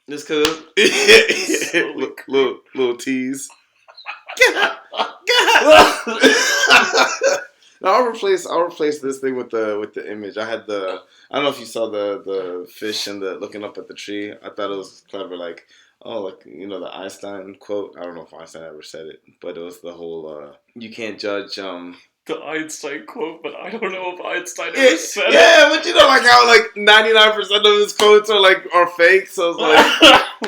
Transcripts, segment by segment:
Just cause little tease. No, I'll replace this thing with the image. I don't know if you saw the fish and the looking up at the tree. I thought it was clever, like, oh, like, the Einstein quote. I don't know if Einstein ever said it, but it was the whole you can't judge the Einstein quote, but I don't know if Einstein ever said it. Yeah, but like how like 99% of his quotes are fake. So it's like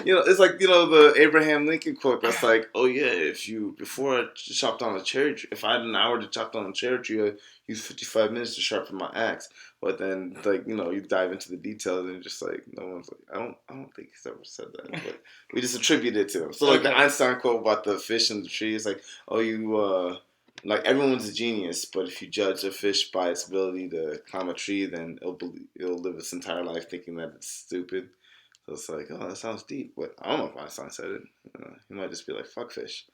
it's like the Abraham Lincoln quote that's like, oh yeah, before I chopped down a church, if I had an hour to chop down a church, you use 55 minutes to sharpen my axe. But then like you dive into the details and just like no one's like I don't think he's ever said that, but we just attribute it to him. So like the Einstein quote about the fish and the tree is like, oh like everyone's a genius, but if you judge a fish by its ability to climb a tree, then it'll live its entire life thinking that it's stupid. So it's like, oh, that sounds deep, but I don't know if Einstein said it. He might just be like, fuck fish.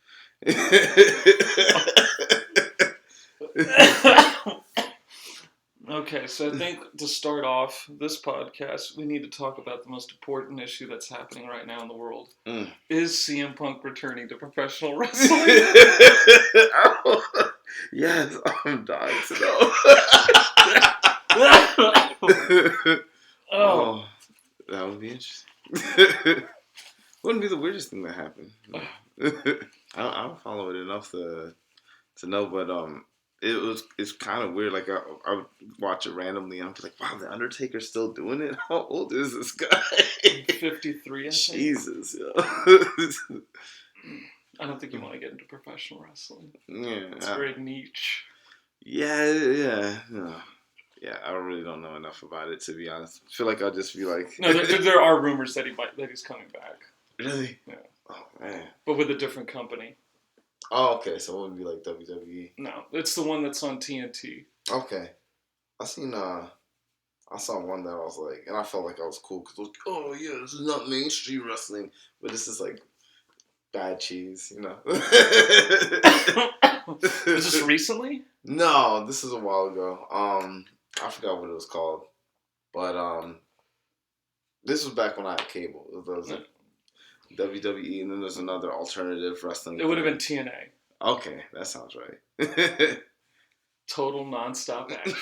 Okay, so I think to start off this podcast, we need to talk about the most important issue that's happening right now in the world. Is CM Punk returning to professional wrestling? Yes, I'm dying to know. Oh, that would be interesting. Wouldn't be the weirdest thing that happened. I don't follow it enough to know, but it's kind of weird. Like I would watch it randomly and I'm like, wow, the Undertaker's still doing it. How old is this guy? 53. I think. Jesus, yeah. I don't think you want to get into professional wrestling. Yeah, it's very niche. Yeah. Yeah, I really don't know enough about it, to be honest. I feel like I'll just be like... No, there are rumors that he's coming back. Really? Yeah. Oh, man. But with a different company. Oh, okay. So it wouldn't be like WWE? No, it's the one that's on TNT. Okay. I saw one that I was like... And I felt like I was cool, because I was like, oh, yeah, this is not mainstream wrestling. But this is like bad cheese, Was this recently? No, this is a while ago. I forgot what it was called, but this was back when I had cable. It was WWE, and then there's another alternative wrestling. It would have been TNA. Okay, that sounds right. Total nonstop action.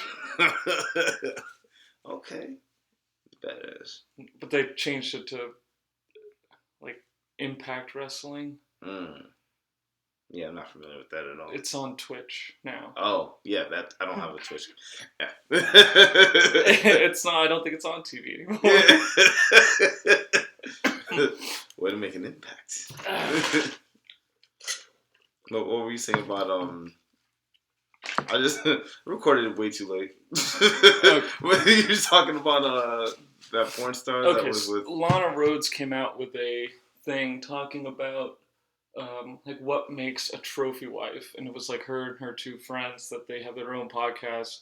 Okay, badass. But they changed it to like Impact Wrestling. Yeah, I'm not familiar with that at all. It's on Twitch now. Oh, yeah, I don't have a Twitch. Yeah. It's not. I don't think it's on TV anymore. Way to make an impact. What were you saying about I just recorded it way too late. When you were talking about that porn star that was with Lana Rhoades came out with a thing talking about like what makes a trophy wife, and it was like her and her two friends that they have their own podcast,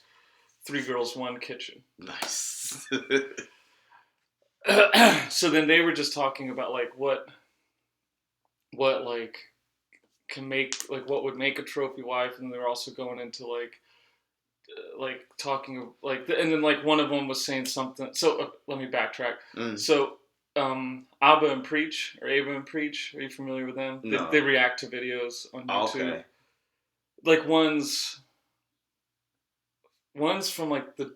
3 Girls 1 Kitchen. Nice. So then they were just talking about like what like can make like what would make a trophy wife, and they were also going into like talking like and then like one of them was saying something. So let me backtrack. So Abba and Preach, are you familiar with them? No. They react to videos on YouTube. Okay. Like one's from like the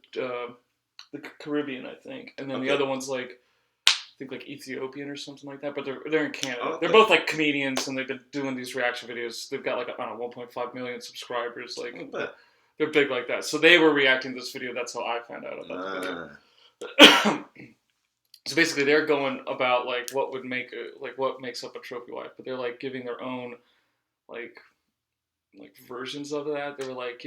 Caribbean, I think, and then the other one's like I think like Ethiopian or something like that. But they're in Canada. Okay. They're both like comedians, and they've been doing these reaction videos. They've got like 1.5 million subscribers. Like they're big like that. So they were reacting to this video. That's how I found out about the video. So basically, they're going about like what makes up a trophy wife, but they're like giving their own like versions of that. They were like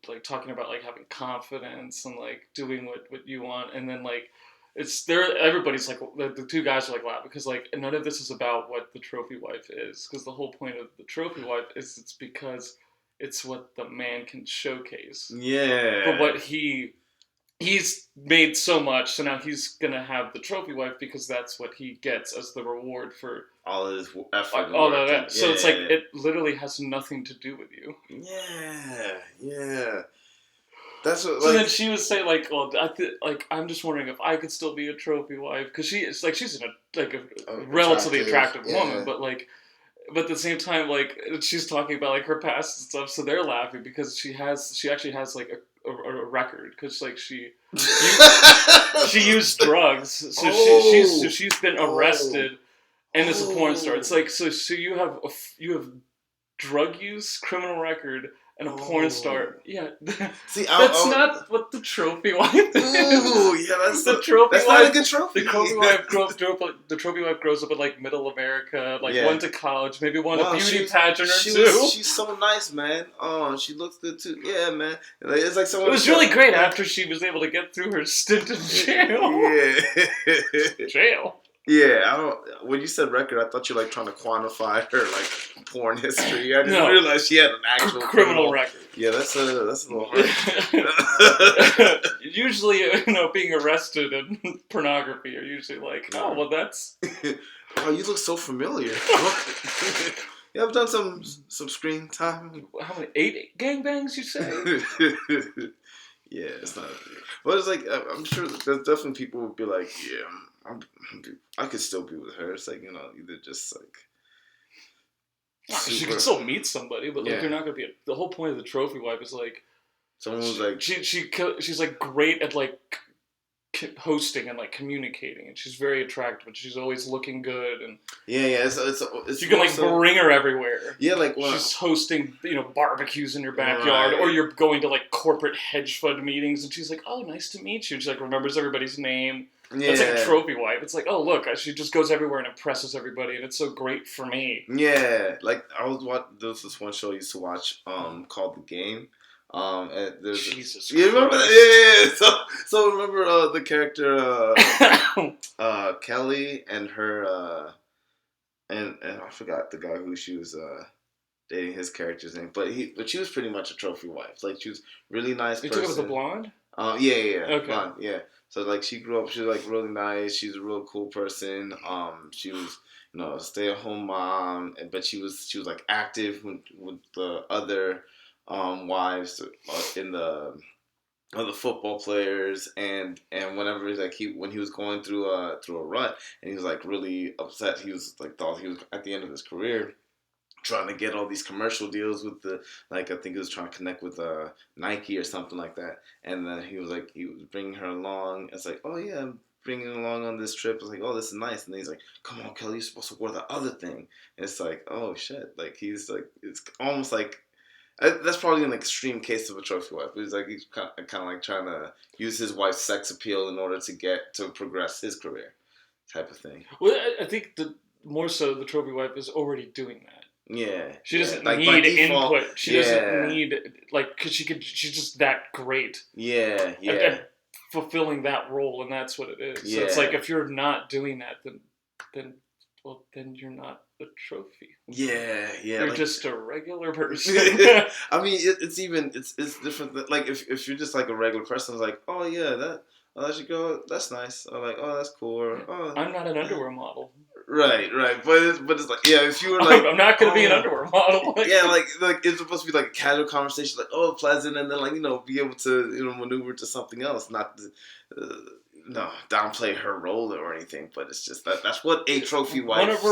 like talking about like having confidence and like doing what you want, and then like it's there. Everybody's like the two guys are like loud because like none of this is about what the trophy wife is, because the whole point of the trophy wife is it's because it's what the man can showcase. Yeah. But what he's made so much, so now he's gonna have the trophy wife because that's what he gets as the reward for all his effort. All of that. So it's like it literally has nothing to do with you. Yeah. That's what. So then she would say like, well, I'm just wondering if I could still be a trophy wife because she's a relatively attractive woman, but like. But at the same time, like she's talking about like her past and stuff, so they're laughing because she actually has like a record because like she used drugs, so she's been arrested and is a porn star. It's like so you have drug use, criminal record, and a porn star. Yeah, see, that's not what the trophy wife is. Ooh, yeah, that's the trophy that's wife. not a good trophy. The trophy wife grows up in like middle America, like went to college, maybe won a beauty pageant or two. She's so nice, man. Oh, she looks good too. Yeah, man. It's like someone. It was really great after she was able to get through her stint in jail. Yeah. Jail. Yeah, I don't. When you said record, I thought you were like trying to quantify her like porn history. I didn't realize she had an actual criminal record. Yeah, that's a little hard. Usually, being arrested and pornography are usually like, oh, well, that's. Oh, you look so familiar. You have done some screen time. How many 8 gangbangs you say? Yeah, it's not. But it's like I'm sure there's definitely people would be like, yeah. I could still be with her. It's like, either just like. She could still meet somebody, but like you're not gonna be. The whole point of the trophy wife is like. Someone was like. She's like great at like hosting and like communicating, and she's very attractive, and she's always looking good, and. Yeah. It's you can like bring her everywhere. Yeah, like she's hosting, barbecues in your backyard, or you're going to like corporate hedge fund meetings, and she's like, "Oh, nice to meet you." And she like remembers everybody's name. Yeah. It's like a trophy wife. It's like, oh look, she just goes everywhere and impresses everybody, and it's so great for me. Yeah, like there was this one show I used to watch, called The Game. And Jesus Christ. You remember that? Yeah. So remember the character Kelly and her and I forgot the guy who she was dating, his character's name, but she was pretty much a trophy wife. Like she was really nice. You took it with the blonde? Yeah. Okay. Blonde, yeah. So like she grew up, she was like really nice. She's a real cool person. She was a stay-at-home mom, but she was like active with the other wives in the other football players, and whenever when he was going through a rut and he was like really upset, he was like thought he was at the end of his career, trying to get all these commercial deals with I think he was trying to connect with Nike or something like that. And then he was bringing her along. It's like, oh yeah, I'm bringing her along on this trip. It's like, oh, this is nice. And then he's like, come on, Kelly, you're supposed to wear the other thing. And it's like, oh shit. Like he's like, it's almost like, that's probably an extreme case of a trophy wife. He's kind of like trying to use his wife's sex appeal in order to progress his career, type of thing. Well, I think more so the trophy wife is already doing that. Yeah, she doesn't need input. She doesn't need because she's just that great. Yeah, at fulfilling that role, and that's what it is. Yeah. So it's like if you're not doing that, then you're not a trophy. Yeah. You're just a regular person. I mean, it's different. Like if you're just like a regular person, it's like, oh yeah, that should go. That's nice. Or like, oh, that's cool. Or, oh, I'm not an underwear model. Right. But it's like, yeah, if you were like, I'm not gonna be an underwear model. Yeah, like it's supposed to be like a casual conversation, like, oh, pleasant, and then be able to maneuver to something else, not downplay her role or anything, but it's just that's what a trophy wife.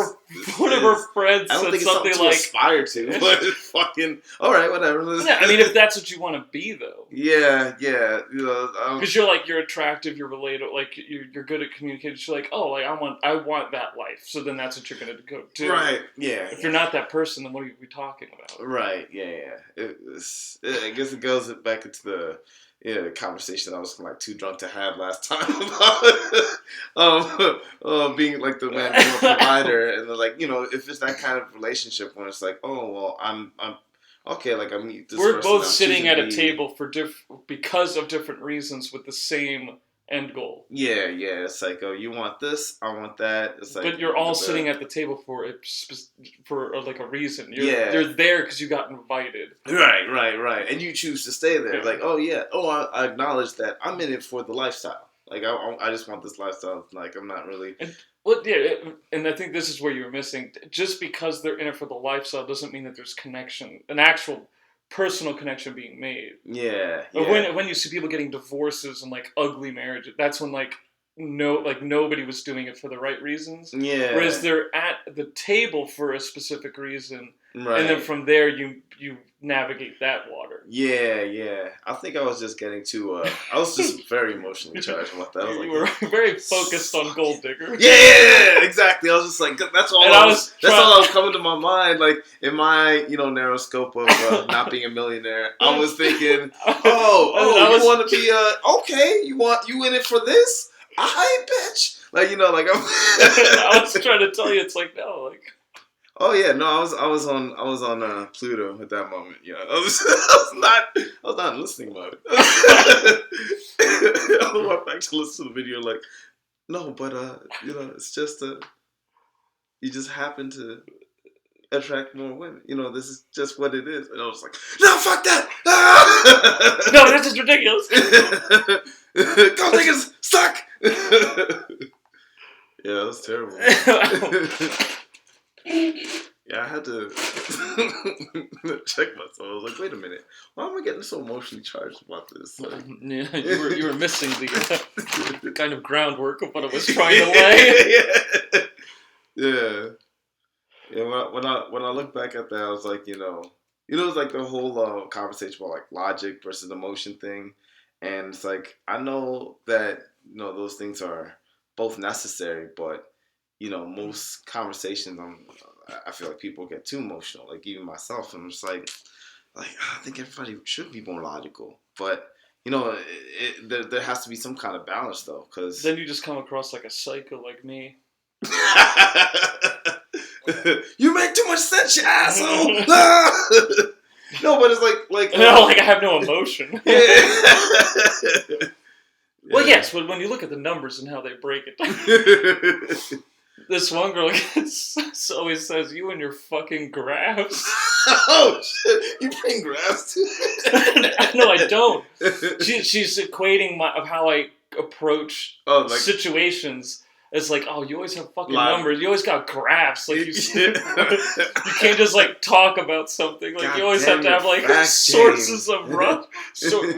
One of her friends I don't said think it's something to aspire to, but it's fucking all right, whatever. Yeah, I mean, if that's what you want to be, though. Yeah, because you're attractive, you're relatable, like you're good at communicating. She's like, oh, like I want that life, so then that's what you're gonna go do. Right. Yeah. If you're not that person, then what are we talking about? Right. Yeah. I guess it goes back into the conversation I was too drunk to have last time about being like the man being a provider, and if it's that kind of relationship when it's like, oh well, I'm okay, like I meet this. We're both sitting at a table because of different reasons with the same end goal. Yeah, it's like, oh, you want this, I want that. It's like, but you're all sitting at the table for like a reason. You're there because you got invited. Right, and you choose to stay there. Yeah. Like, oh yeah, I acknowledge that I'm in it for the lifestyle. Like, I just want this lifestyle. Like, I'm not really. And I think this is where you were missing. Just because they're in it for the lifestyle doesn't mean that there's connection, an actual personal connection being made. Yeah. But when you see people getting divorces and like ugly marriages, that's when like nobody was doing it for the right reasons. Yeah. Whereas they're at the table for a specific reason, right. and then from there you navigate that water. Yeah. I think I was just getting too. I was just very emotionally charged about that. I was You like, were very focused on Gold Digger. Yeah, exactly. I was just like, that's all. And that's all that was coming to my mind. Like in my, narrow scope of not being a millionaire, I was thinking, you want to be okay? You in it for this? I bitch. Like I'm. I was trying to tell you, it's like no, like. Oh yeah, no, I was on Pluto at that moment. Yeah, I was not listening about it. I went back to listen to the video, like, no, but it's just you just happen to attract more women. This is just what it is. And I was like, no, fuck that. No, this is ridiculous. Gold diggers suck. Yeah, that was terrible. Yeah, I had to check myself. I was like, wait a minute. Why am I getting so emotionally charged about this? Like, yeah, you were missing the kind of groundwork of what I was trying to lay. Yeah. When I look back at that, I was like, it's like the whole conversation about like logic versus emotion thing, and it's like I know that those things are both necessary, but most conversations, I feel like people get too emotional. Like even myself, and I'm just like I think everybody should be more logical, but there has to be some kind of balance though, because then you just come across like a psycho like me. You make too much sense, you asshole. No, but it's like I have no emotion. Yeah. Well, yes, but when you look at the numbers and how they break it. This one girl always says, you and your fucking graphs. Oh, shit. You bring graphs too? No, I don't. She's equating how I approach situations. It's like, oh, you always have fucking numbers. You always got graphs. Like you can't just like talk about something. Like you always have to have like sources of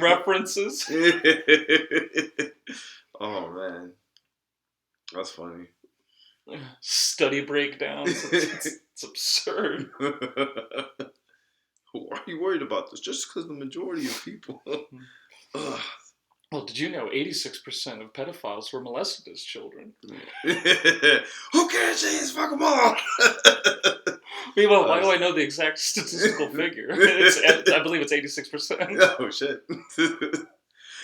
references. Oh, man. That's funny. Study breakdowns. It's absurd. Why are you worried about this? Just because the majority of people. Well, did you know 86% of pedophiles were molested as children? Who cares, James? Fuck them all. Meanwhile, why do I know the exact statistical figure? I believe it's 86%. Oh shit.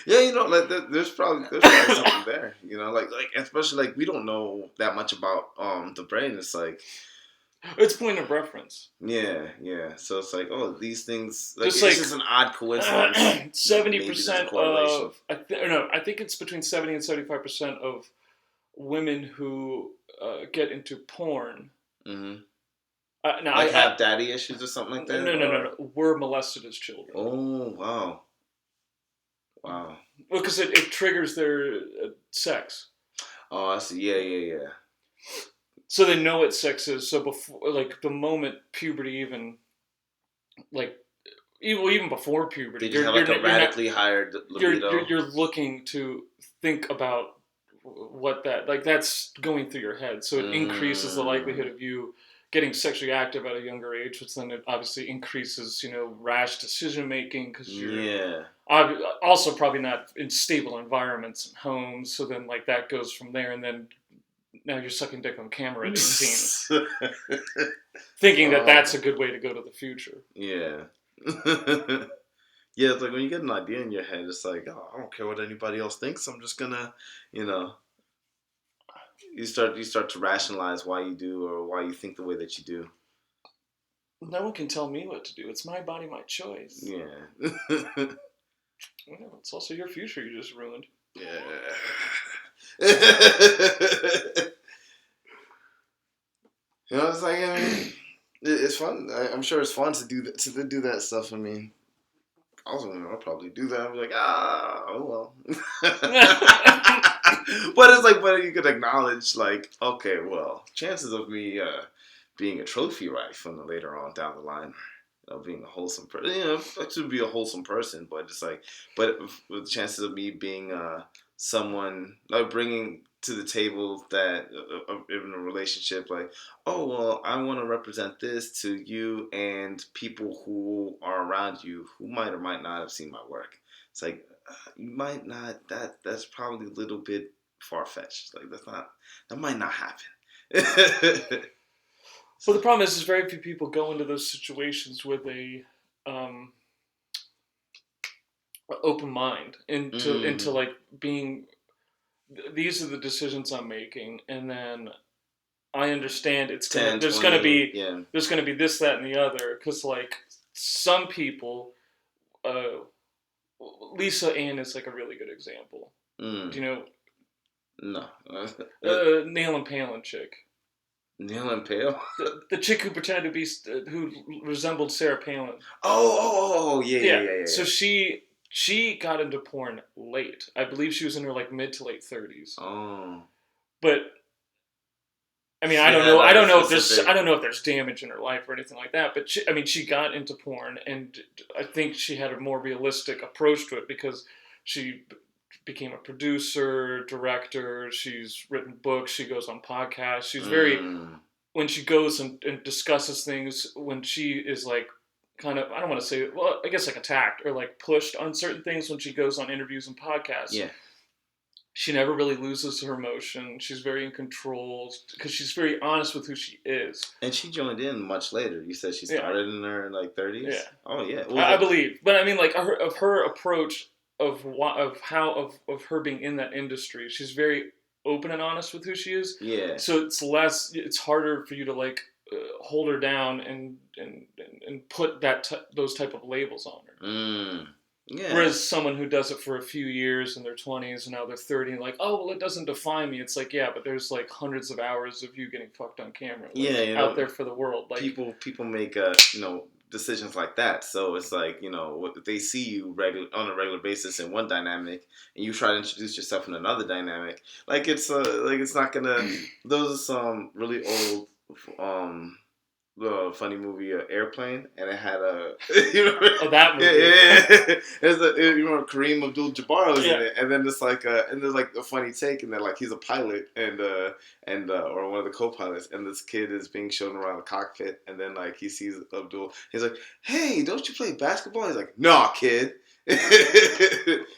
Yeah, there's probably something there. Like especially like we don't know that much about the brain. It's like it's point of reference. Yeah. So it's like, oh, these things Just it's just an odd coincidence. 70% of I think it's between 70 and 75% of women who get into porn. Mm-hmm. Now have daddy issues or something like that. No. Were molested as children. Oh wow. Wow. Well, because it triggers their sex. Oh, I see. Yeah. So they know what sex is. So before, like the moment puberty, even before puberty, they just have a radically higher libido. You're looking to think about what that's going through your head. So it increases the likelihood of you getting sexually active at a younger age, which then it obviously increases, rash decision making because you're also probably not in stable environments and homes. So then that goes from there, and then now you're sucking dick on camera at 18, thinking that that's a good way to go to the future. Yeah. Yeah, it's like when you get an idea in your head, it's like, oh, I don't care what anybody else thinks. I'm just gonna, You start to rationalize why you do or why you think the way that you do. No one can tell me what to do. It's my body, my choice. Yeah. Well, it's also your future you just ruined. Yeah. It's like, I mean, it's fun. I'm sure it's fun to do that stuff. I mean, I'll probably do that. I'll be like, oh well. But it's like, but you could acknowledge, like, okay, well, chances of me being a trophy wife later on down the line being a wholesome person. To be a wholesome person, but just like, but with the chances of me being someone like bringing to the table that in a relationship, like, oh well, I want to represent this to you and people who are around you who might or might not have seen my work. It's like you might not. That's probably a little bit far fetched. Like that might not happen. Well, the problem is very few people go into those situations with a open mind into like being. These are the decisions I'm making, and then I understand there's gonna be this, that, and the other. Because like some people, Lisa Ann is like a really good example. Do you know? No. Nail and Palin chick. Nail and Pale? The chick who pretended to be, who resembled Sarah Palin. Oh, yeah. So she got into porn late. I believe she was in her like mid to late 30s. Oh. But I mean, I don't know if there's damage in her life or anything like that. But she got into porn, and I think she had a more realistic approach to it because she became a producer, director. She's written books. She goes on podcasts. She's very when she goes and discusses things. When she is like kind of, I don't want to say, well, I guess like attacked or like pushed on certain things when she goes on interviews and podcasts. Yeah. She never really loses her emotion. She's very in control because she's very honest with who she is. And she joined in much later. You said she started in her like 30s? Yeah. Oh, yeah. Well, I believe. But I mean, like, her approach of her being in that industry, she's very open and honest with who she is. Yeah. So it's harder for you to like hold her down and put those type of labels on her. Yeah. Whereas someone who does it for a few years in their 20s and now they're 30 and like, oh, well, it doesn't define me. It's like, yeah, but there's like hundreds of hours of you getting fucked on camera. Like, out there for the world. Like people make decisions like that. So it's like, if they see you on a regular basis in one dynamic and you try to introduce yourself in another dynamic, like it's not gonna. Those are some really old the funny movie Airplane, and it had a that movie. You remember Kareem Abdul-Jabbar was in it, and then it's like and there's like a funny take, and then like he's a pilot and or one of the co-pilots, and this kid is being shown around the cockpit, and then like he sees Abdul, he's like, "Hey, don't you play basketball?" He's like, "Nah, kid." And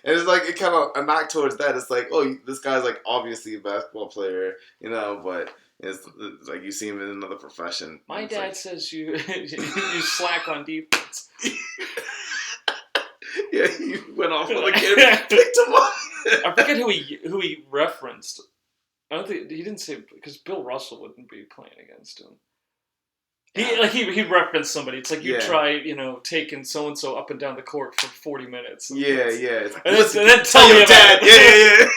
it's like it kind of a knock towards that. It's like, oh, this guy's like obviously a basketball player, but. It's like you see him in another profession. My dad says you slack on defense. Yeah, he went off on the kid, picked him up. I forget who he referenced. I don't think he didn't say because Bill Russell wouldn't be playing against him. He referenced somebody. It's like you try, taking so and so up and down the court for 40 minutes. Yeah. And then tell your dad. Yeah.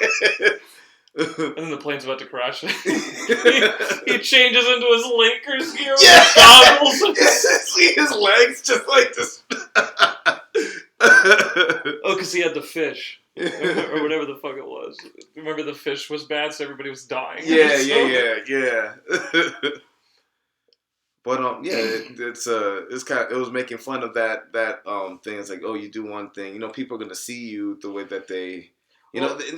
And then the plane's about to crash. he changes into his Lakers gear with goggles. See his legs just like this. Oh, because he had the fish. Or whatever the fuck it was. Remember the fish was bad, so everybody was dying. Yeah. But it was making fun of that thing. It's like, oh, you do one thing. People are gonna see you the way that they.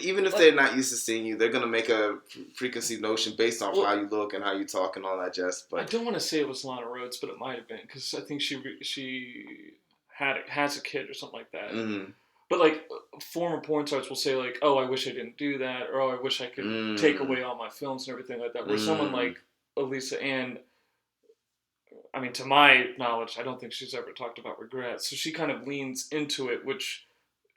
Even if they're not used to seeing you, they're going to make a preconceived notion based on how you look and how you talk and all that jazz. But I don't want to say it was Lana Rhoades, but it might have been because I think she has a kid or something like that. Mm-hmm. But like former porn stars will say like, "Oh, I wish I didn't do that," or "Oh, I wish I could take away all my films and everything like that." Where someone like Lisa Ann, I mean, to my knowledge, I don't think she's ever talked about regret. So she kind of leans into it, which.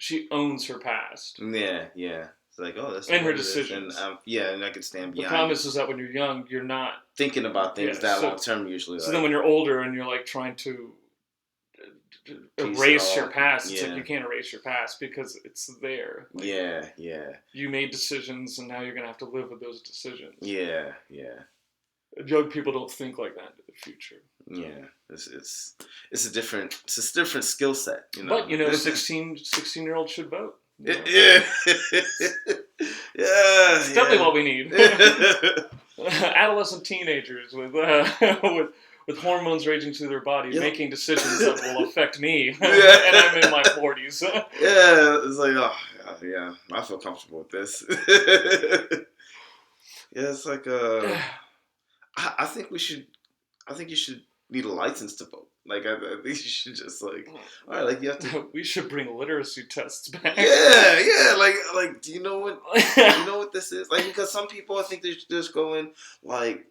She owns her past. Yeah. It's like, oh, that's and her decisions. And I can stand beyond. The problem is that when you're young, you're not thinking about things long term usually. So then when you're older and you're like trying to erase your past, it's like you can't erase your past because it's there. Like, yeah. You made decisions, and now you're gonna have to live with those decisions. Yeah. Young people don't think like that in the future. Yeah, it's a different skill set, But 16-year-olds should vote. Yeah, it's definitely what we need. Adolescent teenagers with with hormones raging through their body, making decisions that will affect me, and Yeah. I'm in my 40s. Yeah, it's like, oh, yeah, I feel comfortable with this. Yeah, it's like, I think we should. I think you should need a license to vote. Like, I think you should just like, all right, like you have to. We should bring literacy tests back. Yeah, yeah. Like, do you know what? Do you know what this is? Like, because some people, I think they should just go in like,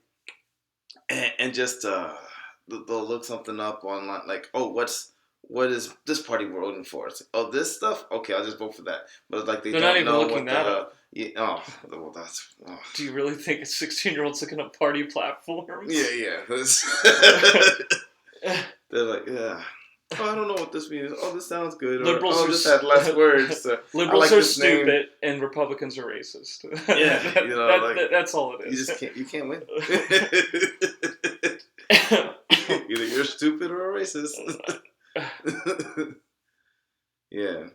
and just they'll look something up online. Like, oh, what is this party we're voting for? It's like, oh, this stuff. Okay, I'll just vote for that. But like They're not even looking that up. Yeah, oh, well, that's. Oh. Do you really think a 16-year-old's looking up party platforms? Yeah. They're like, yeah. Oh, I don't know what this means. Oh, this sounds good. Liberals this had less words. Liberals are stupid and Republicans are racist. Yeah, that's all it is. You can't win. Either you're stupid or a racist. Yeah.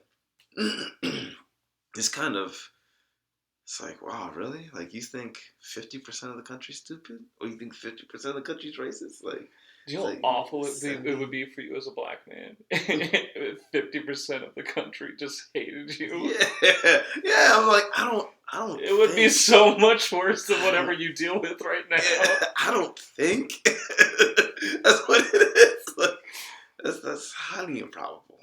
It's like, wow, really? Like, you think 50% of the country's stupid? Or you think 50% of the country's racist? Like, do you know how awful it would be for you as a black man if 50% of the country just hated you? Yeah. I'm like, I don't. It would be so much worse than whatever you deal with right now. I don't think that's what it is. Like, that's highly improbable.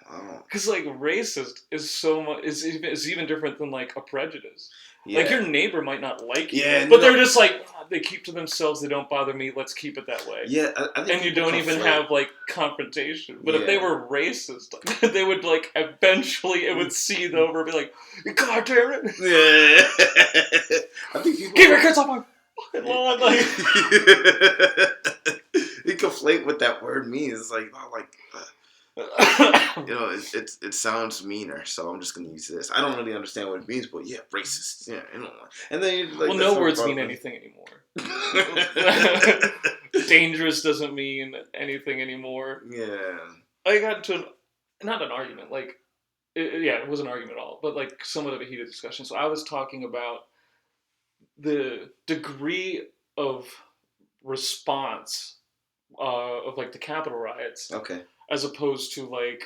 Because like racist is so much is even different than like a prejudice. Yeah. Like your neighbor might not like you, yeah, but they're just like they keep to themselves. They don't bother me. Let's keep it that way. Yeah, I think and you don't even have like confrontation. But if they were racist, they would like eventually it would seethe over and be like, "God damn it!" Yeah, I think people keep your kids off my fucking lawn. Like you conflate what that word means. It's like you know, it sounds meaner, so I'm just gonna use this. I don't really understand what it means, but yeah, racist. Yeah, you know. And then you like, well, no words mean anything anymore. Dangerous doesn't mean anything anymore. Yeah. I got into not an argument, like it was an argument at all, but like somewhat of a heated discussion. So I was talking about the degree of response of like the Capitol riots. Okay. As opposed to like,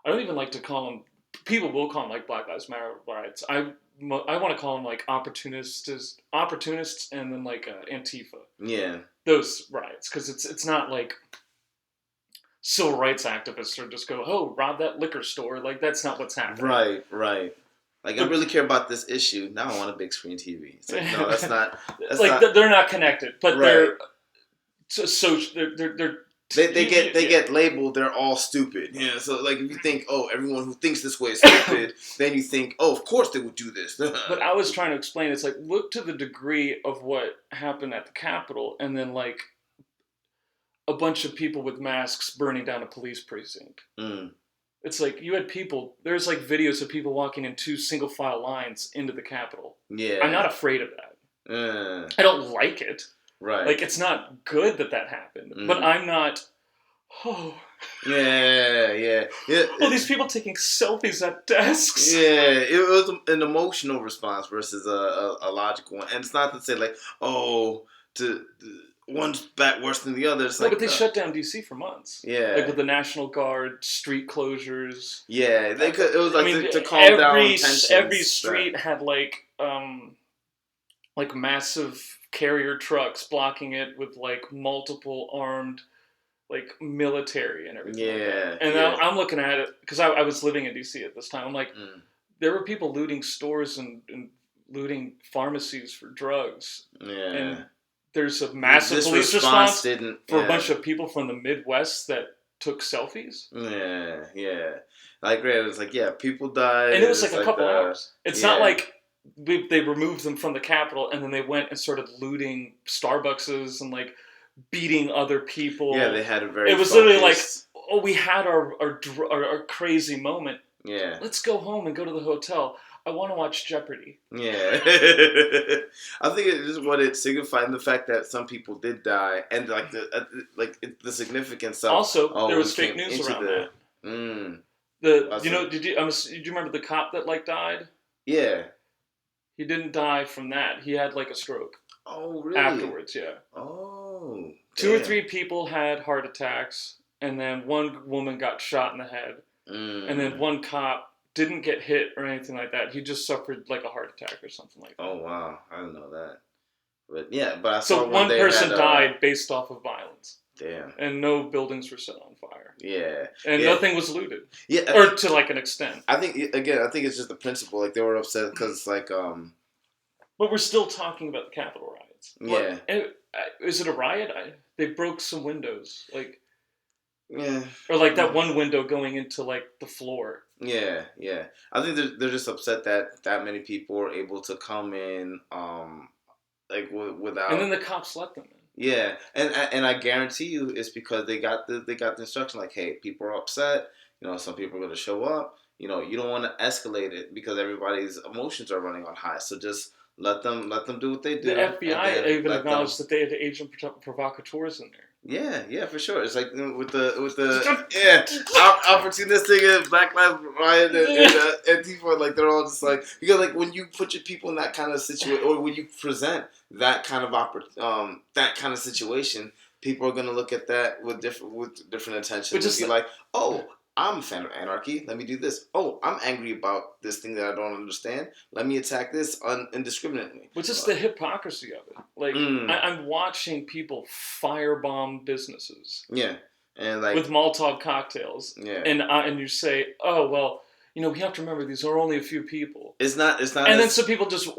I don't even like to call them. People will call them like Black Lives Matter riots. I want to call them like opportunists, and then like Antifa. Yeah. Those riots, because it's not like civil rights activists or just go, oh, rob that liquor store. Like that's not what's happening. Right. Like I really care about this issue. Now I want a big screen TV. It's like, no, that's not. They're not connected, but they're they're. They get labeled. They're all stupid. Yeah. So like, if you think, oh, everyone who thinks this way is stupid, then you think, oh, of course they would do this. But I was trying to explain. It's like, look to the degree of what happened at the Capitol, and then like a bunch of people with masks burning down a police precinct. Mm. It's like you had people. There's like videos of people walking in 2 single file lines into the Capitol. Yeah. I'm not afraid of that. I don't like it. Right. Like, it's not good that happened. But I'm not, Yeah. Oh, these people taking selfies at desks. Yeah, it was an emotional response versus a logical one. And it's not to say, like, one's back worse than the other. It's no, but they shut down D.C. for months. Yeah. Like, with the National Guard, street closures. Yeah, they could. It was like to calm down tensions. Every street had, like massive carrier trucks blocking it with like multiple armed like military and everything. Yeah. And I'm looking at it because I was living in DC at this time. I'm like, there were people looting stores and looting pharmacies for drugs. Yeah. And there's a massive police response for a bunch of people from the Midwest that took selfies. Yeah. I agree. It was like, people died. And it was like a couple hours. It's not like they removed them from the Capitol and then they went and started looting Starbuckses and like beating other people. Yeah, they had a very. It was literally like, oh, we had our crazy moment. Yeah. Let's go home and go to the hotel. I want to watch Jeopardy. Yeah. I think it is what it signified, the fact that some people did die, and like the significance of. Also, there was fake news around that. Did you remember the cop that like died? Yeah. He didn't die from that. He had like a stroke. Oh, really? Afterwards, yeah. Oh. Oh, Two or damn. three people had heart attacks, and then one woman got shot in the head, and then one cop didn't get hit or anything like that. He just suffered like a heart attack or something like that. Oh wow, I didn't know that. But yeah, but I So saw one person died based off of violence. Damn. And no buildings were set on fire. Yeah. And nothing was looted. Yeah. Or to like an extent. I think it's just the principle. Like they were upset because like But we're still talking about the Capitol riots. Yeah. Is it a riot? They broke some windows, like. Yeah. Or like that one window going into like the floor. Yeah, yeah. I think they're just upset that many people were able to come in, like without. And then the cops let them in. Yeah, and I guarantee you it's because they got the instruction like, hey, people are upset. You know, some people are going to show up. You know, you don't want to escalate it because everybody's emotions are running on high. So just let them do what they do. The FBI even acknowledged that they had agent provocateurs in there. Yeah, yeah, for sure. It's like with the opportunistic and Black Lives Riot and Antifa, like they're all just like, because like when you put your people in that kind of situation, or when you present that kind of situation, people are gonna look at that with different attention and be like, oh, I'm a fan of anarchy. Let me do this. Oh, I'm angry about this thing that I don't understand. Let me attack this indiscriminately. Which is the hypocrisy of it. Like, I'm watching people firebomb businesses. Yeah. And like with Molotov cocktails. Yeah. And you say, oh, well, you know, we have to remember these are only a few people. It's not. And then some people just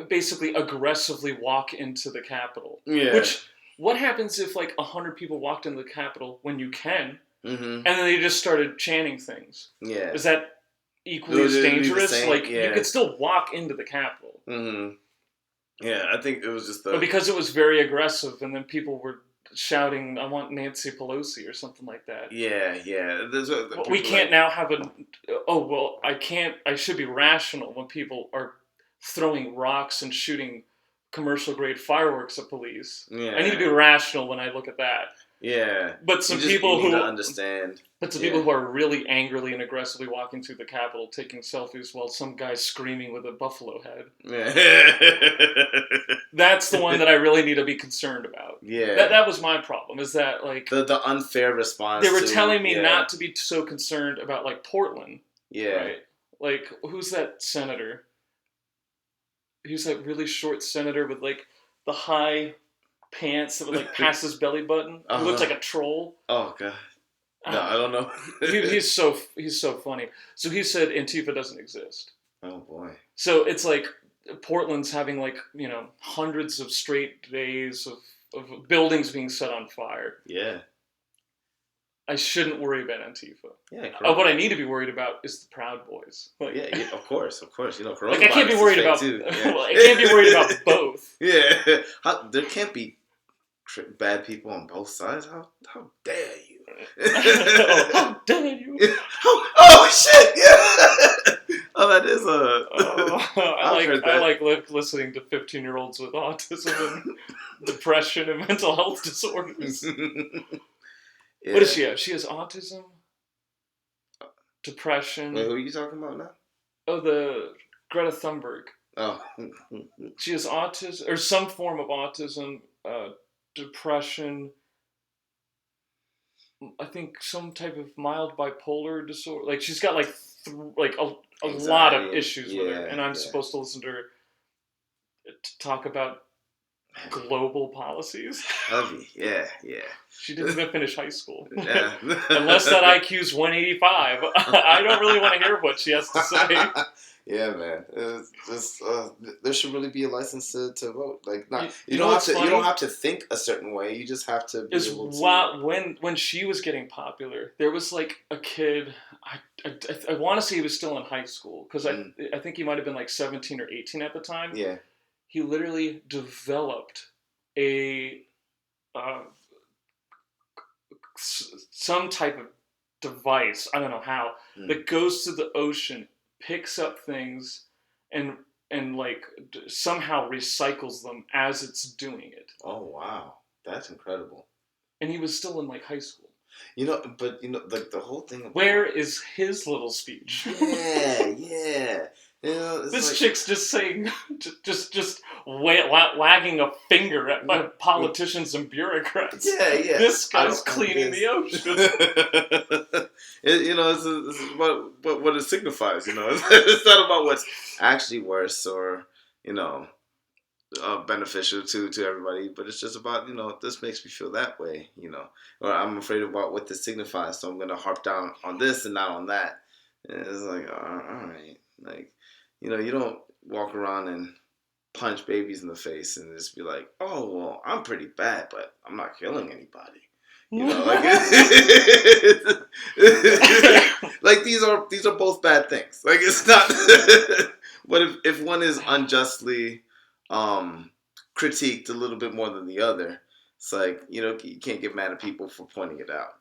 basically aggressively walk into the Capitol. Yeah. Which, what happens if like 100 people walked into the Capitol when you can? Mm-hmm. And then they just started chanting things. Yeah. Is that equally as dangerous? Like, you could still walk into the Capitol. Mm-hmm. Yeah, I think it was just But because it was very aggressive, and then people were shouting, I want Nancy Pelosi, or something like that. Yeah, yeah. We can't now have I should be rational when people are throwing rocks and shooting commercial-grade fireworks at police. Yeah. I need to be rational when I look at that. Yeah, but some people who understand. But some people who are really angrily and aggressively walking through the Capitol, taking selfies while some guy's screaming with a buffalo head. Yeah. That's the one that I really need to be concerned about. Yeah, that was my problem. Is that like the unfair response? They were telling me not to be so concerned about like Portland. Yeah, right. Like who's that senator? Who's that really short senator with like the high pants that would like pass his belly button. He looks like a troll. Oh god. No, I don't know. he's so funny. So he said Antifa doesn't exist. Oh boy. So it's like Portland's having like, you know, hundreds of straight days of buildings being set on fire. Yeah. I shouldn't worry about Antifa. Yeah. What I need to be worried about is the Proud Boys. Like, yeah, of course. You know, like I can't be worried about. Well, I can't be worried about both. Yeah. There can't be bad people on both sides. How dare you? How dare you? Oh shit! Yeah. Oh, that is I like listening to 15-year-olds with autism and depression and mental health disorders. Yeah. What does she have? She has autism, depression. Wait, who are you talking about now? Oh, the Greta Thunberg. Oh. She has autism, or some form of autism, depression, I think some type of mild bipolar disorder. Like, she's got, like, a lot of issues with her. And I'm supposed to listen to her talk about global policies. Yeah. She didn't even finish high school. Yeah. Unless that IQ's 185, I don't really want to hear what she has to say. Yeah, man. There should really be a license to vote. Like, you don't have to think a certain way. You just have to be able to. When she was getting popular, there was like a kid. I want to say he was still in high school because I think he might have been like 17 or 18 at the time. Yeah. He literally developed some type of device, I don't know how, that goes to the ocean, picks up things, and like somehow recycles them as it's doing it. Oh wow, that's incredible. And he was still in like high school. But like the whole thing. Where is his little speech? Yeah. This like, chick's just saying, just wagging a finger at politicians and bureaucrats. Yeah. This guy's cleaning the ocean. It's about what it signifies. It's not about what's actually worse or beneficial to everybody, but it's just about this makes me feel that way, or I'm afraid about what this signifies, so I'm gonna harp down on this and not on that. And it's like, all right, like, you don't walk around and punch babies in the face and just be like, oh well, I'm pretty bad, but I'm not killing anybody. Like like these are both bad things. Like it's not. But if one is unjustly critiqued a little bit more than the other, it's like you can't get mad at people for pointing it out.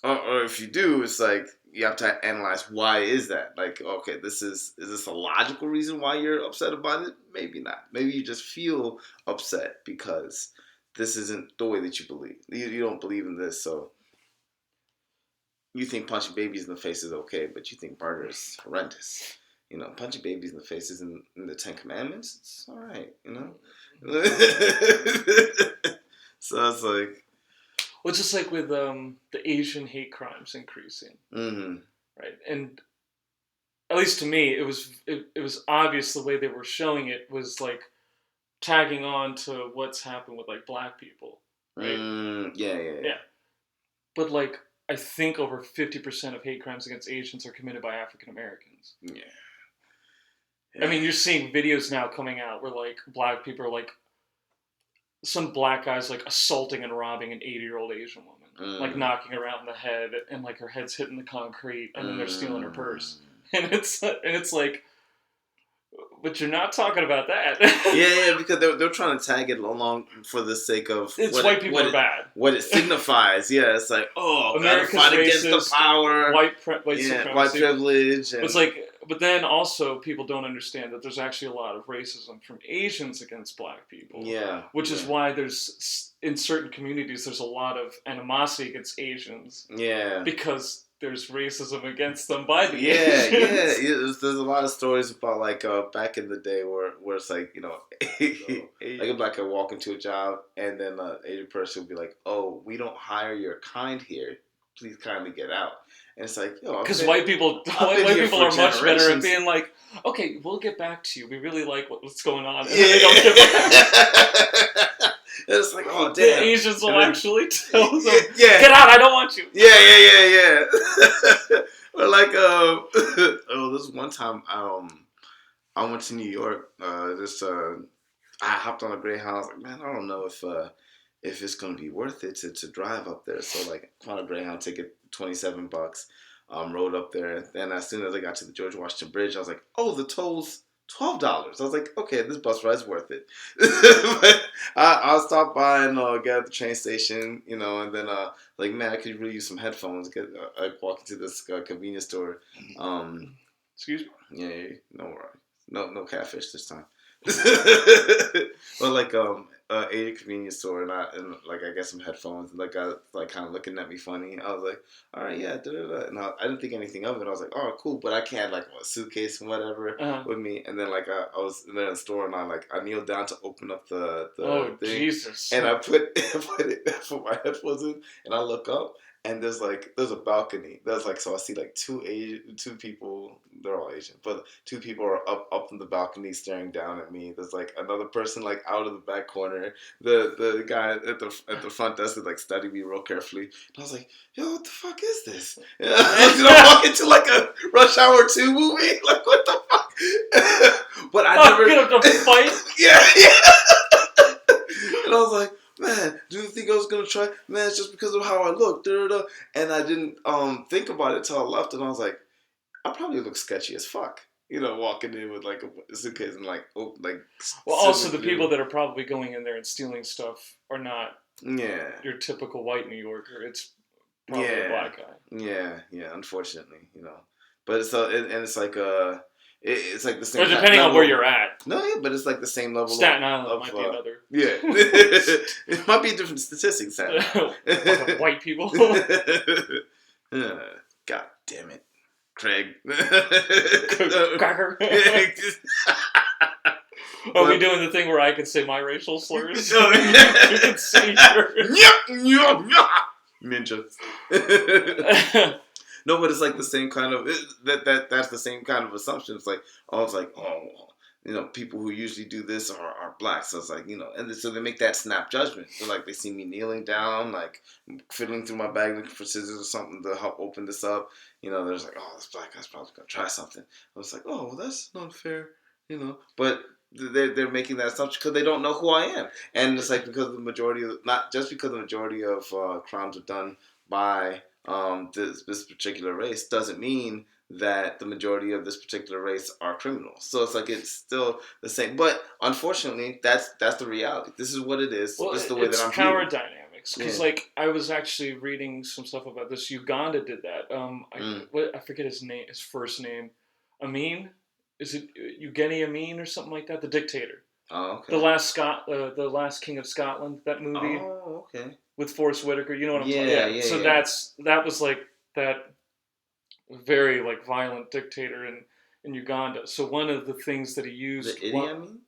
Or if you do, it's like you have to analyze why is that. Like, okay, is this a logical reason why you're upset about it? Maybe not. Maybe you just feel upset because this isn't the way that you believe. You don't believe in this, so you think punching babies in the face is okay, but you think murder is horrendous. Punching babies in the face is in the Ten Commandments. It's all right, So it's like. Well, just like with the Asian hate crimes increasing, Mm-hmm. right? And at least to me, it was obvious the way they were showing it was like tagging on to what's happened with like black people, right? Yeah. But like, I think over 50% of hate crimes against Asians are committed by African Americans. Yeah. I mean, you're seeing videos now coming out where like black people are like. Some black guy's like assaulting and robbing an 80-year-old Asian woman, like knocking her out in the head, and like her head's hitting the concrete, and then they're stealing her purse, and it's like, but you're not talking about that. yeah, because they're trying to tag it along for the sake of white people are bad. What it signifies, yeah, it's like America's gotta fight racist, against the power, white supremacy. white privilege. And... It's like. But then also people don't understand that there's actually a lot of racism from Asians against black people. Yeah. Which is why there's, in certain communities, there's a lot of animosity against Asians. Yeah. Because there's racism against them by the Asians. Yeah. There's a lot of stories about like back in the day where it's like, like a black guy walk into a job and then an Asian person would be like, oh, we don't hire your kind here. Please kindly get out. And it's like, because white people are much better at being like, okay, we'll get back to you. We really like what's going on. And then they don't get back. It's like, oh damn. The Asians will actually tell them, get out, I don't want you. Yeah. Or like, this one time, I went to New York. I hopped on a Greyhound. I was like, man, I don't know if it's gonna be worth it to drive up there. So like, found a Greyhound ticket, $27. Rode up there. Then as soon as I got to the George Washington Bridge, I was like, oh, the toll's $12. I was like, okay, this bus ride's worth it. But I'll stop by and get at the train station, and then like, man, I could really use some headphones. I walk into this convenience store. Excuse me? Yeah, no catfish this time. But like a convenience store and like I got some headphones and like kind of looking at me funny. I was like, all right, yeah, and I didn't think anything of it. I was like, oh, cool, but I can't like a suitcase and whatever with me. And then like I was in the store and I kneeled down to open up the thing. Jesus! And I put my headphones in and I look up. And there's a balcony. There's like, so I see like two people. They're all Asian, but two people are up in the balcony staring down at me. There's like another person like out of the back corner. The guy at the front desk is like studying me real carefully. And I was like, yo, what the fuck is this? Did I walk into like a Rush Hour 2 movie? Like, what the fuck? But I never get up to fight. Yeah. And I was like, man, do you think I was gonna try? Man, it's just because of how I look. And I didn't think about it till I left, and I was like, I probably look sketchy as fuck. Walking in with like a suitcase and like Well, also the people that are probably going in there and stealing stuff are not your typical white New Yorker. It's probably a black guy. Yeah. Unfortunately, But it's like it's like the same. Or depending on where you're at. No, yeah, but it's like the same level. Staten Island might be another. Yeah, it might be different statistics. White people. God damn it! Craig. Cracker. Are we doing the thing where I could say my racial slurs? You can say Ninjas. No, but it's like the same kind of that's the same kind of assumption. It's like people who usually do this are black. So it's like, and so they make that snap judgment. So like they see me kneeling down, like fiddling through my bag looking for scissors or something to help open this up. There's like, oh, this black guy's probably gonna try something. I was like, oh, well, that's not fair, But they're making that assumption because they don't know who I am, and it's like because the majority of not just because the majority of crimes are done by this particular race doesn't mean that the majority of this particular race are criminals. So it's like it's still the same. But unfortunately, that's the reality. This is what it is. Well, this is the way that I'm power viewed. dynamics. Because I was actually reading some stuff about this. Uganda did that. I forget his name. His first name, Amin. Is it Eugeni Amin or something like that? The dictator. Oh, okay. The last King of Scotland. That movie. Oh, okay. With Forrest Whitaker, you know what I'm talking about? Yeah. So that was like that very like violent dictator in Uganda. So one of the things that he used. The Idi Amin?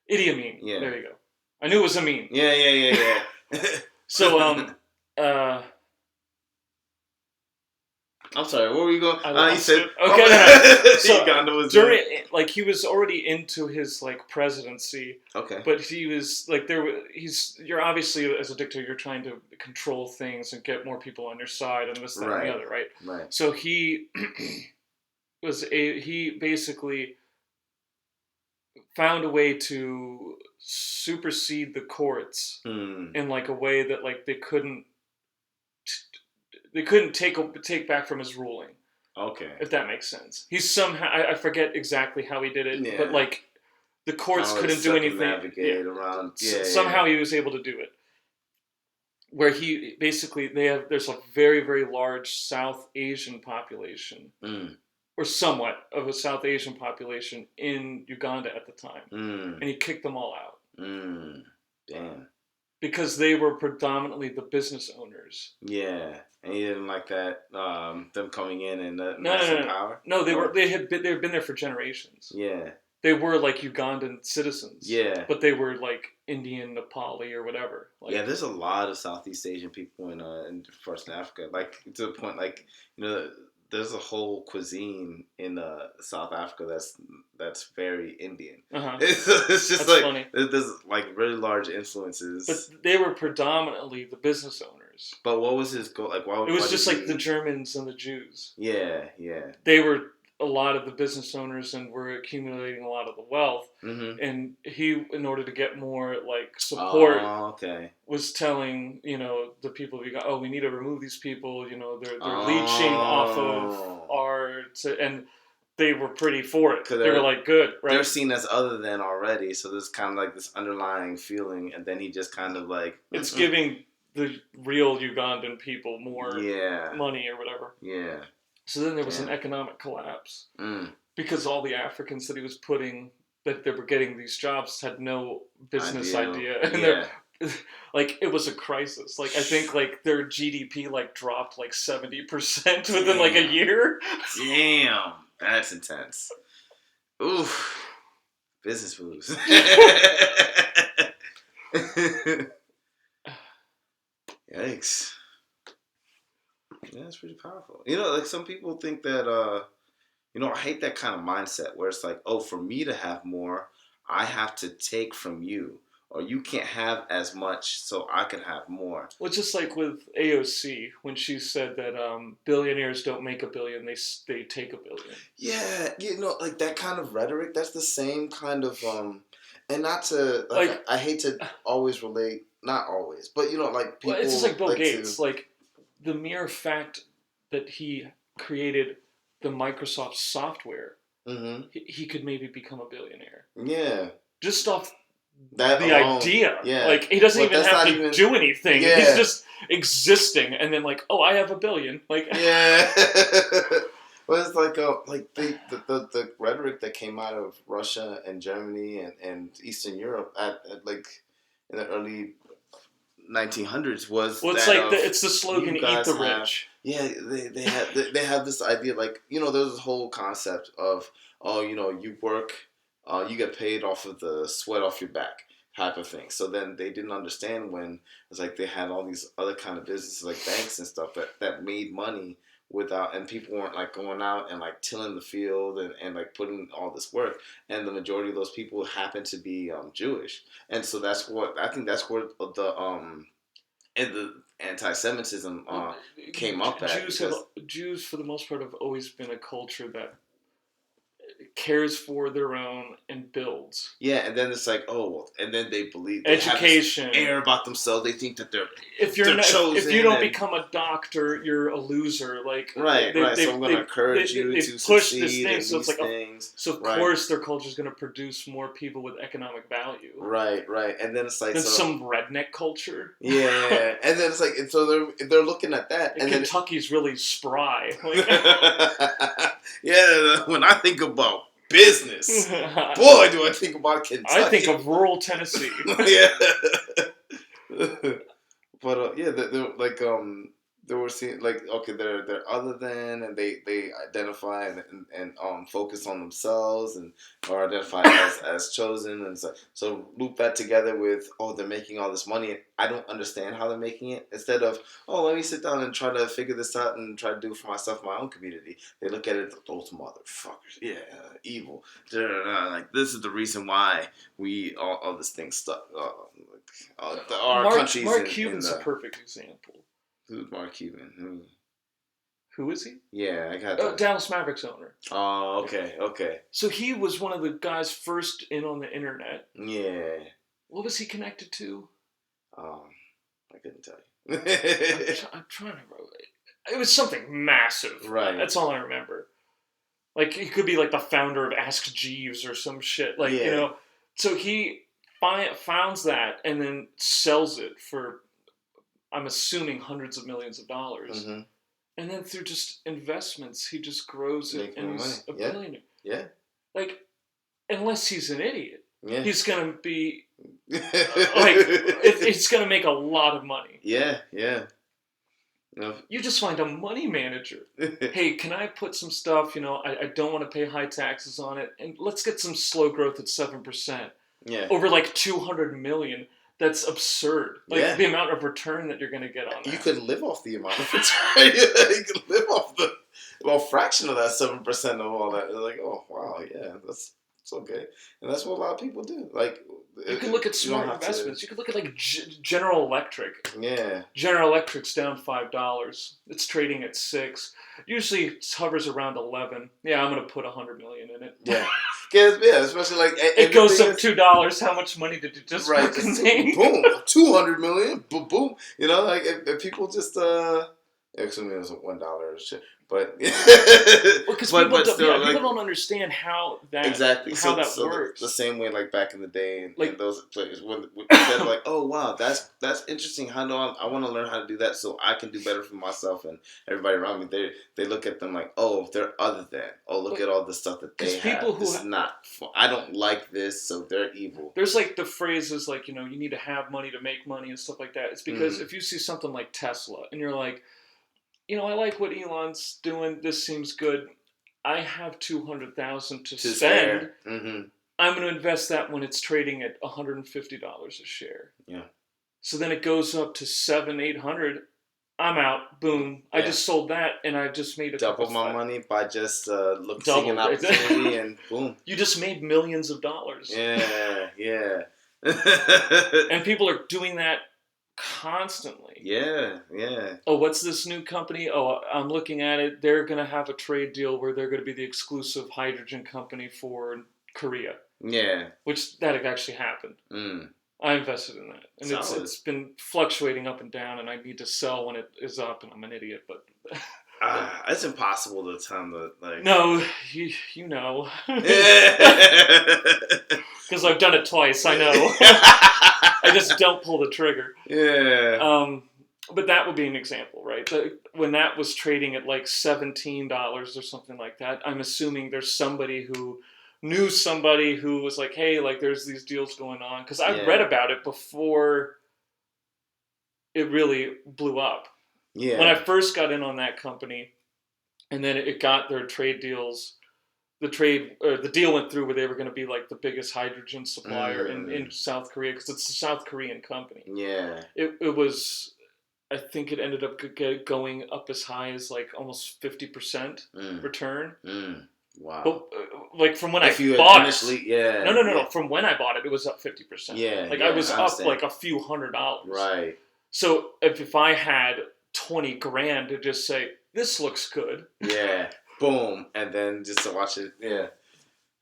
Idi Amin. Yeah. There you go. I knew it was Amin. Yeah. So I'm sorry. What were you going? You said okay. So Uganda was during he was already into his like presidency. Okay. But he was like you're obviously as a dictator you're trying to control things and get more people on your side and this, that, and the other, right? Right. So he he basically found a way to supersede the courts in like a way that like they couldn't take back from his ruling. Okay. If that makes sense. He's somehow I forget exactly how he did it, but like the courts couldn't do anything. Navigate around. Somehow he was able to do it. Where he basically there's a very, very large South Asian population. Or somewhat of a South Asian population in Uganda at the time. And he kicked them all out. Damn. Because they were predominantly the business owners. Yeah. And he didn't like that, them coming in and power? No, they had been there for generations. Yeah. They were like Ugandan citizens. Yeah. But they were like Indian, Nepali, or whatever. Like, yeah, there's a lot of Southeast Asian people in First Africa. Like, to the point, like, there's a whole cuisine in South Africa that's very Indian. It's just that's like funny. There's like really large influences. But they were predominantly the business owners. But what was his goal? Like, it was just like the Germans and the Jews. Yeah. They were a lot of the business owners and were accumulating a lot of the wealth. And he, in order to get more like support, was telling the people of Uganda, we need to remove these people. They're leeching off of our and they were pretty for it. They were like, good, right? They're seen as other than already, so there's kind of like this underlying feeling, and then he just kind of like it's giving the real Ugandan people more money or whatever. Yeah. So then there was an economic collapse because all the Africans that he was putting, that they were getting these jobs, had no business idea. And like it was a crisis. Like I think like their GDP like dropped like 70% within like a year. Damn, that's intense. Oof, business moves. Yikes. Yeah, it's pretty powerful. Like some people think that, I hate that kind of mindset where it's like, oh, for me to have more, I have to take from you. Or you can't have as much, so I can have more. Well, just like with AOC, when she said that billionaires don't make $1 billion, they take $1 billion. Yeah, like that kind of rhetoric, that's the same kind of, and not to, like I hate to always relate, not always, but like people. Well, it's just like Bill Gates, like the mere fact that he created the Microsoft software, he could maybe become a billionaire. Yeah. Just off that the alone, idea. Yeah. Like, he doesn't even have to do anything. Yeah. He's just existing, and then like, I have $1 billion. Like, yeah. Well, it's like the rhetoric that came out of Russia and Germany and Eastern Europe at like in the early 1900s was well, it's that like of, it's the slogan you "Eat guys the have, rich." yeah, they have this idea, like, there's this whole concept of, oh, you work, you get paid off of the sweat off your back type of thing. So then they didn't understand when it's like they had all these other kind of businesses like banks and stuff that made money without, and people weren't like going out and like tilling the field and like putting all this work, and the majority of those people happen to be Jewish, and so that's what I think, that's where the anti-Semitism came up at, because Jews for the most part have always been a culture that cares for their own and builds. yeah, and then it's like, oh, well, and then they believe education, have this air about themselves. They think that they're chosen. If you don't and, become a doctor, you're a loser. Like right. So I'm going to encourage you to push succeed this thing. in So it's these like things. so of course their culture is going to produce more people with economic value. Right, and then it's like than some redneck culture. Yeah, and then it's like, and so they're looking at that, and Kentucky's really spry. Like, yeah, when I think about business, boy, do I think about Kentucky. I think of rural Tennessee. Yeah, but yeah, they're like they were seeing like, okay, they're other than, and they identify and focus on themselves and or identify as chosen, and so loop that together with, oh, they're making all this money. I don't understand how they're making it. Instead of, oh, let me sit down and try to figure this out and try to do it for myself, my own community, they look at it, those motherfuckers, yeah, evil. Like, this is the reason why we all this thing stuck. Our countries. Mark Cuban's a perfect example. Who's Mark Cuban? Who is he? Yeah, I got that. Dallas Mavericks ouner. Oh, okay. So he was one of the guys first in on the internet. Yeah. What was he connected to? I couldn't tell you. I'm trying to remember. It was something massive. Right. That's all I remember. Like, he could be like the founder of Ask Jeeves or some shit. Like, yeah. So he founds that and then sells it for, I'm assuming, hundreds of millions of dollars. Mm-hmm. And then through just investments, he just grows it, and he's a billionaire. Yeah. Like, unless he's an idiot, he's gonna be it's gonna make a lot of money. Yeah. No. You just find a money manager. Hey, can I put some stuff? I don't want to pay high taxes on it, and let's get some slow growth at 7%. Yeah. Over like 200 million. That's absurd. Like, the amount of return that you're going to get on that. You could live off the amount of return. You could live off the fraction of that 7% of all that. It's like, oh, wow, yeah, it's okay. And that's what a lot of people do. Like, you can look at smart investments. You could look at like General Electric. Yeah. General Electric's down $5. It's trading at $6. Usually it hovers around 11. Yeah, I'm gonna put $100 million in it. Yeah. Yeah, especially like it goes up $2. How much money did you just make? Boom, $200 million. Boom, boom. Like if people just actually it was $1 shit. But because people don't understand how that works. The same way, like back in the day, in those places when they're like, oh wow, that's interesting. How do I want to learn how to do that so I can do better for myself and everybody around me. They look at them like, oh, they're other than. Oh, look at all the stuff that they have. People who this is not. I don't like this, so they're evil. There's like the phrases like, you need to have money to make money and stuff like that. It's because if you see something like Tesla and you're like, I like what Elon's doing. This seems good. I have $200,000 to spend. Mm-hmm. I'm going to invest that when it's trading at $150 a share. Yeah. So then it goes up to $700-800. I'm out. Boom. Yeah. I just sold that, and I just made double my money by just seeing an opportunity, and boom. You just made millions of dollars. Yeah. And people are doing that constantly. Yeah. Oh, what's this new company? Oh, I'm looking at it. They're going to have a trade deal where they're going to be the exclusive hydrogen company for Korea. Yeah. Which that actually happened. I invested in that. And it's been fluctuating up and down, and I need to sell when it is up, and I'm an idiot, but... it's impossible to time the... No, you know. Because I've done it twice, I know. I just don't pull the trigger. Yeah. But that would be an example, right? When that was trading at like $17 or something like that, I'm assuming there's somebody who knew somebody who was like, hey, like there's these deals going on. Because I read about it before it really blew up. Yeah. When I first got in on that company, and then it got their trade deals. The deal went through where they were going to be like the biggest hydrogen supplier in South Korea because it's a South Korean company. Yeah. It was, I think it ended up going up as high as like almost 50% return. Wow. But like from when if I you bought initially, it, yeah. no. From when I bought it, it was up 50%. Yeah. Like yeah, I was up understand. like a few $100. Right. So if I had 20 grand to just say this looks good. Yeah. Boom, and then just to watch it. Yeah.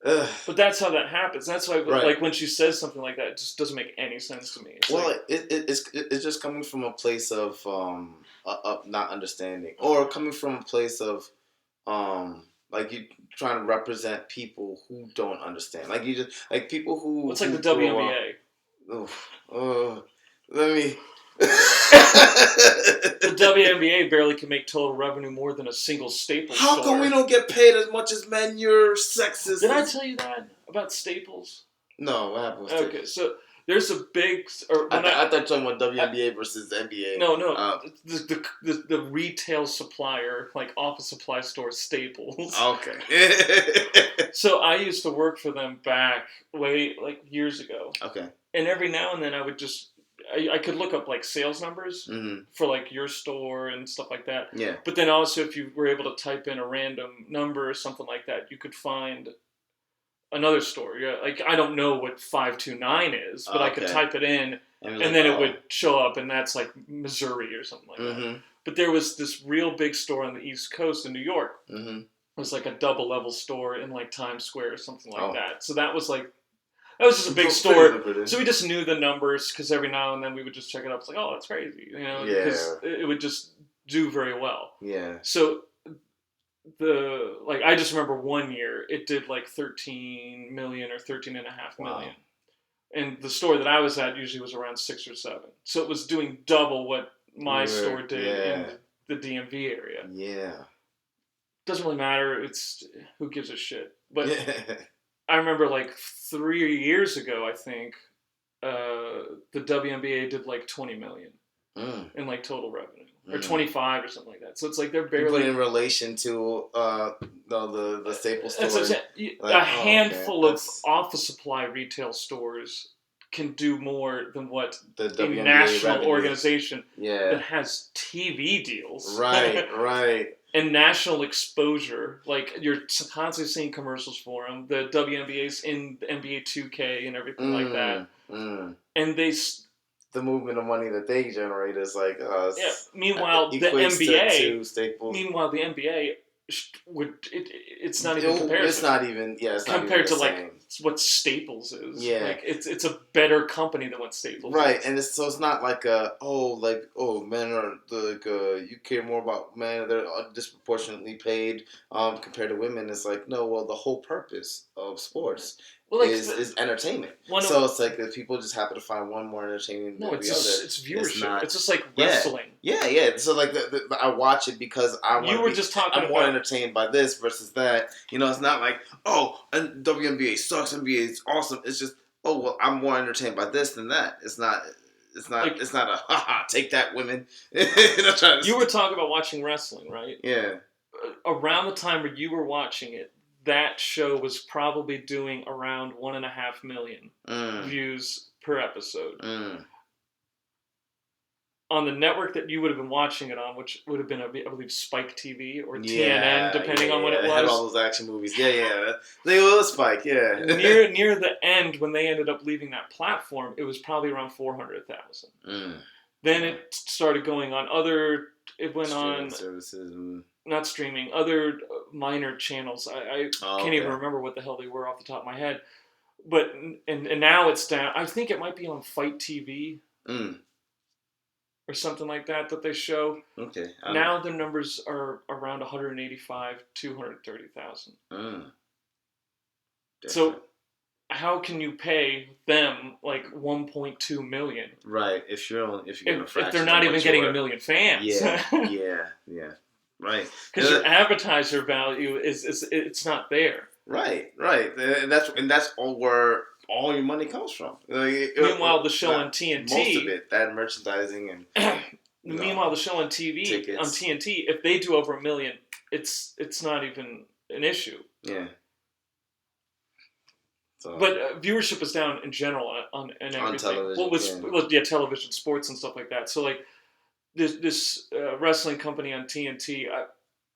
Ugh. But that's how that happens. That's why, Right. like, when she says something like that, it just doesn't make any sense to me. It's well, like, it's just coming from a place of not understanding, or coming from a place of like you trying to represent people who don't understand. Like you just like people who. It's like the grow WNBA. Up, let me. The WNBA barely can make total revenue more than a single Staples How store. come we don't get paid as much as men? You're sexist. Did I tell you that about Staples? No, what happened with Okay, Staples? so there's a big. I thought you were talking about WNBA versus NBA. No. The retail supplier, like office supply store, Staples. Okay. So I used to work for them back like years ago. Okay. And every now and then I would just. I could look up like sales numbers for like your store and stuff like that. Yeah. But then also if you were able to type in a random number or something like that, you could find another store. Yeah, like I don't know what 529 is, but I could type it in and then it would show up, and that's like Missouri or something like that. But there was this real big store on the East Coast in New York. It was like a double level store in like Times Square or something like that. So that was like. That was just a big store, so we just knew the numbers because every now and then we would just check it up. It's like, oh, that's crazy, because it would just do very well. Yeah. So I just remember one year it did like 13 million or 13.5 million, and the store that I was at usually was around 6 or 7. So it was doing double what my store did in the DMV area. Yeah. Doesn't really matter. It's who gives a shit, but. I remember like 3 years ago, I think, the WNBA did like 20 million in like total revenue, or 25 or something like that. So it's like they're barely. Put in relation to the Staples store. A handful of office supply retail stores can do more than what the a national organization that has TV deals. Right. And national exposure, like you're constantly seeing commercials for them. The WNBA's in the NBA 2K and everything like that. And the movement of money that they generate is like Meanwhile, the NBA. Meanwhile, the NBA it's not even comparison. It's not even compared to like same. What Staples is. Yeah, like it's a better company than what Staples. Right, is. And it's not like men are you care more about men, they're disproportionately paid compared to women. It's like no, well the whole purpose of sports. Is entertainment. So it's like if people just happen to find one more entertaining than the other. It's viewership. It's just like wrestling. Yeah. So like I watch it because I'm more entertained by this versus that. It's not like and WNBA sucks, NBA is awesome. It's just I'm more entertained by this than that. It's not a haha take that women. You were talking about watching wrestling, right? Yeah. Around the time where you were watching it, that show was probably doing around 1.5 million views per episode. On the network that you would have been watching it on, which would have been, I believe, Spike TV or TNN, depending on what it was. Had all those action movies. Yeah. They were Spike, yeah. near the end, when they ended up leaving that platform, it was probably around 400,000. Then it started going on it went streaming on services. Not streaming, other minor channels. I can't even remember what the hell they were off the top of my head. But and now it's down. I think it might be on Fight TV or something like that they show. Okay. Now their numbers are around 185, 230,000. So how can you pay them like 1.2 million? Right. If they're not even getting a million fans. Yeah. Right, because your advertiser value is it's not there. Right, and that's all where all your money comes from. Meanwhile, the show on TNT, most of it, that merchandising and meanwhile, the show on TV tickets. on TNT, if they do over $1 million, it's not even an issue. Yeah. So, but viewership is down in general on everything. On television. Television, sports, and stuff like that. So like this wrestling company on TNT, I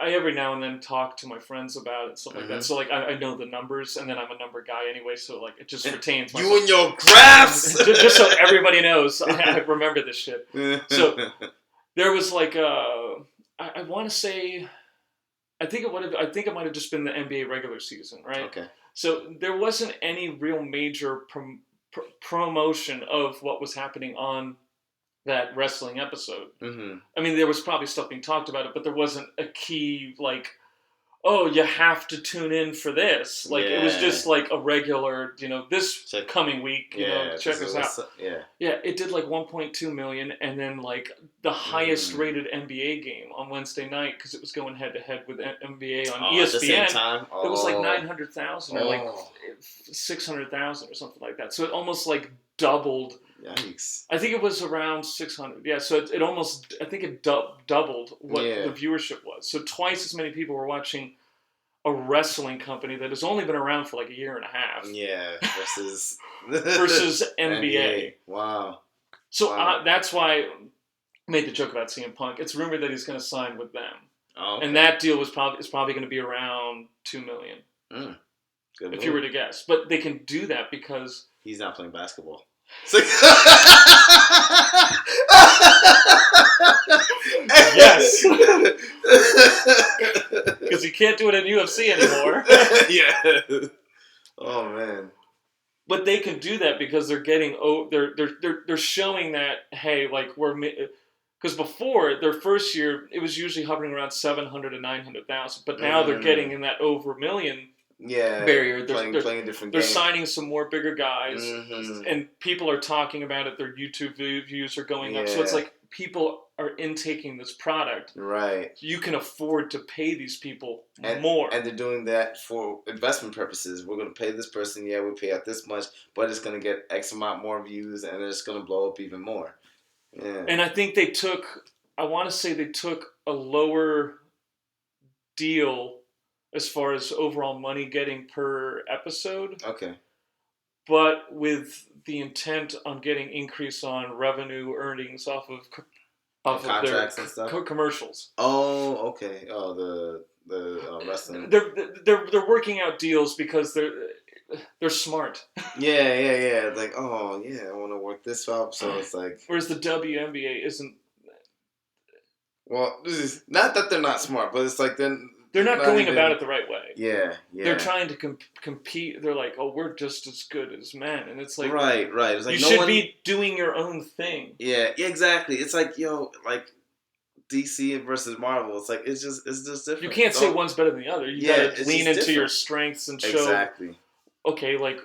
every now and then talk to my friends about it and stuff like that. So like I know the numbers, and then I'm a number guy anyway, so like it just retains. You and your graphs. Just so everybody knows, I remember this shit. So there was like I want to say, I think it might have just been the NBA regular season, right? Okay. So there wasn't any real major promotion of what was happening on that wrestling episode. Mm-hmm. I mean, there was probably stuff being talked about it, but there wasn't a key, like, oh, you have to tune in for this. Like, it was just like a regular, this coming week, check this out. Yeah, it did like 1.2 million, and then like the highest rated NBA game on Wednesday night, because it was going head to head with NBA on ESPN. At the same time? It was like 900,000 or like 600,000 or something like that. So it almost like doubled. Yikes. I think it was around 600. Yeah, so it almost, I think it doubled what the viewership was. So twice as many people were watching a wrestling company that has only been around for like a year and a half. Yeah, versus NBA. Wow. So that's why I made the joke about CM Punk. It's rumored that he's going to sign with them. Oh, okay. And that deal is probably going to be around $2 million. Good if you were to guess. But they can do that because he's not playing basketball. Yes. Because you can't do it in UFC anymore. Yeah. Oh man. But they can do that because they're getting they're showing that, hey, like because before their first year it was usually hovering around 700 to 900,000, but now they're getting in that over $1 million. Barrier. Playing a different they're game. signing some more bigger guys, and people are talking about it. Their YouTube views are going up, so it's like people are intaking this product. Right. You can afford to pay these people more, and they're doing that for investment purposes. We're going to pay this person. Yeah, we pay out this much, but it's going to get X amount more views, and it's going to blow up even more. Yeah. And I think they took a lower deal as far as overall money getting per episode. Okay. But with the intent on getting increase on revenue earnings off of contracts their and stuff? Commercials. Oh, okay. Oh, the wrestling. They're working out deals because they're smart. Yeah. Like, oh, yeah, I want to work this out. So it's like. Whereas the WNBA isn't. Well, this is not that they're not smart, but it's like they're not going about it the right way. Yeah. They're trying to compete. They're like, oh, we're just as good as men. And it's like... Right. It's like you should be doing your own thing. Yeah, exactly. It's like, like DC versus Marvel. It's like, it's just different. You can't say one's better than the other. You gotta lean into your strengths and show... Exactly. Okay, like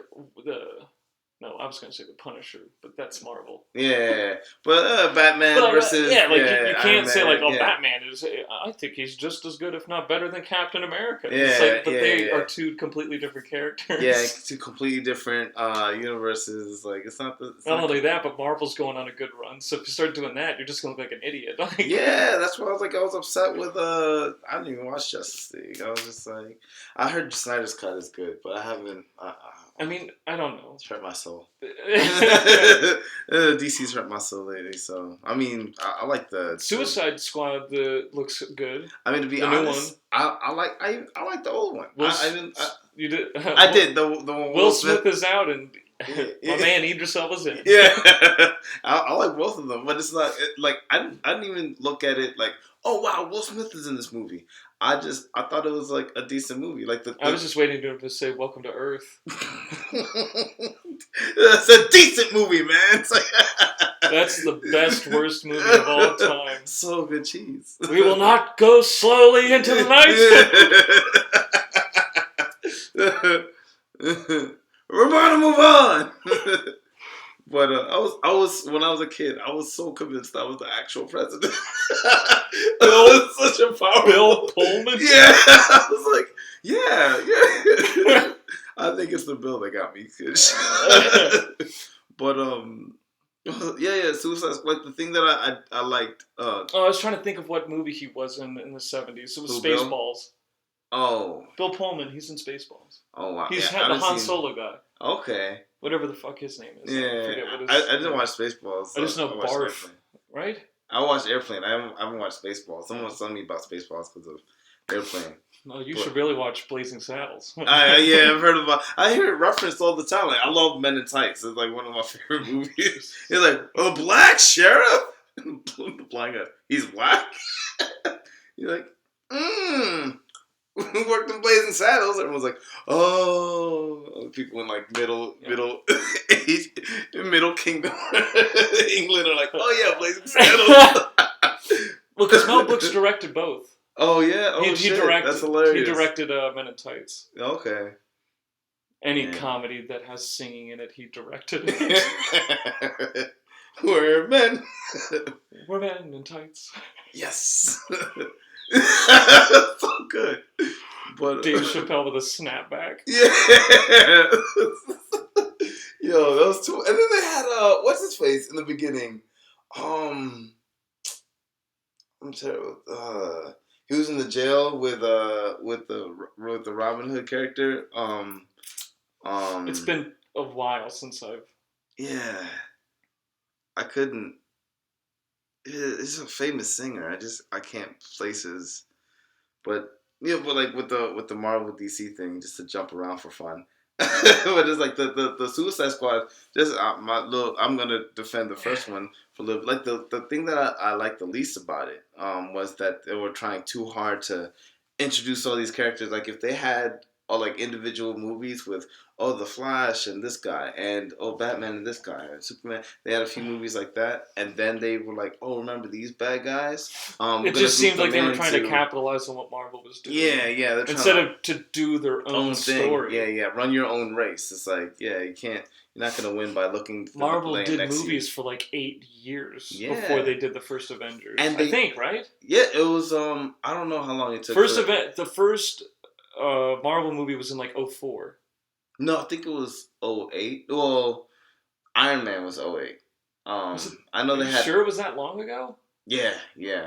No, I was going to say the Punisher, but that's Marvel. Yeah, but Batman versus... you can't say, like, Batman is... I think he's just as good, if not better, than Captain America. They are two completely different characters. Yeah, two completely different universes. Like, it's not... Not only that, but Marvel's going on a good run, so if you start doing that, you're just going to look like an idiot. Yeah, that's why I was upset with... I didn't even watch Justice League. I was just like... I heard Snyder's Cut is good, but I haven't... I mean, I don't know. It's hurt my soul. DC's hurt my soul lately, so I mean, I like the Suicide Squad. Looks good. I mean, to be honest, I like the old one. You did. I did the one. Will Smith is out, and my man Idris Elba's in. Yeah, I like both of them, but it's not like I didn't even look at it like, oh wow, Will Smith is in this movie. I thought it was like a decent movie. Like I was just waiting to say "Welcome to Earth." It's a decent movie, man. It's like that's the best worst movie of all time. So good cheese. We will not go slowly into the night. We're going to move on. But I was when I was a kid, I was so convinced I was the actual president. Bill, was such a powerful. Bill Pullman. Yeah, I was like, yeah. I think it's the bill that got me. But yeah. Suicide Squad. Like the thing that I liked. I was trying to think of what movie he was in the 70s. It was Bill? Spaceballs. Oh. Bill Pullman. He's in Spaceballs. Oh wow. He's the Han Solo guy. Okay. Whatever the fuck his name is. Yeah. I forget what I didn't watch Spaceballs. I just know Barf. Right? I watched Airplane. I haven't watched Spaceballs. Someone was telling me about Spaceballs because of Airplane. No, you should really watch Blazing Saddles. Yeah, I've heard about. I hear it referenced all the time. Like I love Men in Tights. It's like one of my favorite movies. It's like a black sheriff. The blind guy. He's black. You're like, Who worked in Blazing Saddles? Everyone's like, oh. People in like middle age, middle kingdom England are like, oh yeah, Blazing Saddles. Well, because Mel Brooks directed both. Oh yeah, he directed, that's hilarious. He directed Men in Tights. Okay. Any comedy that has singing in it, he directed it. We're men. We're men in tights. Yes. So good. But Dave Chappelle with a snapback. Yeah. Yo, those two. And then they had what's his face in the beginning? I'm terrible. He was in the jail with the Robin Hood character. It's been a while since I've. Yeah. I couldn't. He's a famous singer. I can't place his. But but like with the Marvel DC thing, just to jump around for fun. But it's like the Suicide Squad. Just I'm gonna defend the first one for a little. Like the thing that I liked the least about it was that they were trying too hard to introduce all these characters. Like if they had all like individual movies with the Flash and this guy and Batman and this guy and Superman. They had a few movies like that, and then they were like, remember these bad guys? It just seemed like they were trying to capitalize on what Marvel was doing. Yeah. Instead of to do their own story. Yeah. Run your own race. It's like, you can't. You're not gonna win by looking. Marvel did movies for like 8 years before they did the first Avengers. And I think, right? Yeah, it was. I don't know how long it took. The first Marvel movie was in like 2004. No, I think it was 2008. Well, Iron Man was 2008. I know they had. Sure, it was that long ago? Yeah.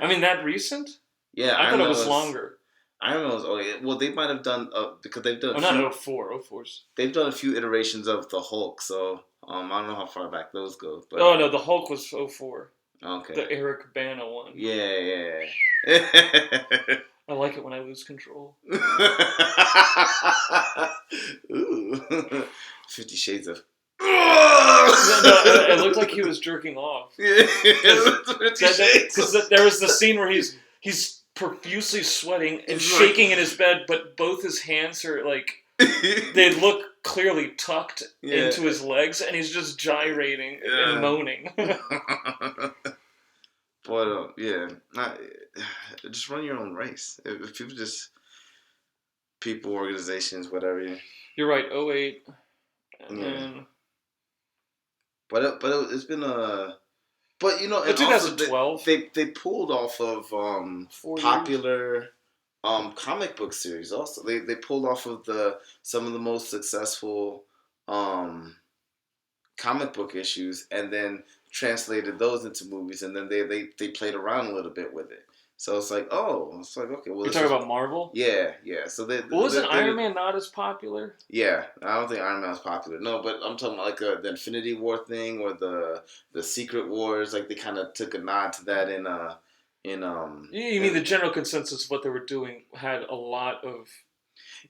I mean, that recent? Yeah, I thought it was longer. Iron Man was 2008. Well, they might have done because they've done. Not 2004. 2004's. They've done a few iterations of the Hulk, so I don't know how far back those go. But, no, the Hulk was 2004. Okay. The Eric Bana one. Yeah. I like it when I lose control. Ooh. 50 Shades of. It looked like he was jerking off. Yeah, because there was the scene where he's profusely sweating and shaking in his bed, but both his hands are like they look clearly tucked into his legs, and he's just gyrating and moaning. But just run your own race. If people organizations, whatever. You're right. 2008. But it's been But 2012. They pulled off of popular comic book series. Also, they pulled off of some of the most successful comic book issues, and then translated those into movies, and then they played around a little bit with it. So it's like, okay. Well, you're talking about Marvel? Yeah. So wasn't Iron Man not as popular? Yeah, I don't think Iron Man was popular. No, but I'm talking about like the Infinity War thing or the Secret Wars. Like they kind of took a nod to that in. You mean the general consensus of what they were doing had a lot of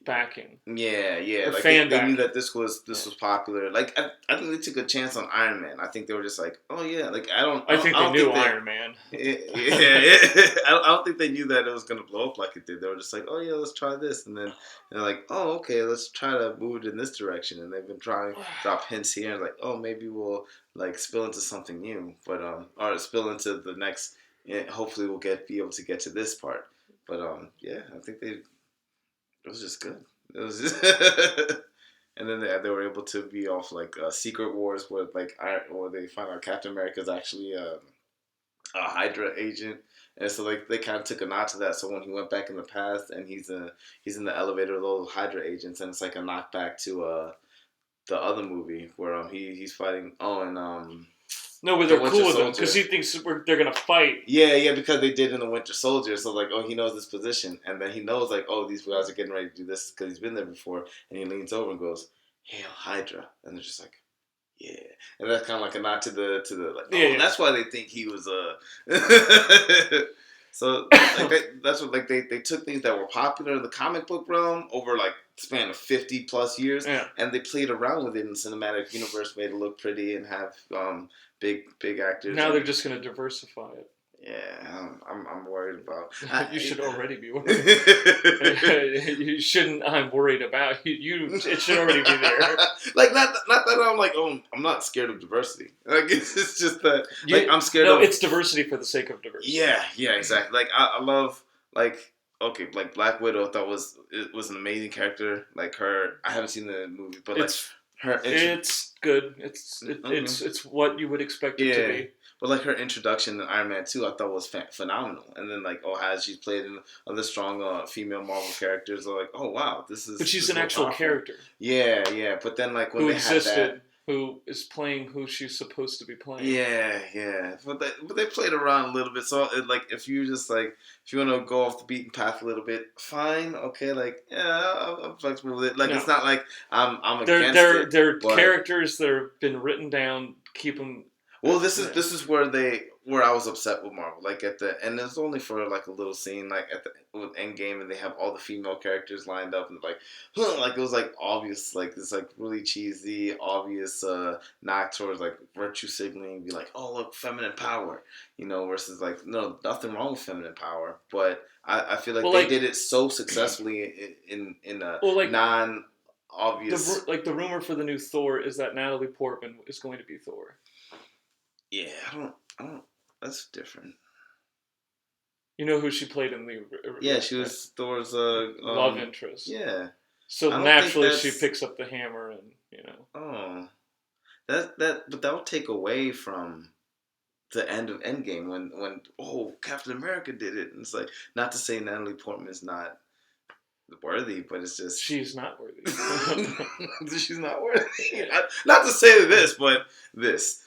backing? Yeah. Like they knew that this was popular. Like I think they took a chance on Iron Man. I think they were just like, oh yeah. Like I think they knew Iron Man. Yeah. I don't think they knew that it was gonna blow up like it did. They were just like, oh yeah, let's try this, and then they're like, oh okay, let's try to move it in this direction. And they've been trying to drop hints here, and like, oh maybe we'll like spill into something new, but or spill into the next. Hopefully we'll be able to get to this part. But I think it was just good. It was just And then they were able to be off like Secret Wars, where or they find out Captain America is actually a Hydra agent, and so like they kind of took a nod to that. So when he went back in the past, and he's in the elevator with those Hydra agents, and it's like a knockback to the other movie where he's fighting. Oh, and No, but they're cool with him because he thinks they're gonna fight. Yeah, because they did in the Winter Soldier. So like, oh, he knows this position, and then he knows like, oh, these guys are getting ready to do this because he's been there before, and he leans over and goes, "Hail Hydra," and they're just like, "Yeah," and that's kind of like a nod to the like, oh, that's why they think he was So like that's what like they took things that were popular in the comic book realm over like span of 50 plus years, and they played around with it in the cinematic universe, made it look pretty and have big actors. Now they're just going to diversify it. Yeah, I'm worried about. You should already be worried. You shouldn't. I'm worried about you. It should already be there. Like not that I'm like, oh, I'm not scared of diversity. Like it's just that like I'm scared. No, it's diversity for the sake of diversity. Yeah, exactly. Like I love like like Black Widow. I thought was an amazing character. Like her, I haven't seen the movie, but like her. It's good. It's what you would expect it to be. But like her introduction in Iron Man 2, I thought was phenomenal. And then like, how she's played in other strong female Marvel characters, are like, oh wow, this is. But she's an actual character. Yeah. But then like when who they existed, had that, who is playing who she's supposed to be playing. Yeah. But they played around a little bit. So like if you want to go off the beaten path a little bit, fine, okay, like I'm flexible with it. Like it's not like I'm against it. They're characters that have been written down. Keep them. Well, this is where I was upset with Marvel. Like and it's only for like a little scene, like with Endgame, and they have all the female characters lined up, and like, like it was like obvious, like this like really cheesy, obvious knock towards like virtue signaling, be like, oh look, feminine power, versus like no, nothing wrong with feminine power, but I feel like they did it so successfully in a non obvious. The rumor for the new Thor is that Natalie Portman is going to be Thor. Yeah, I don't. That's different. You know who she played in the? Yeah, she was Thor's love interest. Yeah. So naturally, she picks up the hammer, and Oh, but that would take away from the end of Endgame when Captain America did it, and it's like not to say Natalie Portman is not worthy, but it's just she's not worthy. She's not worthy. Not to say this, but this.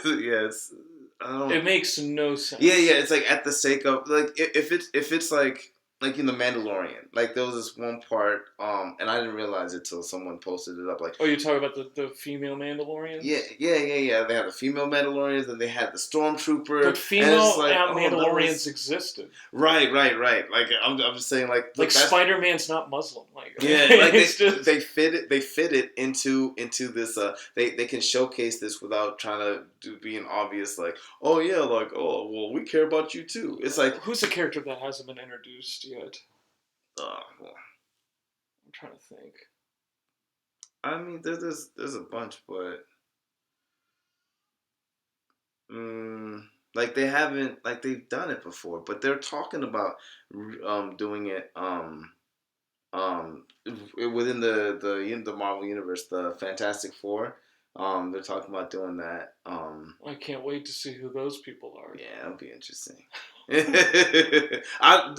Yes, it makes no sense. Yeah. It's like at the sake of like if it's like in The Mandalorian, like there was this one part, and I didn't realize it till someone posted it up. Like, oh, you're talking about the female Mandalorians? Yeah. They had the female Mandalorians, and they had the Stormtrooper. But female Mandalorians existed. Right. Like I'm just saying, like Spider-Man's not Muslim. Like like they fit it into this. They can showcase this without trying to be an obvious like, oh yeah, like well we care about you too. It's like who's a character that hasn't been introduced yet? Well, I'm trying to think. I mean, there's a bunch, but like they haven't, like they've done it before, but they're talking about doing it within the Marvel universe, the Fantastic Four. They're talking about doing that. I can't wait to see who those people are. Yeah, it'll be interesting. I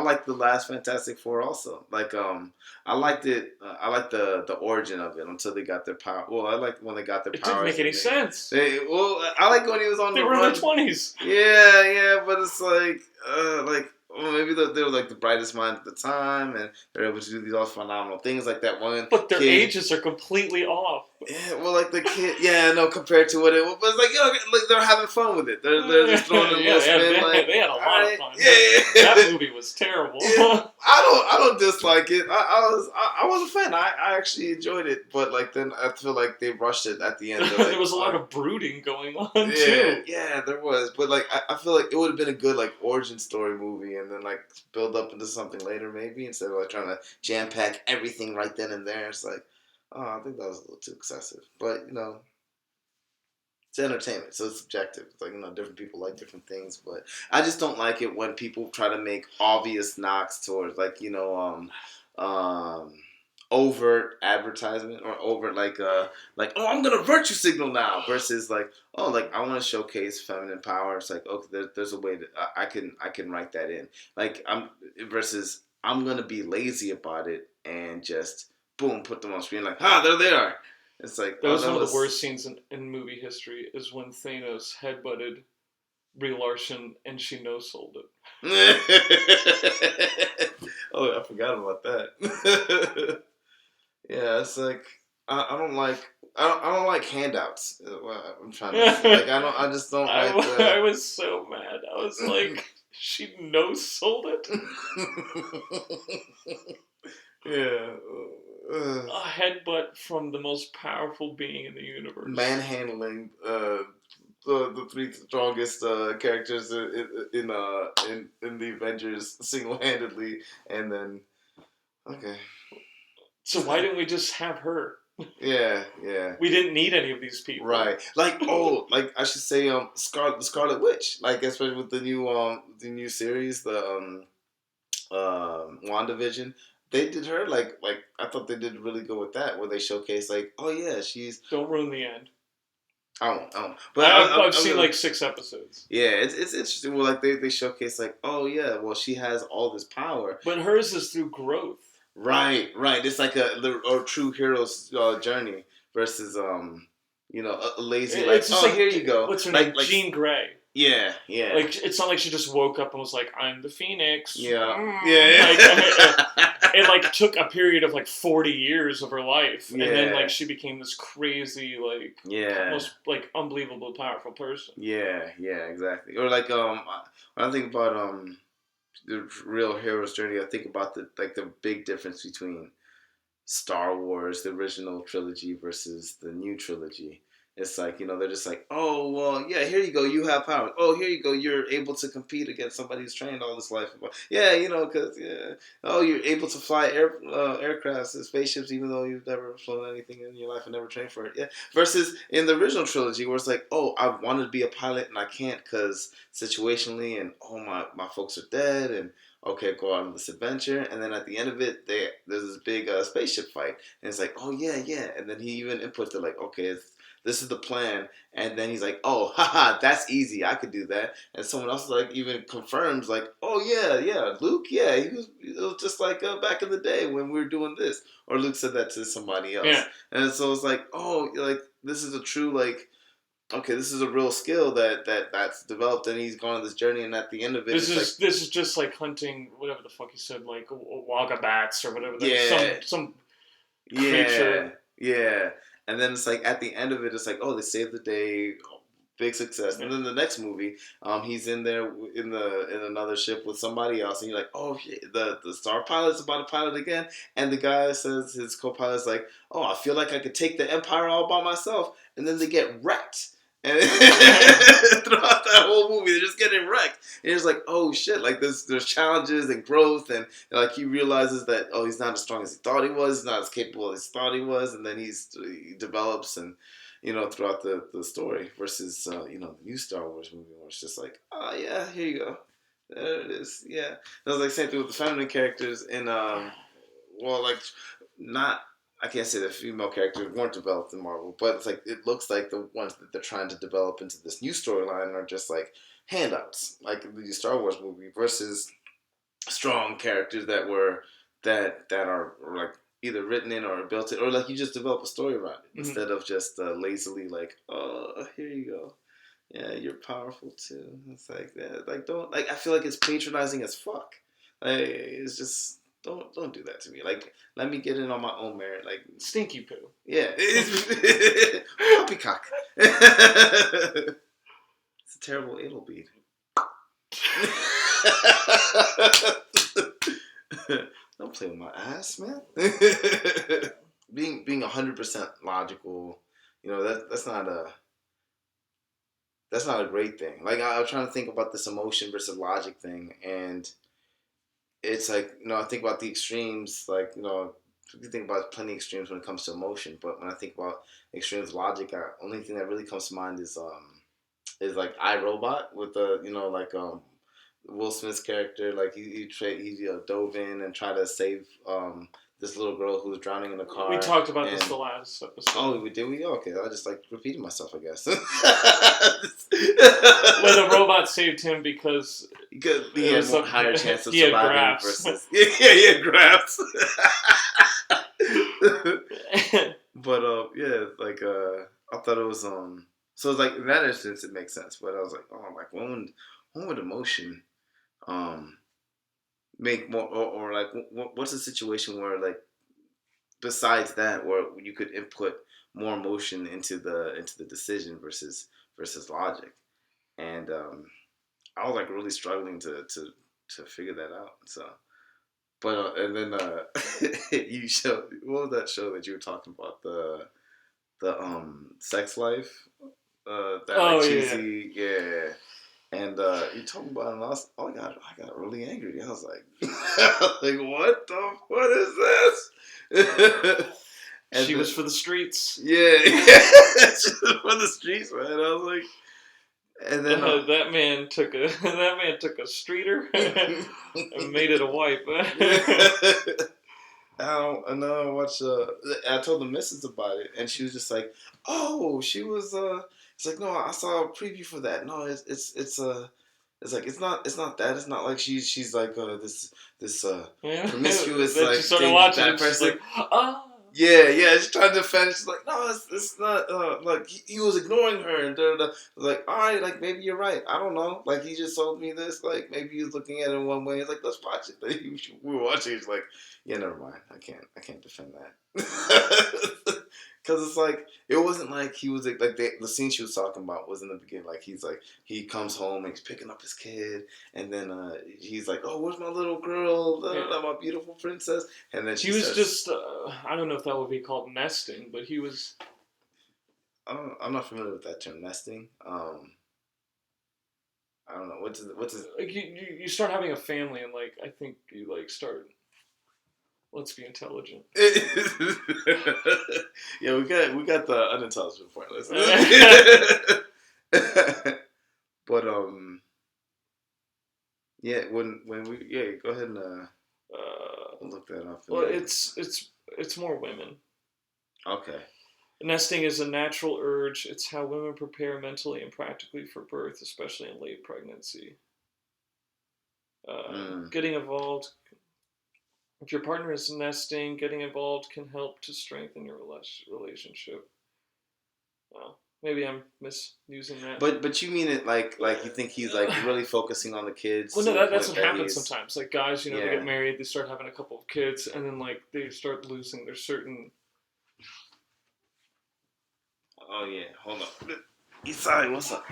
like the last Fantastic Four also. Like I liked it. I like the origin of it until they got their power. Well, I like when they got their powers. It didn't make any sense. I like when he was on the run. They were in their 20s. Yeah, but it's like well, maybe they were like the brightest mind at the time, and they're able to do these all phenomenal things like that one. But their ages are completely off. Yeah, well, like the kid, compared to what it was, but it's like they're having fun with it. They're just throwing a little spin. They had a lot of fun. Yeah. That movie was terrible. Yeah, I don't dislike it. I was a fan. I actually enjoyed it, but like then I feel like they rushed it at the end. There was a lot of brooding going on too. Yeah, there was, but like I feel like it would have been a good like origin story movie, and then like build up into something later maybe instead of like trying to jam pack everything right then and there. It's like, oh, I think that was a little too excessive, but it's entertainment, so it's subjective. It's like different people like different things, but I just don't like it when people try to make obvious knocks towards like overt advertisement or overt like oh, I'm gonna virtue signal now versus like oh, like I want to showcase feminine power. It's like okay, there's a way that I can write that in. Like I'm versus I'm gonna be lazy about it and just boom put them on screen like there they are. It's like That was one of the worst scenes in movie history. Is when Thanos headbutted Brie Larson and she no sold it. Oh, I forgot about that. Yeah, it's like I don't like I don't like handouts. I'm trying to like I just don't like. I was so mad. I was like, she no sold it. Yeah. A headbutt from the most powerful being in the universe. Manhandling the three strongest characters in the Avengers single handedly, and then okay. So why didn't we just have her? Yeah. We didn't need any of these people. Right. Like like I should say the Scarlet Witch. Like especially with the new series, the WandaVision. They did her like I thought they did really good with that, where they showcase like, oh yeah, she's. Don't ruin the end. I won't. But I've seen like 6 episodes. Yeah, it's interesting. Well, like they showcase like, oh yeah, well she has all this power. But hers is through growth. Right. It's like a true hero's journey versus a lazy like, oh like, here you go. What's her name? Jean Grey. Yeah. Like it's not like she just woke up and was like, "I'm the Phoenix." Yeah. It like took a period of like 40 years of her life, and then like she became this crazy most like unbelievable powerful person. Yeah, exactly. Or like when I think about the real hero's journey, I think about the big difference between Star Wars, the original trilogy, versus the new trilogy. It's like, they're just like, oh, well, yeah, here you go, you have power. Oh, here you go, you're able to compete against somebody who's trained all this life. Yeah, because, oh, you're able to fly aircrafts and spaceships even though you've never flown anything in your life and never trained for it. Yeah. Versus in the original trilogy where it's like, oh, I wanted to be a pilot and I can't because situationally and, oh, my folks are dead and, okay, go out on this adventure, and then at the end of it, there's this big spaceship fight, and it's like, oh yeah, and then he even inputs it like, okay, this is the plan, and then he's like, oh, haha, that's easy, I could do that, and someone else like even confirms like, oh yeah, Luke, yeah, it was just like back in the day when we were doing this, or Luke said that to somebody else, and so it's like, oh, like this is a true like. Okay, this is a real skill that's developed, and he's gone on this journey. And at the end of it, this is just like hunting whatever the fuck he said, like wagga bats or whatever. Some creature. Yeah. And then it's like at the end of it, it's like, oh, they saved the day, big success. And then the next movie, he's in there in another ship with somebody else, and you're like, oh, the star pilot's about to pilot again, and the guy says his co-pilot's like, oh, I feel like I could take the Empire all by myself, and then they get wrecked. And throughout that whole movie, they're just getting wrecked. And it's like, oh shit, like there's challenges and growth, and like he realizes that he's not as strong as he thought he was, he's not as capable as he thought he was, and then he develops and throughout the story versus the new Star Wars movie where it's just like, oh yeah, here you go, there it is, yeah. It was like same thing with the feminine characters in not. I can't say the female characters weren't developed in Marvel, but it's like it looks like the ones that they're trying to develop into this new storyline are just like handouts, like the Star Wars movie, versus strong characters that are like either written in or built in, or like you just develop a story around it instead of just lazily like, oh, here you go, yeah, you're powerful too. It's like that, like don't like I feel like it's patronizing as fuck. Like it's just. Don't do that to me. Like, let me get in on my own merit. Like stinky poo. Yeah, poppycock. It's a terrible anal bead. Don't play with my ass, man. being 100% logical, that's not a great thing. Like I was trying to think about this emotion versus logic thing, and it's like, I think about the extremes, like, you think about plenty of extremes when it comes to emotion, but when I think about extremes of logic, the only thing that really comes to mind is like iRobot with Will Smith's character, like he dove in and tried to save this little girl who was drowning in the car. We talked about this the last episode. Oh, did we? Okay, I just like repeating myself, I guess. Where the robot saved him because he had a higher chance of surviving versus he had grafts. But like I thought it was so it's like in that instance it makes sense, but I was like, oh, like when would emotion make more or like what's the situation where like besides that where you could input more emotion into the decision versus logic, and I was like really struggling to figure that out. So, but and then you showed, what was that show that you were talking about, the Sex Life, that like cheesy, yeah. And you talking about it, and I got really angry. I was like, like what is this? And she was for the streets. Yeah, she was for the streets, man. I was like, and then that man took a streeter and made it a wipe. And then I watched. I told the missus about it, and she was just like, "Oh, she was." It's like, no, I saw a preview for that. No, it's like it's not that. It's not like she's like this promiscuous then like she started thing, watching that it. She's person. like, oh. Yeah, she's trying to defend it. She's like, no, it's not, like, he was ignoring her, and da-da-da. Like, alright, like, maybe you're right. I don't know. Like, he just told me this, like, maybe he was looking at it in one way. He's like, let's watch it. Like, we were watching it. He's like, yeah, never mind. I can't defend that. Because it's like, it wasn't like he was, like the scene she was talking about was in the beginning, like, he's like, he comes home and he's picking up his kid, and then he's like, oh, where's my little girl, my beautiful princess, and then he was just, I don't know if that would be called nesting, but he was... I'm not familiar with that term, nesting. I don't know, what's his... Like, you start having a family, and, like, I think you, like, start... Let's be intelligent. Yeah, we got the unintelligent part. But yeah, when we go ahead and look that up. Well, it's more women. Okay. Nesting is a natural urge. It's how women prepare mentally and practically for birth, especially in late pregnancy. Getting involved. If your partner is nesting, getting involved can help to strengthen your relationship. Well, maybe I'm misusing that. But you mean it like you think he's like really focusing on the kids? Well, no, that's what happens sometimes. Like guys, they get married, they start having a couple of kids, and then like they start losing their certain. Oh yeah, hold on. Isai, what's up?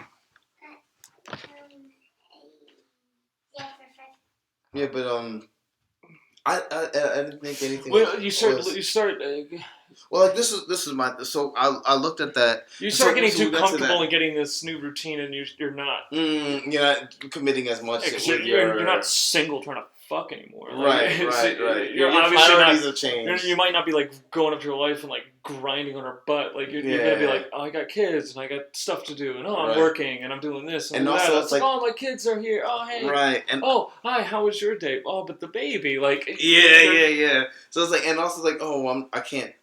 Yeah, but I didn't think anything. Well, you start. Well, like this is my. So I looked at that. You start getting too comfortable and getting this new routine, and you're not. You're not committing as much. You're not single trying to fuck anymore. Right. Your priorities have changed. You might not be like going up to your wife and like grinding on her butt. Like you're gonna be like, oh, I got kids and I got stuff to do, and I'm working and I'm doing this and also that. It's like, oh, my kids are here. Oh, hey. Right. And oh, hi. How was your day? Oh, but the baby, like. Yeah. So it's like, and also like, oh, I can't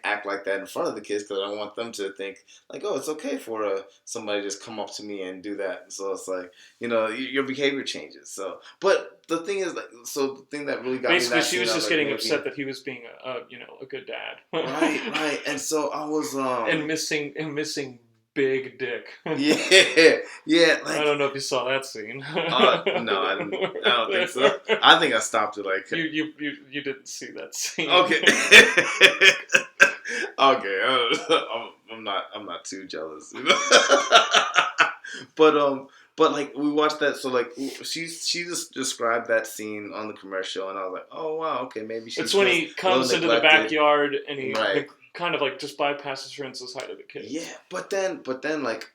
act like that in front of the kids because I don't want them to think like, oh, it's okay for somebody to just come up to me and do that. And so it's like, your behavior changes. So, but the thing is, like, so the thing that really got basically, me she was just getting upset that he was being a good dad. Right. And so I was and missing big dick. Yeah. Like, I don't know if you saw that scene. No, I don't think so. I think I stopped it. Like you didn't see that scene. Okay. Okay. I'm not too jealous. But like we watched that, so like she just described that scene on the commercial, and I was like, oh wow, okay, maybe she's. It's when he comes into the backyard and he kind of like just bypasses her and says hi to the kids. Yeah, but then like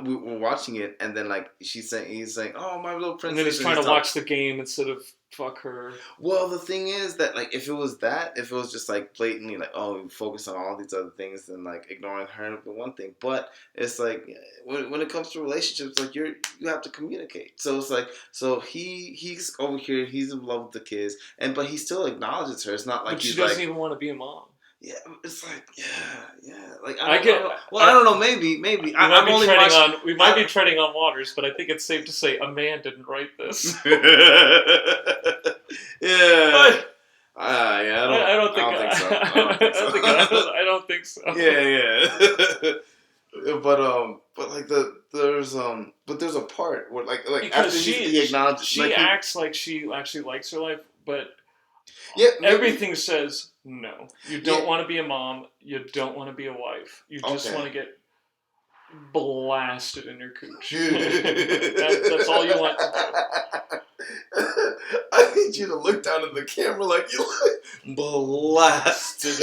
we were watching it, and then like he's saying, "Oh, my little princess," and then he's trying to watch the game instead of fuck her. Well, the thing is that like if it was just like blatantly like, oh, we focus on all these other things and like ignoring her the one thing, but it's like when it comes to relationships, like you have to communicate. So it's like he's over here, he's in love with the kids, but he still acknowledges her. It's not like but she doesn't even want to be a mom. Yeah, it's like like I don't know. Maybe we might be treading on waters, but I think it's safe to say a man didn't write this. Yeah. I don't think so. I don't think so. Yeah. But like there's a part where like because after he acknowledges, she acts like she actually likes her life, but yeah, everything says no. You don't want to be a mom. You don't want to be a wife. You just want to get blasted in your cooch. That's all you want to do. I need you to look down at the camera like you blasted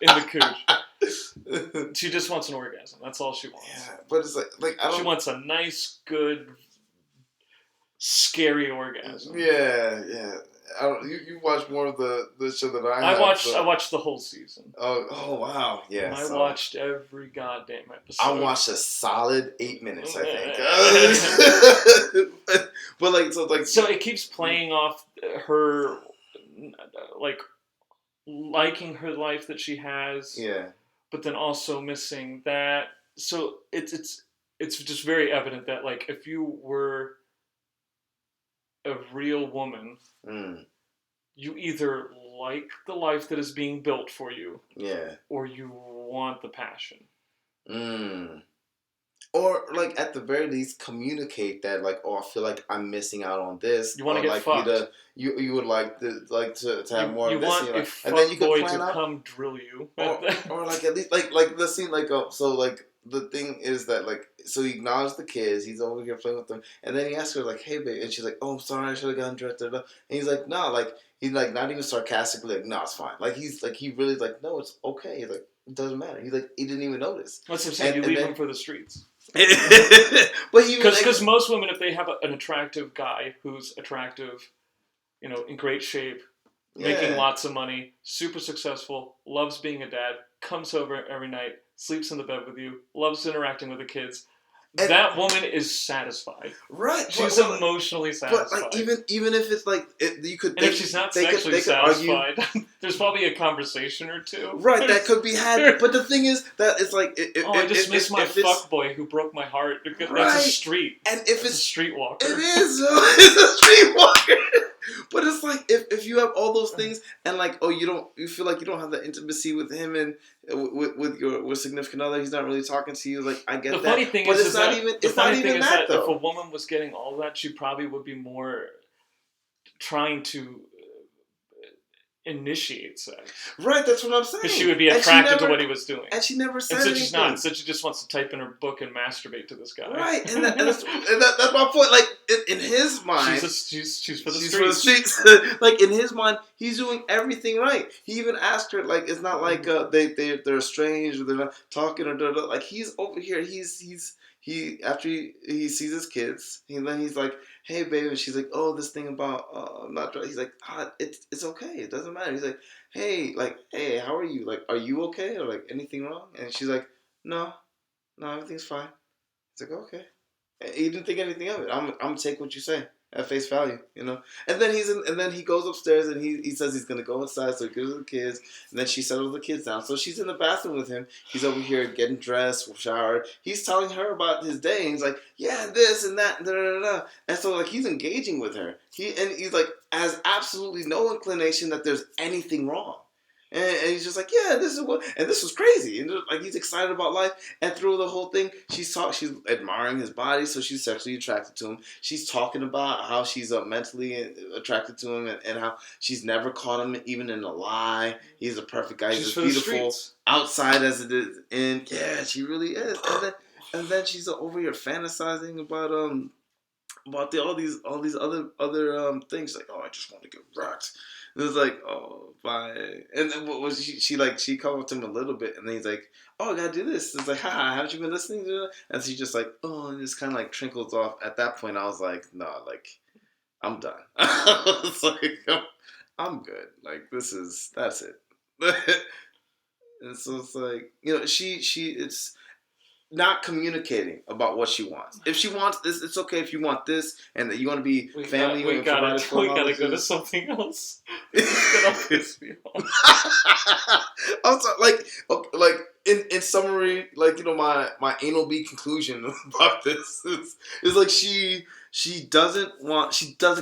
in the cooch. She just wants an orgasm. That's all she wants. Yeah, but it's like I don't. She wants a nice, good, scary orgasm. Yeah. You watched more of the show than I watched the whole season. Oh wow, yeah. I watched every goddamn episode. I watched a solid 8 minutes, I think. So it keeps playing off her like liking her life that she has. Yeah. But then also missing that. So it's just very evident that like if you were a real woman, you either like the life that is being built for you, or you want the passion. Or like at the very least communicate that like, oh, I feel like I'm missing out on this. You want to get like fucked. You would like to have more of this. You want a fuck boy to come drill you. or like at least like the scene like so like. The thing is that, like, so he acknowledged the kids. He's over here playing with them. And then he asks her, like, hey, babe. And she's like, oh, I'm sorry. I should have gotten dressed. And he's like, no. Like, he's, like, not even sarcastically, like, no, it's fine. Like, he's, like, he really, like, no, it's okay. He's like, it doesn't matter. He's like, he didn't even notice. That's what I'm saying. You leave him for the streets. But he Because most women, if they have an attractive guy who's attractive, in great shape, making lots of money, super successful, loves being a dad, comes over every night, sleeps in the bed with you, loves interacting with the kids. And that woman is satisfied. Right. She's emotionally satisfied. But like even if it's like you could. And if she's not sexually satisfied, there's probably a conversation or two. Right, that could be had. But the thing is that it's like. I just miss my fuckboy who broke my heart. That's a street. And if it's a streetwalker. It is. It's a streetwalker. But it's like if you have all those things and like you feel like you don't have that intimacy with him and with your significant other, he's not really talking to you. Like I get that. The funny thing but is, it's not even that though. If a woman was getting all that, she probably would be more trying to initiate sex. Right, that's what I'm saying. Because she would be attracted to what he was doing. And she never said anything. Instead she's not. Instead she just wants to type in her book and masturbate to this guy. Right, and that's my point. Like, in his mind... She's for the streets. For the streets. Like, in his mind, he's doing everything right. He even asked her, like, it's not like they're estranged or they're not talking or da-da. Like, he's over here, after he sees his kids, and then he's like, hey, baby, and she's like, oh, this thing about I'm not drunk. He's like, it's okay. It doesn't matter. He's like, hey, how are you? Like, are you okay? Or, like, anything wrong? And she's like, no, everything's fine. He's like, okay. And he didn't think anything of it. I'm going to take what you say at face value, And then he goes upstairs and he says he's going to go inside, so he goes to the kids, and then she settles the kids down. So she's in the bathroom with him. He's over here getting dressed, showered. He's telling her about his day, and he's like, yeah, this and that, and da-da-da-da. And so, like, he's engaging with her. He's like, has absolutely no inclination that there's anything wrong. And he's just like, yeah, this was crazy. And like, he's excited about life. And through the whole thing, she's admiring his body, so she's sexually attracted to him. She's talking about how she's mentally attracted to him and how she's never caught him even in a lie. He's a perfect guy. He's beautiful outside as it is in. Yeah, she really is. And then she's over here fantasizing about about all these other things like, oh, I just want to get rocked. And it was like, oh, bye. And then what was she called up to him a little bit, and then he's like, oh, I gotta do this. It's like, haha, haven't you been listening to it? And she's just like, oh, and just kind of like trickles off. At that point, I was like, no, like, I'm done. It's like, I'm good. Like, that's it. And so it's like, it's not communicating about what she wants. If she wants this, it's okay if you want this, and that you want to be family. We gotta go to something else. It's gonna piss me off. Also, like in summary, like my anal bead conclusion about this is like she doesn't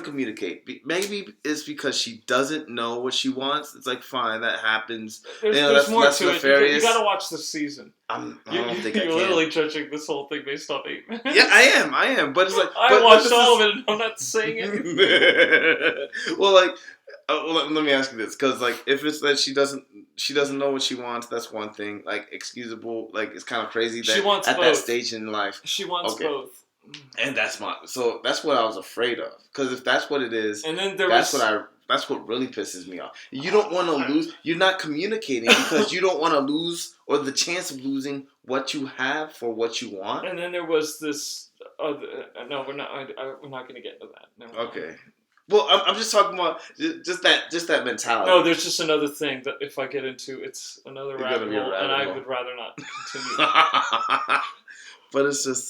communicate. Maybe it's because she doesn't know what she wants. It's like, fine, that happens. There's more to it. You gotta watch the season. I don't think I can. You're literally judging this whole thing based off 8 minutes. Yeah, I am. But it's like I watched all of it, and I'm not saying it. Well, like, let me ask you this, because like, if it's that she doesn't know what she wants, that's one thing. Like, excusable. Like, it's kind of crazy that she wants at both. that stage in life, she wants both. And that's what I was afraid of. Because if that's what it is, and then that's what really pisses me off. You don't want to lose. You're not communicating because you don't want to lose, or the chance of losing what you have for what you want. And then there was this. No, we're not. We're not going to get into that. Okay. Well, I'm just talking about just that mentality. No, there's just another thing that if I get into, it's another rabbit hole, and I would rather not continue. But it's just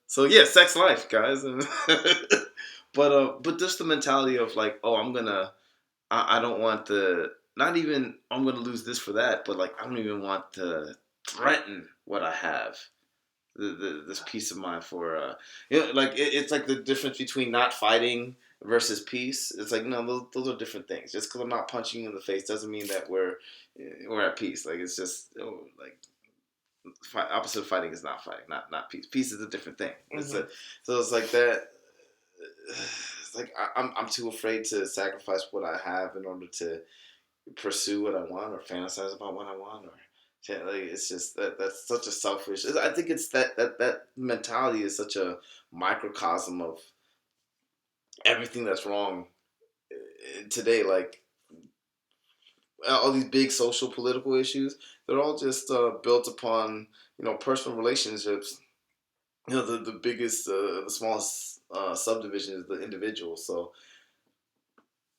so yeah, sex life, guys. But just the mentality of like, oh, I don't want not even I'm gonna lose this for that, but like I don't even want to threaten what I have. This peace of mind for like it's like the difference between not fighting versus peace. It's like, no, those are different things. Just because I'm not punching you in the face doesn't mean that we're at peace. Like, it's just like opposite of fighting is not fighting, not peace. Peace is a different thing. Mm-hmm. So it's like that. It's like I'm too afraid to sacrifice what I have in order to pursue what I want or fantasize about what I want, or like, it's just that's such a selfish. I think it's that mentality is such a microcosm of everything that's wrong today. Like all these big social political issues, they're all just built upon personal relationships. The biggest, the smallest subdivision is the individual. So,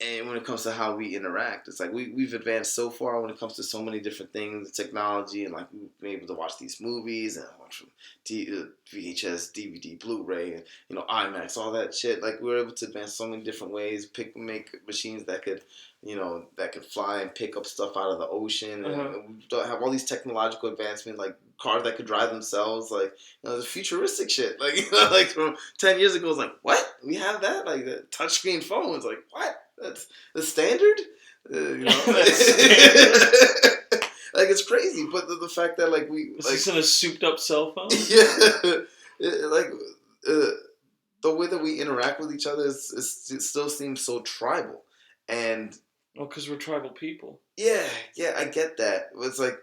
and when it comes to how we interact, it's like we've advanced so far when it comes to so many different things, technology, and like we've been able to watch these movies and watch from VHS, DVD, Blu-ray, and IMAX, all that shit. Like we're able to advance so many different ways, make machines that could fly and pick up stuff out of the ocean, and we don't have all these technological advancements, like cars that could drive themselves, like the futuristic shit. Like like from 10 years ago, it's like, what? We have that? Like the touchscreen phones, like what? That's the standard, like it's crazy. But the fact that like this isn't a souped up cell phone. Yeah, like the way that we interact with each other it still seems so tribal, and because we're tribal people. Yeah, I get that. It's like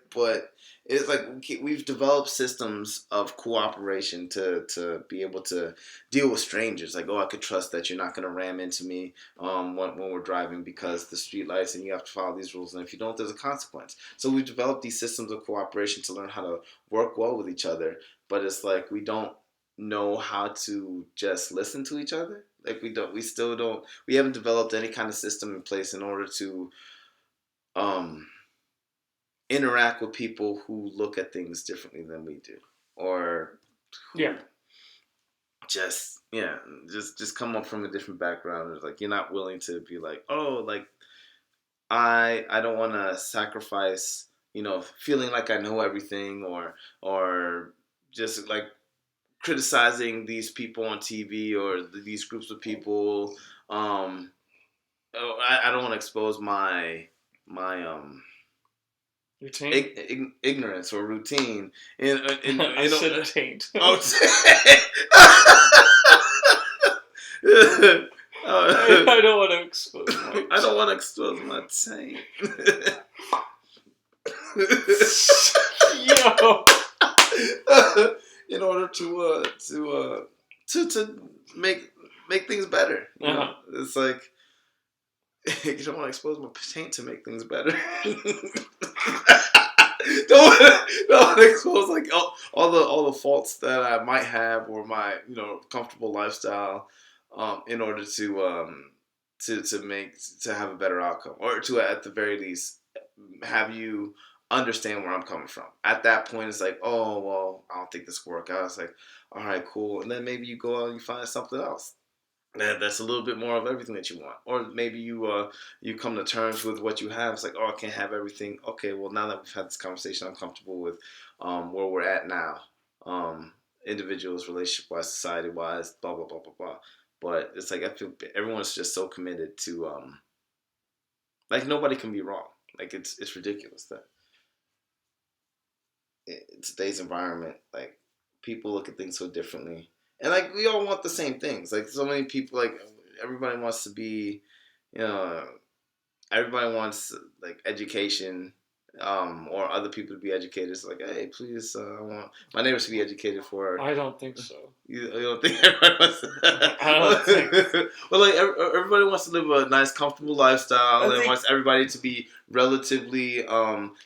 we've developed systems of cooperation to be able to deal with strangers. Like, oh, I could trust that you're not going to ram into me when we're driving because the street lights and you have to follow these rules. And if you don't, there's a consequence. So we've developed these systems of cooperation to learn how to work well with each other. But it's like we don't know how to just listen to each other. Like we haven't developed any kind of system in place in order to interact with people who look at things differently than we do, or just come up from a different background. It's like you're not willing to be like, oh, like I don't want to sacrifice, feeling like I know everything, or just like criticizing these people on TV or these groups of people. I don't want to expose my ignorance or routine. I said taint. I don't want to expose my taint. I don't want to expose my taint. Yo. In order to make make things better. You know, it's like you don't want to expose my paint to make things better. don't expose like all the faults that I might have or my comfortable lifestyle, in order to have a better outcome, or to at the very least have you understand where I'm coming from. At that point, it's like, oh well, I don't think this will work out. It's like, all right, cool, and then maybe you go out and you find something else that's a little bit more of everything that you want, or maybe you come to terms with what you have. It's like, oh, I can't have everything. Okay, well, now that we've had this conversation, I'm comfortable with where we're at now, individuals, relationship wise, society wise, blah blah blah blah blah. But it's like I feel everyone's just so committed to like nobody can be wrong. Like it's ridiculous that in today's environment, like people look at things so differently, and like we all want the same things. Like so many people, like everybody wants to be, you know, everybody wants like education, or other people to be educated. It's like, hey, please, I want my neighbors to be educated for. I don't think so. You don't think everybody wants to? I don't think. Well, like everybody wants to live a nice, comfortable lifestyle, and wants everybody to be relatively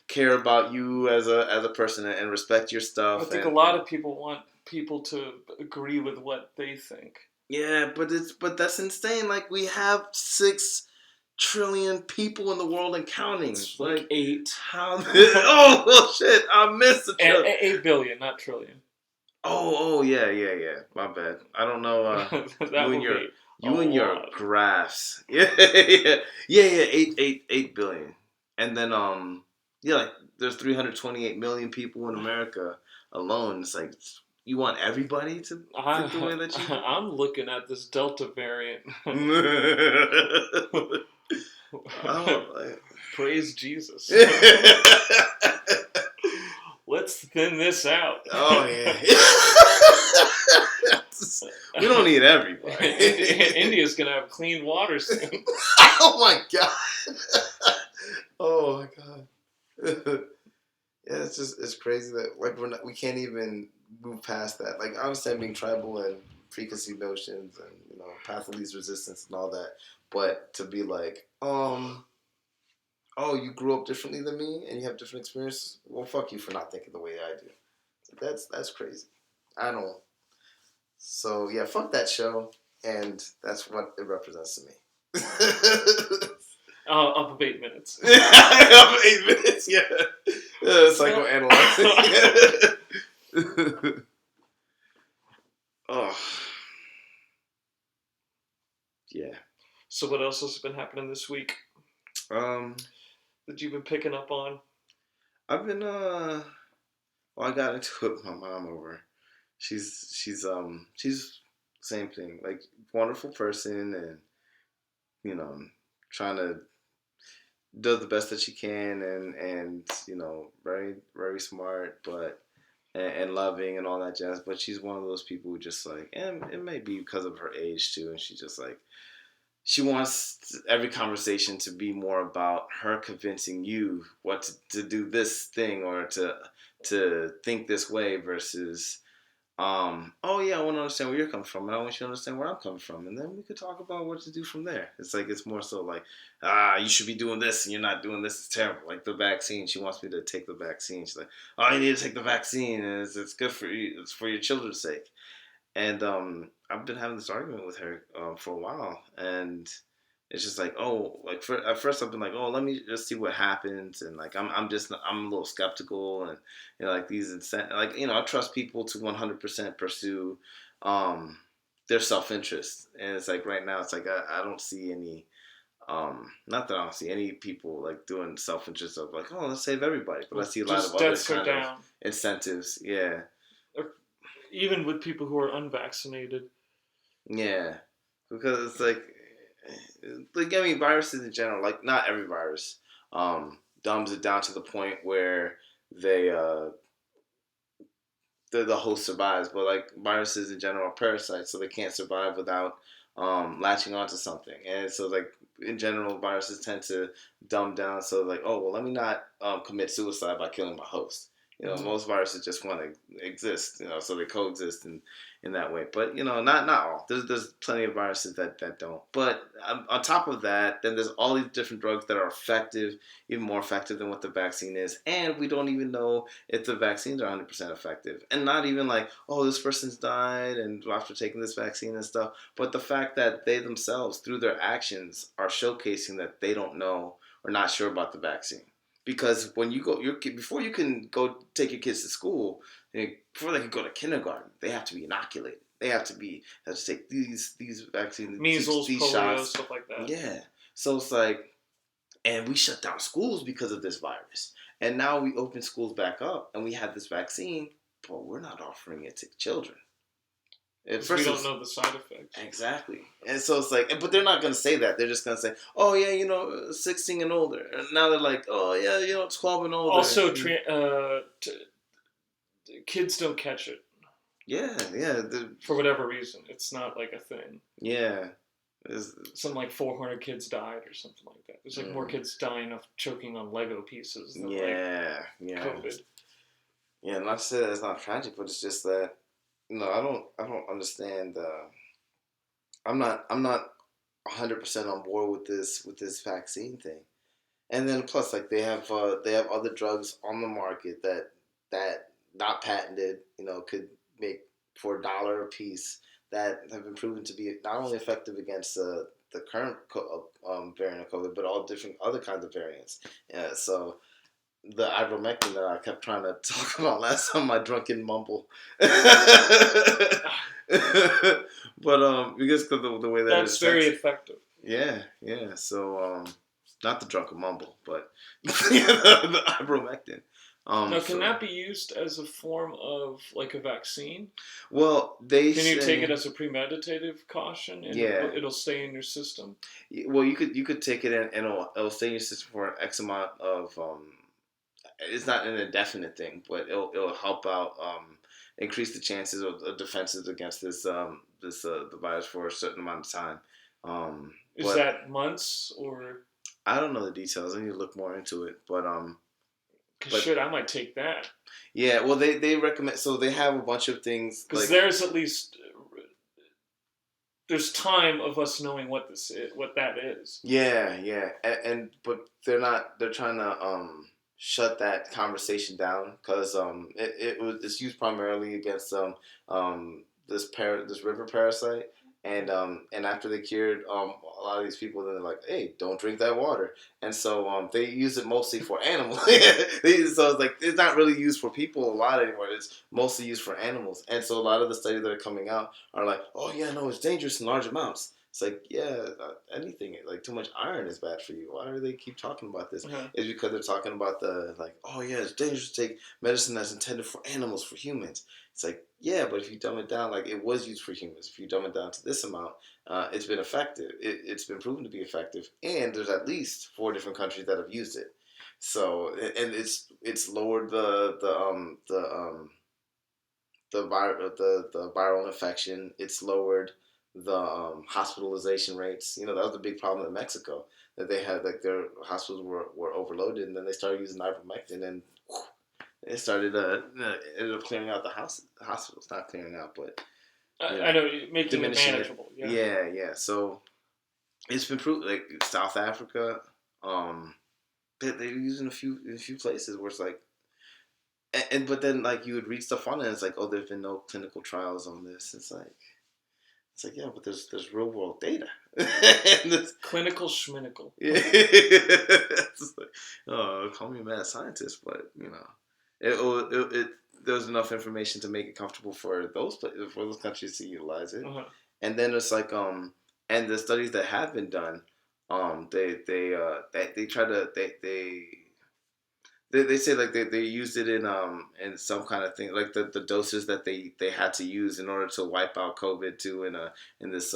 care about you as a person and respect your stuff. I think a lot of people want people to agree with what they think. Yeah, but that's insane. Like we have 6 trillion people in the world and counting. It's like 8. How? Oh well, shit! I missed the trillion. 8 billion, not trillion. Oh yeah. My bad. I don't know. You and your graphs. Yeah. 8 billion, and then like there's 328 million people in America alone. It's like you want everybody to think the way that you. I'm looking at this Delta variant. Praise Jesus. Let's thin this out. Oh yeah. We don't need everybody. India's gonna have clean water soon. Oh my god. Oh my god. Yeah, it's crazy that like we can't even move past that. Like I understand being tribal and preconceived notions and path of least resistance and all that, but to be like, oh, you grew up differently than me and you have different experiences. Well, fuck you for not thinking the way I do. That's crazy. I don't. So yeah, fuck that show, and that's what it represents to me. Up of 8 minutes. Up of 8 minutes. Yeah. Psychoanalyzing. Oh. Yeah. So what else has been happening this week? That you've been picking up on? I've been well, I got into it with my mom over. She's same thing, like wonderful person, and trying to do the best that she can, and very very smart, but and loving and all that jazz. But she's one of those people who just like, and it may be because of her age too, and she just like. She wants every conversation to be more about her convincing you what to do this thing or to think this way versus, oh yeah, I want to understand where you're coming from and I want you to understand where I'm coming from, and then we could talk about what to do from there. It's like it's more so like, you should be doing this and you're not doing this. It's terrible. Like the vaccine, she wants me to take the vaccine. She's like, oh, you need to take the vaccine, and it's good for you. It's for your children's sake. And I've been having this argument with her for a while, and it's just like, oh, like at first I've been like, oh, let me just see what happens, and like I'm a little skeptical, and like these like I trust people to 100% pursue their self-interest, and it's like right now it's like I don't see any. Not that I don't see any people like doing self-interest of like, oh, let's save everybody, but I see a lot of other kind of incentives, yeah. Even with people who are unvaccinated. Yeah, because it's like I mean, viruses in general, like not every virus, dumbs it down to the point where the host survives. But like viruses in general are parasites, so they can't survive without latching onto something. And so like in general, viruses tend to dumb down. So like, oh well, let me not commit suicide by killing my host. Most viruses just want to exist, so they coexist in that way. But not all. There's plenty of viruses that don't. But on top of that, then there's all these different drugs that are effective, even more effective than what the vaccine is, and we don't even know if the vaccines are 100% effective, and not even like, oh, this person's died and after taking this vaccine and stuff. But the fact that they themselves, through their actions, are showcasing that they don't know or not sure about the vaccine. Because when you go, before you can go take your kids to school, before they can go to kindergarten, they have to be inoculated. They have to take these vaccines, measles, these polio, shots, stuff like that. Yeah, so it's like, and we shut down schools because of this virus, and now we open schools back up, and we have this vaccine, but we're not offering it to children. We don't know the side effects. Exactly. And so it's like, but they're not going to say that. They're just going to say, oh, yeah, 16 and older. And now they're like, oh, yeah, 12 and older. Also, kids don't catch it. Yeah. For whatever reason. It's not like a thing. Yeah. Something like 400 kids died or something like that. There's like more kids dying of choking on Lego pieces than COVID. Yeah, not to say that it's not tragic, but it's just that, I don't understand. I'm not 100% on board with this vaccine thing. And then plus, like, they have other drugs on the market that not patented, could make for $1 a piece, that have been proven to be not only effective against the current variant of COVID, but all different other kinds of variants. So the ivermectin that I kept trying to talk about last time, my drunken mumble. But because of the way that's very effective. Yeah. So not the drunken mumble, but the ivermectin. Now, can that be used as a form of like a vaccine? Well, can you take it as a premeditative caution, and it'll stay in your system? Well, you could take it and it'll stay in your system for X amount of. It's not an indefinite thing, but it'll help out increase the chances of defenses against the virus for a certain amount of time. Is that months or? I don't know the details. I need to look more into it, but shit, I might take that. Yeah, well, they recommend. So they have a bunch of things because there's at least there's time of us knowing what that is. Yeah, but they're not. They're trying to shut that conversation down because it's used primarily against this river parasite. And after they cured a lot of these people, then they're like, hey, don't drink that water. And so they use it mostly for animals. So it's like, it's not really used for people a lot anymore. It's mostly used for animals. And so a lot of the studies that are coming out are like, oh yeah, no, it's dangerous in large amounts. It's like, yeah, anything, like too much iron is bad for you. Why do they keep talking about this? Mm-hmm. It's because they're talking about oh yeah, it's dangerous to take medicine that's intended for animals, for humans. It's like, yeah, but if you dumb it down, like it was used for humans. If you dumb it down to this amount, it's been effective. It's been proven to be effective, and there's at least 4 different countries that have used it. So, and it's lowered the viral infection. It's lowered the hospitalization rates. That was the big problem in Mexico, that they had, like, their hospitals were overloaded, and then they started using ivermectin, and it started ended up clearing out the hospitals. Not clearing out, but I know, making it manageable. Yeah. So it's been proved, like South Africa, they're using a few places where it's like, but then like you would read stuff on it, and it's like, oh, there's been no clinical trials on this. It's like, yeah, but there's real world data. Clinical schminical. Yeah. It's like, call me a mad scientist, but there's enough information to make it comfortable for those countries to utilize it. Uh-huh. And then it's like and the studies that have been done, they try to they say like they used it in some kind of thing, like the doses that they had to use in order to wipe out COVID too in this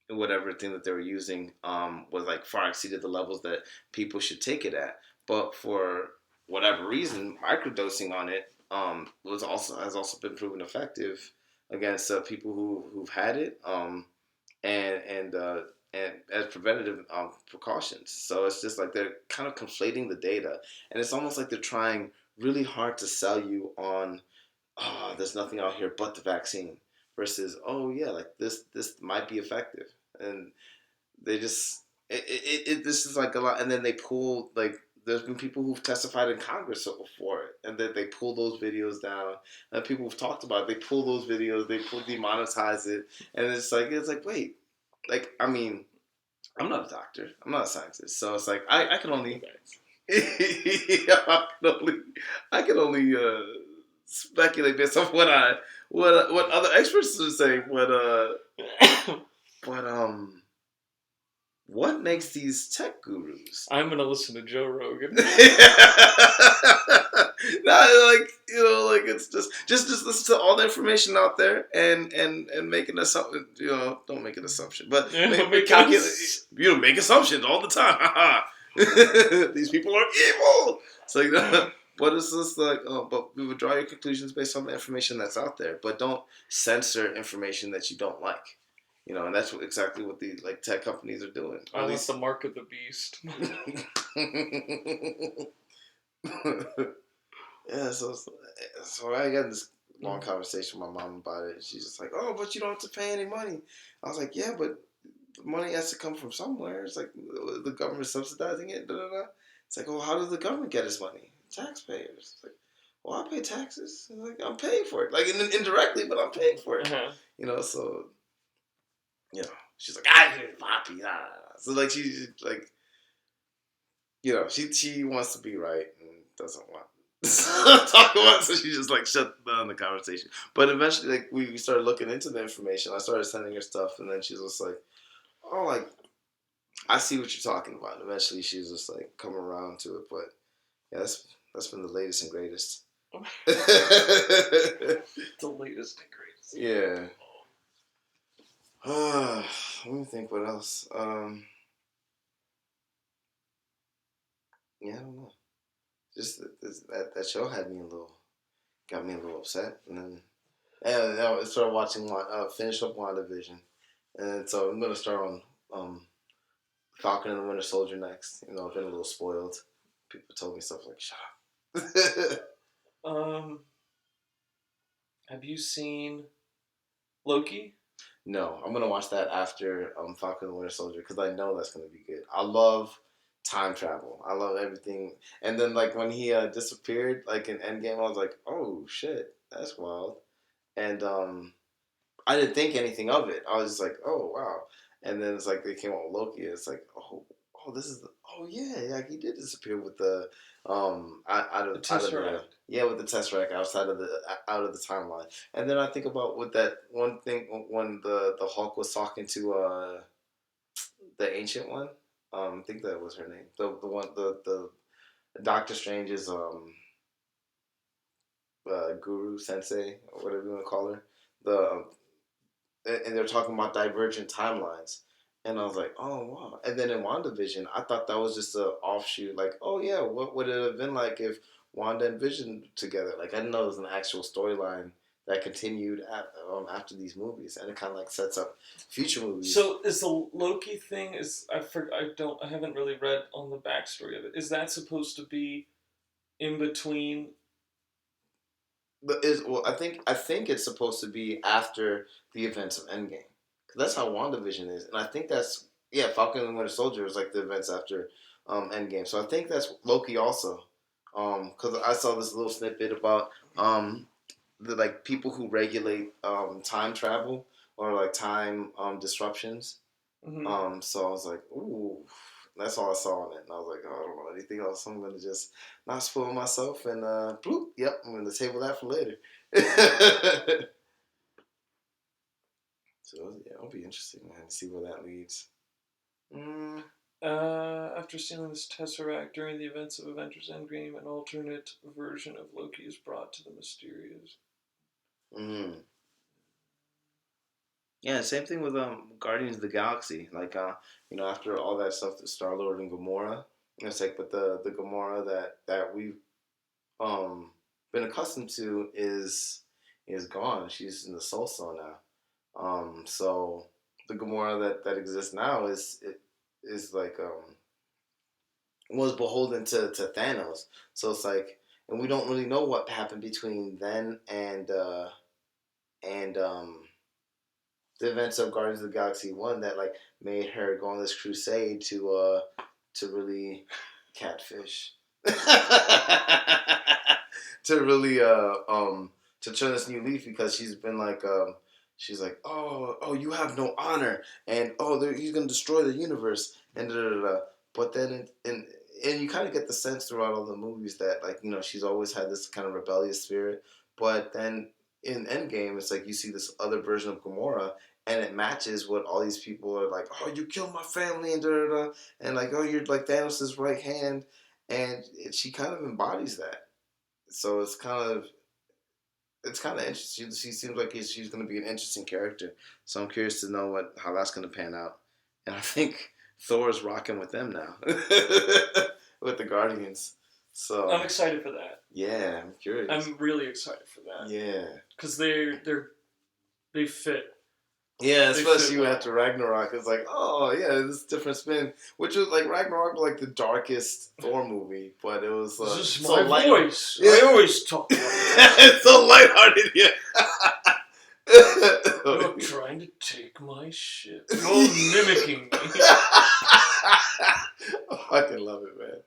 whatever thing that they were using was like far exceeded the levels that people should take it at. But for whatever reason, microdosing on it has also been proven effective against people who've had it and as preventative precautions. So it's just like they're kind of conflating the data, and it's almost like they're trying really hard to sell you on, oh, there's nothing out here but the vaccine, versus, oh yeah, like this might be effective, and they just this is like a lot, and then they pull like. There's been people who've testified in Congress for it, and then they pull those videos down. And people who've talked about it, they pull those videos, they demonetize it, and it's like wait, like I mean, I'm not a doctor, I'm not a scientist, so it's like I can only I can only speculate based on what other experts are saying, but what makes these tech gurus? I'm gonna listen to Joe Rogan. Not like like it's just listen to all the information out there and make an assumption. Don't make an assumption, but calculate. Make assumptions all the time. These people are evil. It's like, but it's just like, but we would draw your conclusions based on the information that's out there, but don't censor information that you don't like. And that's exactly what the tech companies are doing. I want the mark of the beast. Yeah, so I got this long conversation with my mom about it. She's just like, "Oh, but you don't have to pay any money." I was like, "Yeah, but the money has to come from somewhere. It's like the government subsidizing it." Da, da, da. It's like, "Oh, how does the government get its money? Taxpayers." It's like, "Well, I pay taxes. It's like I'm paying for it, like indirectly, but I'm paying for it." So. She's like, I hear Poppy. So she's like, she wants to be right and doesn't want to talk about it, so she just shut down the conversation. But eventually, we started looking into the information. I started sending her stuff, and then she's just like, oh, I see what you're talking about. And eventually, she's just come around to it. But yeah, that's been the latest and greatest. The latest and greatest. Yeah. Let me think. What else? Yeah, I don't know. Just that show got me a little upset, and then I started watching finish up WandaVision, and so I'm gonna start on Falcon and the Winter Soldier next. I've been a little spoiled. People told me stuff like, "Shut up." Have you seen Loki? No, I'm gonna watch that after Falcon and the Winter Soldier because I know that's gonna be good. I love time travel. I love everything. And then when he disappeared in Endgame, I was like, oh shit, that's wild. And I didn't think anything of it. I was just like, oh wow. And then it's they came out with Loki. And it's like, oh this is yeah, he did disappear with the out of the with the Tesseract outside of out of the timeline. And then I think about with that one thing when the Hulk was talking to the ancient one. I think that was her name. The one the Doctor Strange's guru sensei or whatever you want to call her. And they're talking about divergent timelines. And I was like, oh, wow. And then in WandaVision, I thought that was just an offshoot. Oh, yeah, what would it have been like if Wanda and Vision together? I didn't know it was an actual storyline that continued after these movies. And it kind of sets up future movies. So is the Loki thing, I haven't really read on the backstory of it. Is that supposed to be in between? I think it's supposed to be after the events of Endgame. That's how WandaVision is. And I think that's, Falcon and the Winter Soldier is the events after Endgame. So I think that's Loki also. Because I saw this little snippet about the people who regulate time travel or time disruptions. Mm-hmm. So I was like, ooh, that's all I saw on it. And I was like, oh, I don't know anything else. I'm going to just not spoil myself and bloop, yep, I'm going to table that for later. So yeah, it'll be interesting, man, to see where that leads. After stealing this Tesseract during the events of Avengers Endgame, an alternate version of Loki is brought to the Mysterios. Yeah, same thing with Guardians of the Galaxy. After all that stuff, the Star-Lord and Gamora, it's but the Gamora that we've been accustomed to is gone. She's in the Soul Stone now. So the Gamora that exists now is was beholden to Thanos. So it's and we don't really know what happened between then and the events of Guardians of the Galaxy 1 that like made her go on this crusade to really catfish. To really to turn this new leaf because she's been like she's like, oh you have no honor, and he's gonna destroy the universe, and da, da, da, da. But then and you kind of get the sense throughout all the movies that like, you know, she's always had this kind of rebellious spirit, but then in Endgame it's like you see this other version of Gamora, and it matches what all these people are like, oh, you killed my family, and da da da, and like, oh, you're like Thanos' right hand, and she kind of embodies that. So it's kind of interesting. She seems like she's going to be an interesting character. So I'm curious to know how that's going to pan out. And I think Thor's rocking with them now, with the Guardians. So I'm excited for that. Yeah, I'm curious. I'm really excited for that. Yeah, because they fit. Yeah, especially after Ragnarok, it's like, oh yeah, this different spin. Which was like Ragnarok was like the darkest Thor movie, but it was this is so my voice. Yeah. I always talk like this. It's so lighthearted, yeah. You're trying to take my shit. You're mimicking me. I fucking love it, man.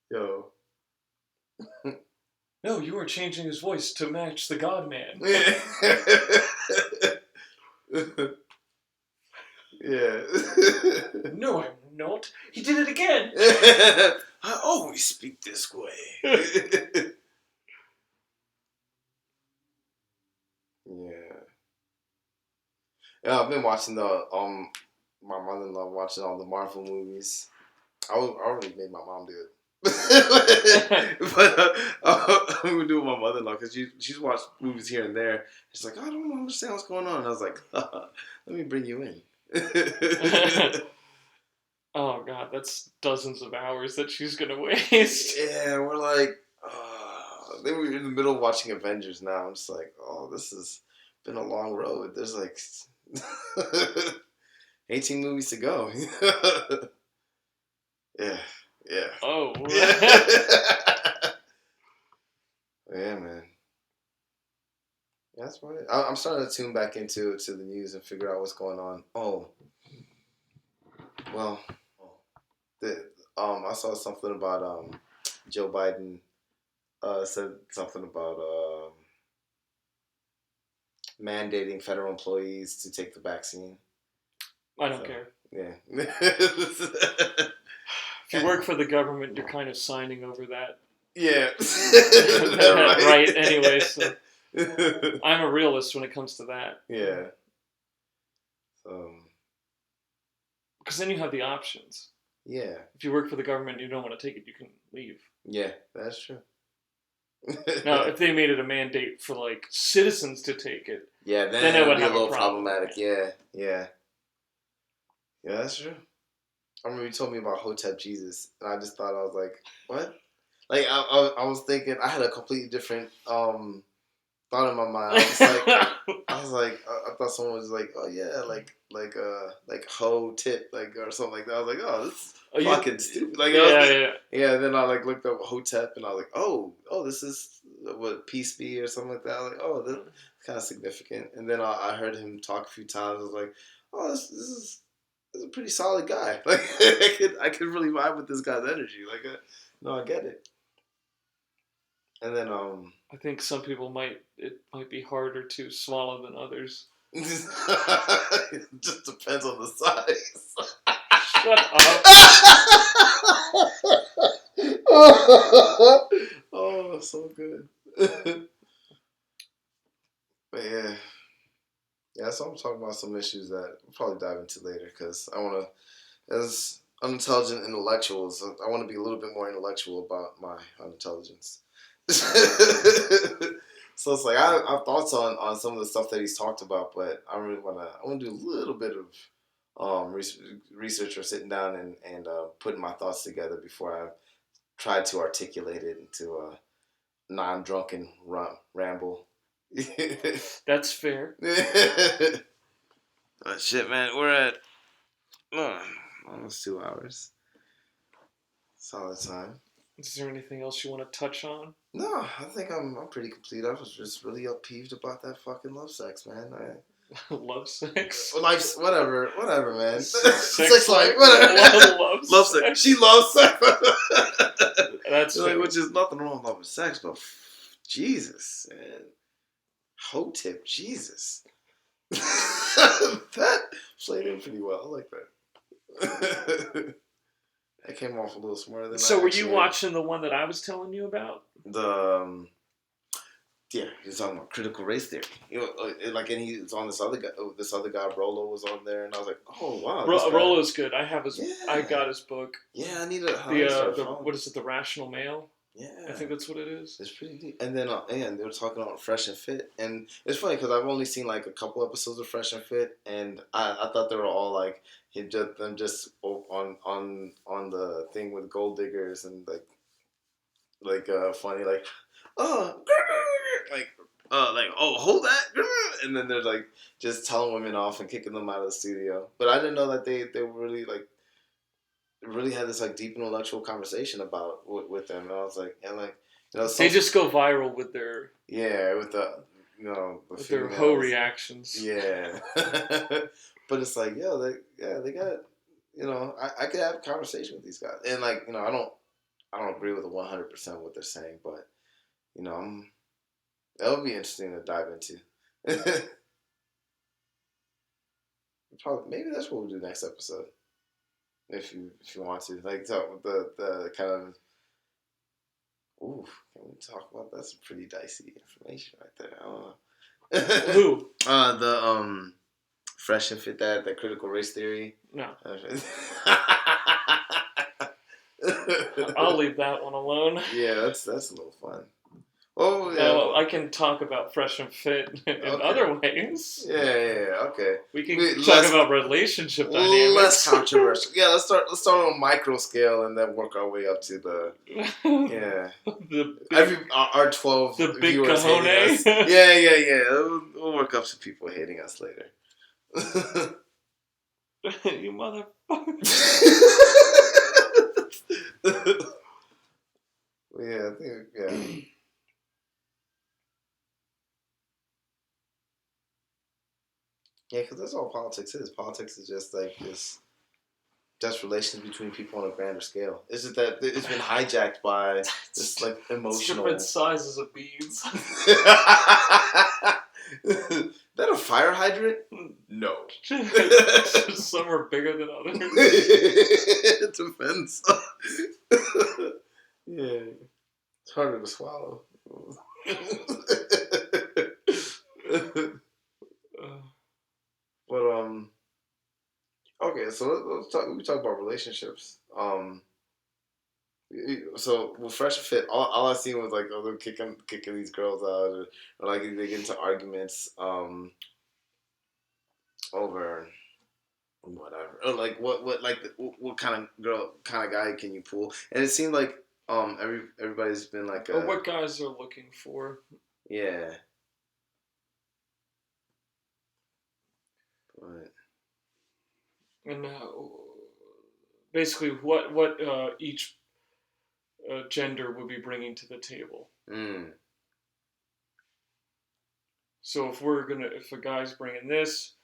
Yo. No, you are changing his voice to match the God Man. Yeah. No, I'm not. He did it again. I always speak this way. Yeah, I've been watching my mother-in-law watching all the Marvel movies. I already made my mom do it. But I'm gonna do it with my mother-in-law because she's watched movies here and there. She's like, I don't understand what's going on. And I was like, let me bring you in. Oh god, that's dozens of hours that she's gonna waste. Yeah, we're like, they were in the middle of watching Avengers now. I'm just like, this has been a long road. There's like 18 movies to go. Yeah. Oh. Yeah, man. Yeah, that's about it. I'm starting to tune back into the news and figure out what's going on. Well, I saw something about Joe Biden said something about mandating federal employees to take the vaccine. I don't care. Yeah. If you work for the government, you're kind of signing over that. Yeah. Right. Anyway, so I'm a realist when it comes to that. Yeah. Because then you have the options. Yeah. If you work for the government and you don't want to take it, you can leave. Yeah, that's true. Now, if they made it a mandate for like citizens to take it, yeah, then it would be a little problem. Problematic. Yeah. Yeah, that's true. I remember you told me about Hotep Jesus, and I just thought, I was like, what? Like I was thinking, I had a completely different thought in my mind. I thought someone was like, oh yeah, like ho tip, like, or something like that. I was like, oh, this is fucking stupid. Like, yeah. Then I like looked up Hotep, and I was like, oh, this is what peace be or something like that. I was like, oh, that's kind of significant. And then I heard him talk a few times. I was like, oh, this is a pretty solid guy. Like, I could really vibe with this guy's energy. Like, I get it. And then I think some people it might be harder to swallow than others. It just depends on the size. Shut up. Oh, so good. But yeah, so I'm talking about some issues that we'll probably dive into later, because I want to, as unintelligent intellectuals, I want to be a little bit more intellectual about my unintelligence. So it's like I have thoughts on some of the stuff that he's talked about, but I really want to do a little bit of research or sitting down and putting my thoughts together before I try to articulate it into a non-drunken ramble. That's fair. Shit, man, we're at almost 2 hours. Solid time. Is there anything else you want to touch on? No, I think I'm pretty complete. I was just really peeved about that fucking love sex, man. Love sex? Life, whatever, man. Sex life, whatever. Love sex. She loves sex. That's like, which is nothing wrong with loving sex, but Jesus, man. Hotep, Jesus. That played in pretty well. I like that. That came off a little smarter than. So, were you watching the one that I was telling you about? Yeah, he was talking about critical race theory. And he was on this other guy. This other guy, Rollo, was on there, and I was like, oh wow, Rollo's good. I have his. Yeah. I got his book. Yeah, I need to. What is it? The Rational Male. Yeah, I think that's what it is. It's pretty deep. And then, they were talking about Fresh and Fit, and it's funny because I've only seen like a couple episodes of Fresh and Fit, and I thought they were all like just on the thing with gold diggers and funny hold that, and then they're like just telling women off and kicking them out of the studio. But I didn't know that they were really had this deep intellectual conversation about with them, and I was like, they just go viral with their with the with their hoe reactions. Yeah, but it's like they got I could have a conversation with these guys, and I don't agree with 100% what they're saying, but that'll be interesting to dive into. Probably maybe that's what we'll do next episode. If you want to talk with the kind of can we talk about that? Some pretty dicey information right there. I don't know. Who? The Fresh and Fit, that critical race theory. No. I'll leave that one alone. Yeah, that's a little fun. Oh, yeah. No, I can talk about Fresh and Fit in other ways. Yeah, okay. We can talk about relationship dynamics. Less controversial. Yeah, let's start on a micro scale and then work our way up to the our 12 the big viewers cojones. hating us. Yeah. We'll work up to people hating us later. You motherfucker. Yeah, I think Yeah, because that's all politics is. Politics is just just relations between people on a grander scale. Is it that it's been hijacked by this emotional different sizes of beads? That a fire hydrant? No. Some are bigger than others. It depends. Yeah, it's harder to swallow. But okay, so let's talk. We talk about relationships. So with Fresh and Fit, all I seen was they're kicking these girls out, or they get into arguments over whatever, or what kind of guy can you pull? And it seemed like everybody's been or what guys are looking for. Yeah. But. And basically, what each gender would be bringing to the table. Mm. So if a guy's bringing this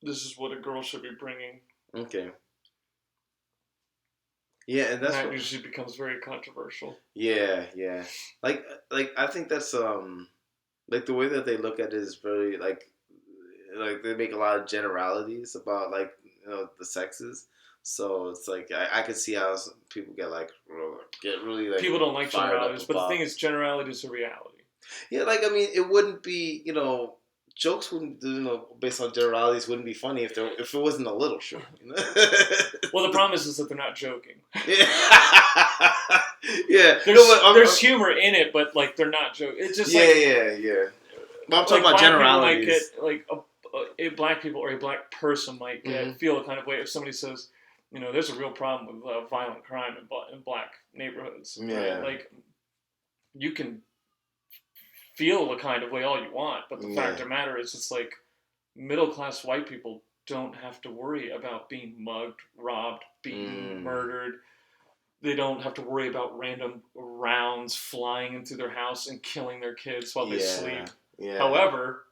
is what a girl should be bringing. Okay. Yeah, and that usually becomes very controversial. Yeah. I think that's the way that they look at it is very they make a lot of generalities about the sexes. So it's I could see how people get really people don't like generalities, but the thing is, generalities are reality. Yeah, it wouldn't be jokes wouldn't based on generalities wouldn't be funny if it wasn't a little short. Well, the problem is that they're not joking. Yeah. There's humor in it, but they're not joking. It's just yeah. But I'm talking about generalities. A black people or a black person might feel a kind of way if somebody says, there's a real problem with violent crime in black neighborhoods. Yeah. Right? You can feel the kind of way all you want, but the fact of the matter is, it's middle class white people don't have to worry about being mugged, robbed, beaten, murdered. they don't have to worry about random rounds flying into their house and killing their kids while they sleep. Yeah. However,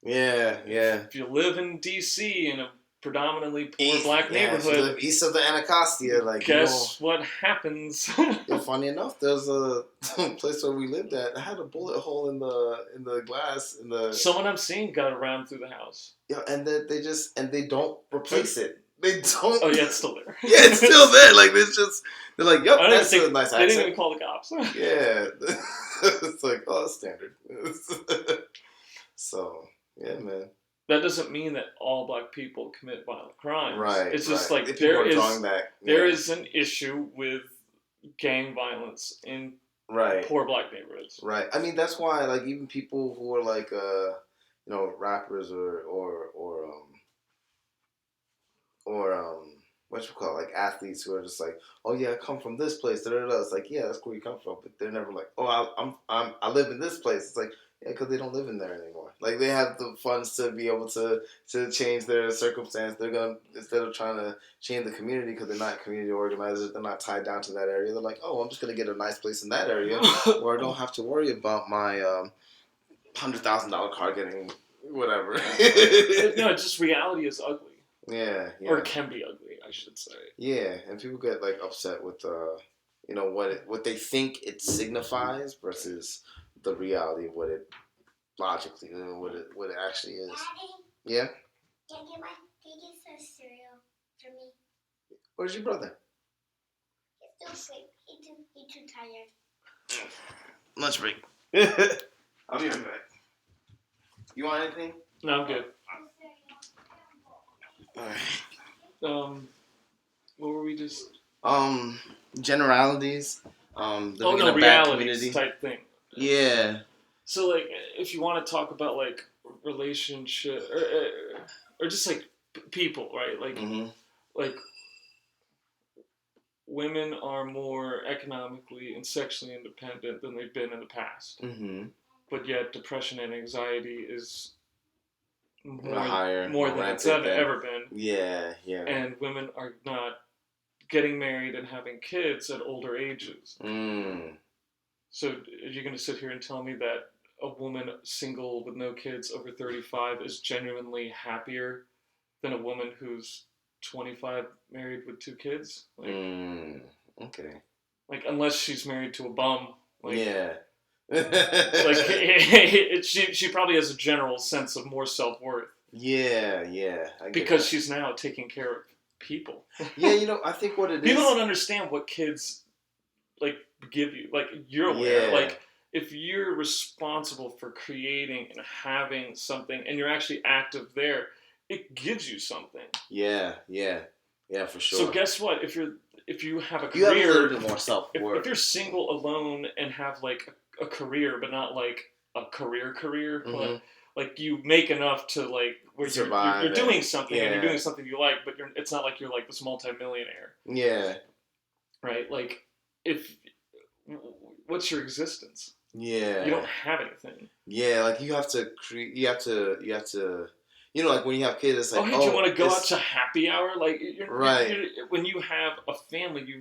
yeah. if you live in D.C. in a predominantly poor black If you neighborhood, live east of the Anacostia, like guess what happens? Funny enough, there's a place where we lived at. I had a bullet hole in the glass in the. Someone I'm seeing got around through the house. Yeah, and they don't replace it. They don't. Oh yeah, it's still there. Yeah, it's still there. Like it's just they're like, yep, that's a nice accent. They didn't even call the cops. Yeah, it's like, oh, that's standard. So yeah, man. That doesn't mean that all black people commit violent crimes. Right. It's just like there is an issue with gang violence in poor black neighborhoods. Right. I mean, that's why like even people who are like rappers or what you call it, like athletes who are just like, oh yeah, I come from this place. It's like, yeah, that's where you come from, but they're never like, oh, I live in this place. It's like, yeah, because they don't live in there anymore. Like they have the funds to be able to change their circumstance. They're gonna, instead of trying to change the community because they're not community organizers, they're not tied down to that area. They're like, oh, I'm just gonna get a nice place in that area where I don't have to worry about my $100,000 car getting whatever. No, just reality is ugly. Yeah. Or it can be ugly, I should say. Yeah, and people get like upset with what they think it signifies versus the reality of what it logically what it actually is. Daddy, yeah. Can you get some cereal for me? Where's your brother? He's still asleep. He's too tired. Lunch break. I'll be right back. You want anything? No, I'm good. Alright. What were we just? Generalities. Realities type thing. Yeah. So like, if you want to talk about like relationship or just like people, right? Like, like women are more economically and sexually independent than they've been in the past. Mm-hmm. But yet, depression and anxiety is more than it's ever been. Yeah. And women are not getting married and having kids at older ages. So are you going to sit here and tell me that a woman single with no kids over 35 is genuinely happier than a woman who's 25 married with 2 kids? Like, okay. Like, unless she's married to a bum. Like, yeah. Like she probably has a general sense of more self-worth. Yeah. Because she's now taking care of people. Yeah, I think what it people don't understand what kids like give you. Like you're aware. Like if you're responsible for creating and having something, and you're actually active there, it gives you something. Yeah, for sure. So guess what? If you have a career, you have a little bit more self-worth. If you're single alone and have like a career, but not like a career, but like you make enough to like where you're doing something and you're doing something you like, but it's not like you're like this multimillionaire. Yeah. Right. Like what's your existence? Yeah. You don't have anything. Yeah. Like you have to create. You have to. Like when you have kids, it's like, do you want to go out to happy hour? Like, when you have a family, you're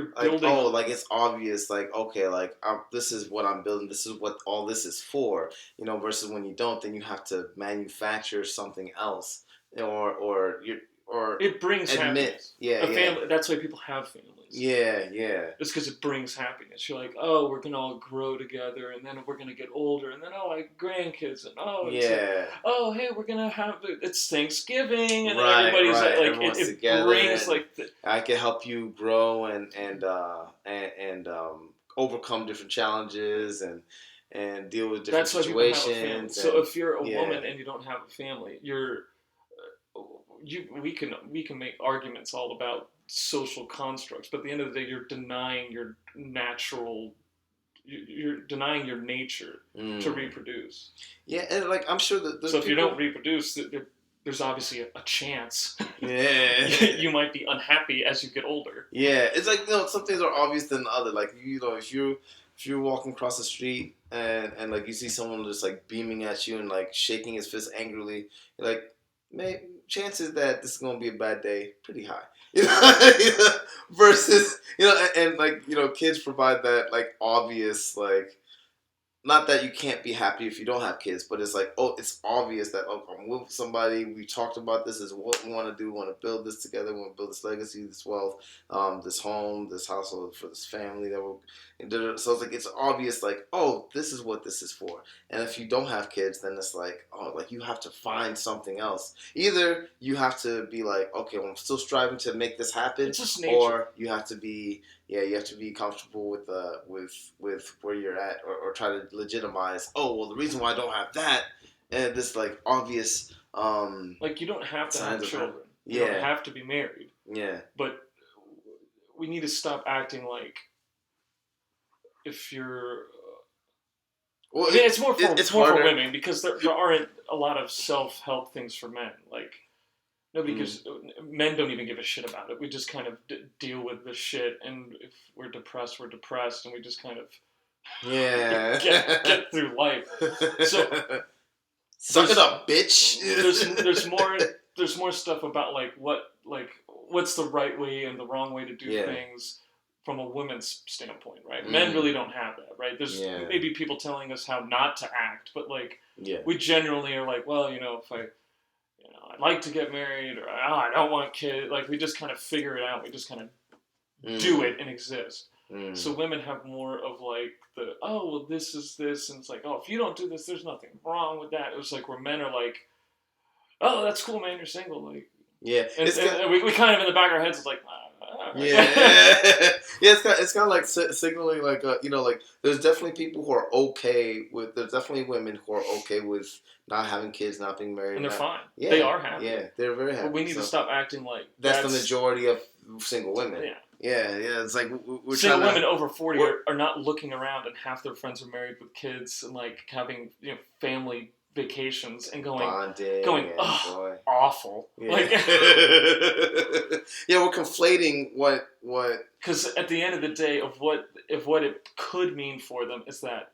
building. Like, like it's obvious. Like, okay, like this is what I'm building. This is what all this is for. Versus when you don't, then you have to manufacture something else, or it brings happiness. Family. That's why people have families. Yeah. It's because it brings happiness. You're like, oh, we're gonna all grow together, and then we're gonna get older, and then like grandkids, and hey, we're gonna have it's Thanksgiving, and everybody's like, it together brings I can help you grow and overcome different challenges and deal with different situations. So if you're a woman and you don't have a family, we can make arguments all about social constructs, but at the end of the day, you're denying your natural, you're denying your nature to reproduce. Yeah, and like I'm sure that if you don't reproduce, there's obviously a chance. Yeah, you might be unhappy as you get older. Yeah, it's like some things are obvious than other. Like if you're walking across the street and like you see someone just like beaming at you and like shaking his fist angrily, you're like, chances that this is gonna be a bad day pretty high. You know, versus and like kids provide that like obvious like. Not that you can't be happy if you don't have kids, but it's like, oh, it's obvious that I'm with somebody. We talked about this is what we want to do. We want to build this together. We want to build this legacy, this wealth, this home, this household for this family that we're. So it's like it's obvious, like, oh, this is what this is for. And if you don't have kids, then it's like, oh, like you have to find something else. Either you have to be like, okay, well, I'm still striving to make this happen, it's just nature. or you have to be. Yeah, you have to be comfortable with where you're at, or try to legitimize. Oh, well, the reason why I don't have that, and this like obvious. Like you don't have to have children. Yeah. You don't have to be married. Yeah. But we need to stop acting like if you're. Well, I mean, it's more for women because there aren't a lot of self-help things for men. Like. No, because men don't even give a shit about it. We just kind of deal with the shit, and if we're depressed, and we just kind of get through life. So suck it up, bitch. There's more stuff about what's the right way and the wrong way to do things from a woman's standpoint, right? Men really don't have that, right? There's maybe people telling us how not to act, but we generally are like, well, if I'd like to get married, or I don't want kids. Like we just kind of figure it out. We just kind of do it and exist. So women have more of like this is this, and it's like, oh, if you don't do this, there's nothing wrong with that. It was like where men are like, oh, that's cool, man, you're single, like and we kind of in the back of our heads is like. It's kind of like signaling like like there's definitely people who are okay with there's definitely women who are okay with not having kids, not being married, and they're fine. They are happy. Yeah, they're very happy. But we need to stop acting like that's the majority of single women. Yeah. It's like we're single women over 40 are not looking around, and half their friends are married with kids and like having family vacations and going awful. Yeah. We're conflating what because at the end of the day of what it could mean for them is that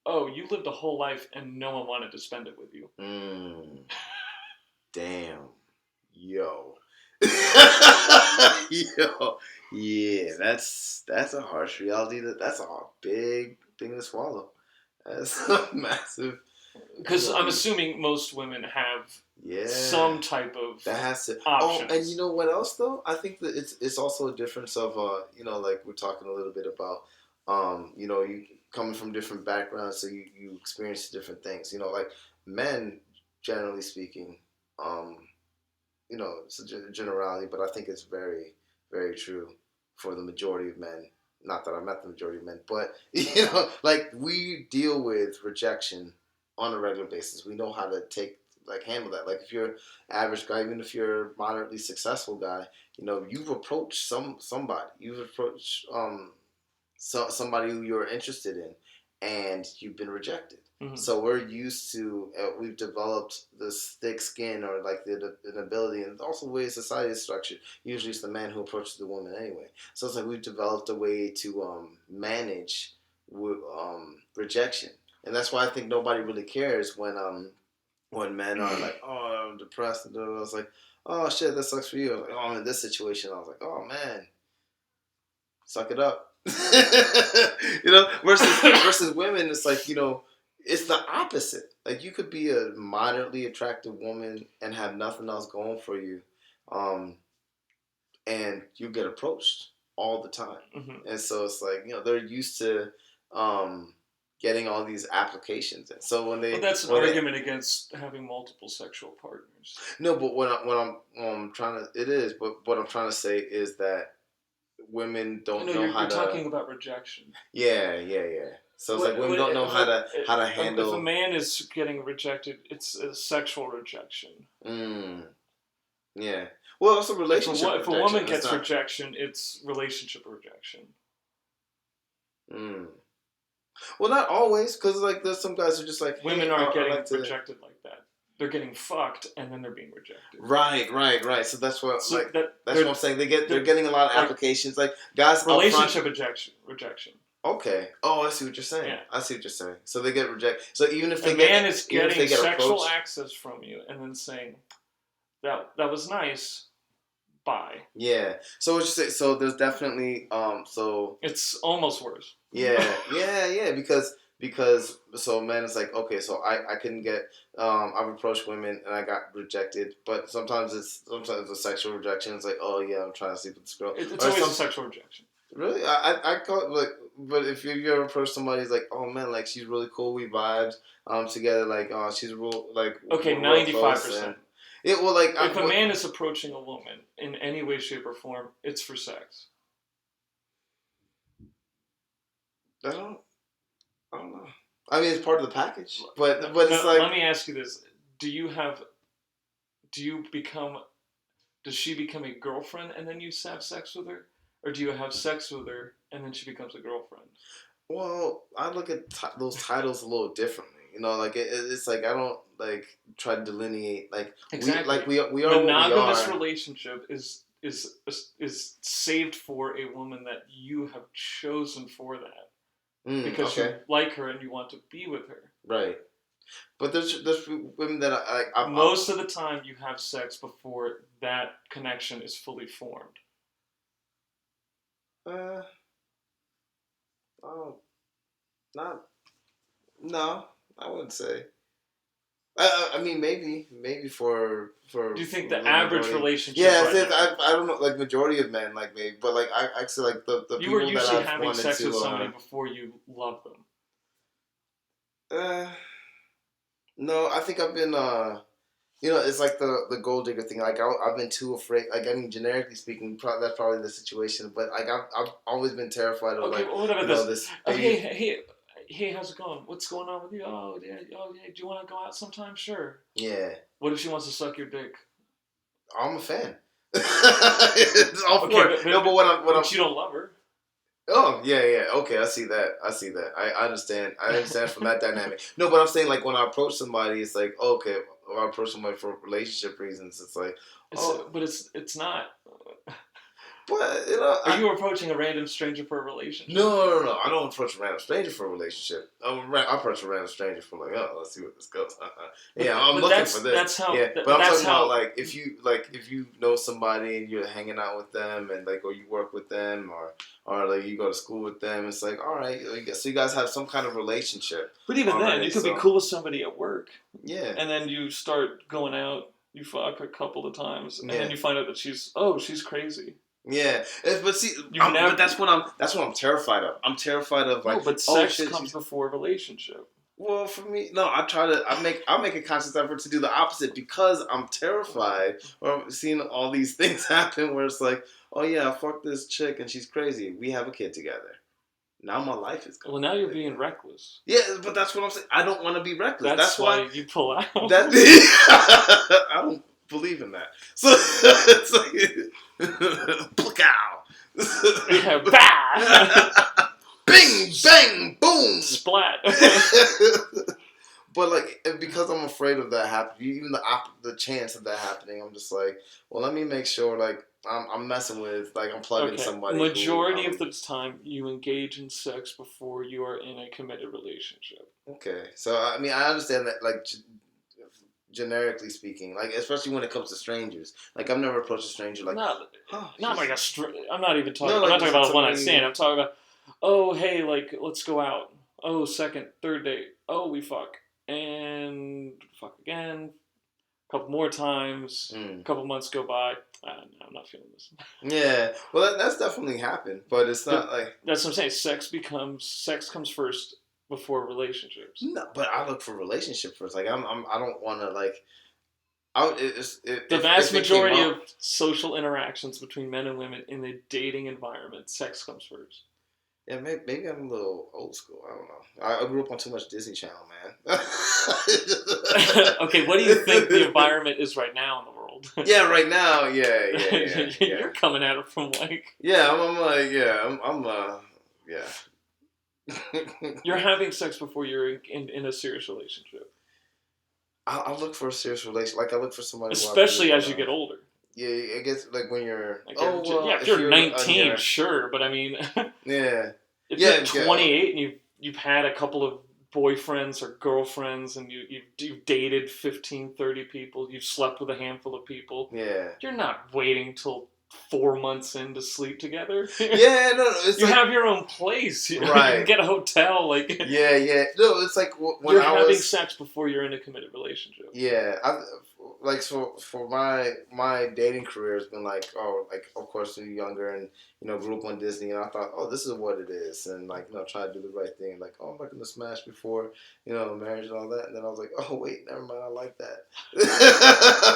you lived a whole life and no one wanted to spend it with you. Damn. Yo. Yeah, that's a harsh reality. That's a big thing to swallow. That's a massive. Because I'm assuming most women have some type of that has to. Options. Oh, and you know what else though? I think that it's also a difference of like we're talking a little bit about you coming from different backgrounds, so you experience different things. Like men, generally speaking, it's a generality, but I think it's very, very true for the majority of men. Not that I met the majority of men, but like we deal with rejection on a regular basis. We know how to handle that. Like if you're an average guy, even if you're a moderately successful guy, you've approached somebody. You've approached somebody who you're interested in, and you've been rejected. Mm-hmm. So we're used to, we've developed this thick skin or like the ability, and also the way society is structured. Usually it's the man who approaches the woman anyway. So it's like we've developed a way to manage rejection. And that's why I think nobody really cares when men are like, oh, I'm depressed. And I was like, oh, shit, that sucks for you. I was like, oh, I'm in this situation. I was like, oh, man, suck it up. Versus women, it's like, it's the opposite. Like, you could be a moderately attractive woman and have nothing else going for you. And you get approached all the time. Mm-hmm. And so it's like, they're used to getting all these applications. And so when that's an argument against having multiple sexual partners. No, but what I'm trying to, it is, but what I'm trying to say is that women don't know how to. You're talking about rejection. Yeah. So it's like women don't know how to handle. If a man is getting rejected, it's a sexual rejection. Yeah. Well, it's a relationship. If a woman gets rejection, it's relationship rejection. Well, not always, because like there's some guys who are just like women aren't getting rejected like that. They're getting fucked and then they're being rejected. Right. So that's what that's what I'm saying. They're getting a lot of applications. Like guys, relationship rejection. Okay. Oh, I see what you're saying. Yeah. I see what you're saying. So they get rejected. So even if a man is getting sexual access from you and then saying, that was nice. Bye. Yeah. So what you say? So there's definitely So It's almost worse. yeah. Because so man, it's like okay. So I couldn't get. I've approached women and I got rejected. But sometimes a sexual rejection. It's like oh yeah, I'm trying to sleep with this girl. It's always a sexual rejection. Really, I call it like. But if you ever approach somebody, it's like oh man, like she's really cool. We vibed together. Like she's real like okay, 95%. Yeah, well, like if a man is approaching a woman in any way, shape, or form, it's for sex. I don't know. I mean, it's part of the package, but it's like. Let me ask you this: Does she become a girlfriend and then you have sex with her, or do you have sex with her and then she becomes a girlfriend? Well, I look at those titles a little differently. You know, like it's like I don't like try to delineate like exactly. we are monogamous relationship is saved for a woman that you have chosen for that because you like her and you want to be with her. Right. But there's women that most of the time you have sex before that connection is fully formed. No, I wouldn't say. I mean, maybe for. Do you think the average relationship? Yeah, I don't know, like majority of men, like maybe, but like I actually like the you people were usually that I've having sex to, with somebody before you love them. No, I think I've been it's like the gold digger thing. Like I've been too afraid. Like I mean, generically speaking, that's probably the situation. But like I've always been terrified of okay, like well, what about this. Hey, how's it going? What's going on with you? Oh yeah. Do you want to go out sometime? Sure. Yeah. What if she wants to suck your dick? I'm a fan. It's all for it. No, but you don't love her. Oh yeah. Okay, I see that. I understand. I understand from that dynamic. No, but I'm saying like when I approach somebody, it's like okay. When I approach somebody for relationship reasons, it's like but it's not. But are you approaching a random stranger for a relationship? No. I don't approach a random stranger for a relationship. I approach a random stranger for like, oh, let's see where this goes. Yeah, I'm looking for this. That's how. Yeah, but I'm talking about like if you know somebody and you're hanging out with them and like or you work with them or like you go to school with them, it's like all right, so you guys have some kind of relationship. But even then, you could be cool with somebody at work. Yeah, and then you start going out. You fuck a couple of times, and then you find out that she's crazy. Yeah, but see, but that's what I'm terrified of. I'm terrified of like. No, but sex comes before a relationship. Well, for me, no. I make a conscious effort to do the opposite because I'm terrified or seeing all these things happen where it's like, oh yeah, I fucked this chick and she's crazy. We have a kid together. Now my life is gone. Well, now you're being reckless. Yeah, but that's what I'm saying. I don't want to be reckless. That's why you pull out. I don't believe in that. So it's like, pluck-ow. Yeah, bah! Bing, bang, boom. Splat. But like, because I'm afraid of that happening, even the chance of that happening, I'm just like, well, let me make sure like I'm messing with, like I'm plugging somebody. Majority of the time, you engage in sex before you are in a committed relationship. Okay, so I mean, I understand that, like, generically speaking, like especially when it comes to strangers. Like I've never approached a stranger like, not like a I'm not even talking. I'm not talking about one night stand. I'm talking about, oh hey, like let's go out. Oh, second, third date. Oh, we fuck and fuck again. Couple more times, a couple months go by. No, I'm not feeling this. Yeah, well, that's definitely happened, but it's not like that's what I'm saying. Sex comes first before relationships. No, but I look for relationship first. Like I don't want to like. The vast majority of social interactions between men and women in the dating environment, sex comes first. Yeah, maybe I'm a little old school. I don't know. I grew up on too much Disney Channel, man. Okay, what do you think the environment is right now in the world? Yeah, right now, yeah. You're coming at it from like. Yeah, I'm like, yeah. You're having sex before you're in a serious relationship. I look for a serious relationship. Like I look for somebody. Especially as you get older. Yeah, I guess like when you're. Like if you're 19, sure, but I mean. Yeah. If you're 28 and you've had a couple of boyfriends or girlfriends and you've dated 15, 30 people, you've slept with a handful of people. Yeah. You're not waiting till 4 months in to sleep together. Yeah, no, it's you like, have your own place. You right. can get a hotel. Like yeah. No, it's like when you're I having was sex before you're in a committed relationship. Yeah, like for my dating career has been like, oh, like of course you're younger and grew up on Disney, and I thought, oh, this is what it is, and like try to do the right thing, like, oh, I'm not gonna smash before marriage and all that, and then I was like, oh wait, never mind, I like that.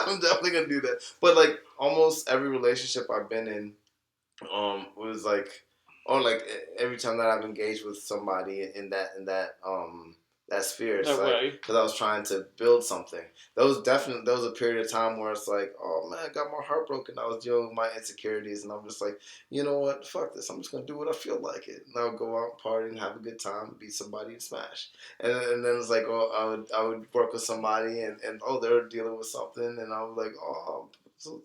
I'm definitely gonna do that. But like almost every relationship I've been in, was like, or like every time that I've engaged with somebody in that sphere, it's That like way. because I was trying to build something. There was a period of time where it's like, oh man, I got my heart broken. I was dealing with my insecurities, and I'm just like, you know what, fuck this. I'm just gonna do what I feel like it, and I'll go out and party and have a good time, beat somebody and smash. And then it's like, oh, I would work with somebody, and oh, they're dealing with something, and I was like, oh. So,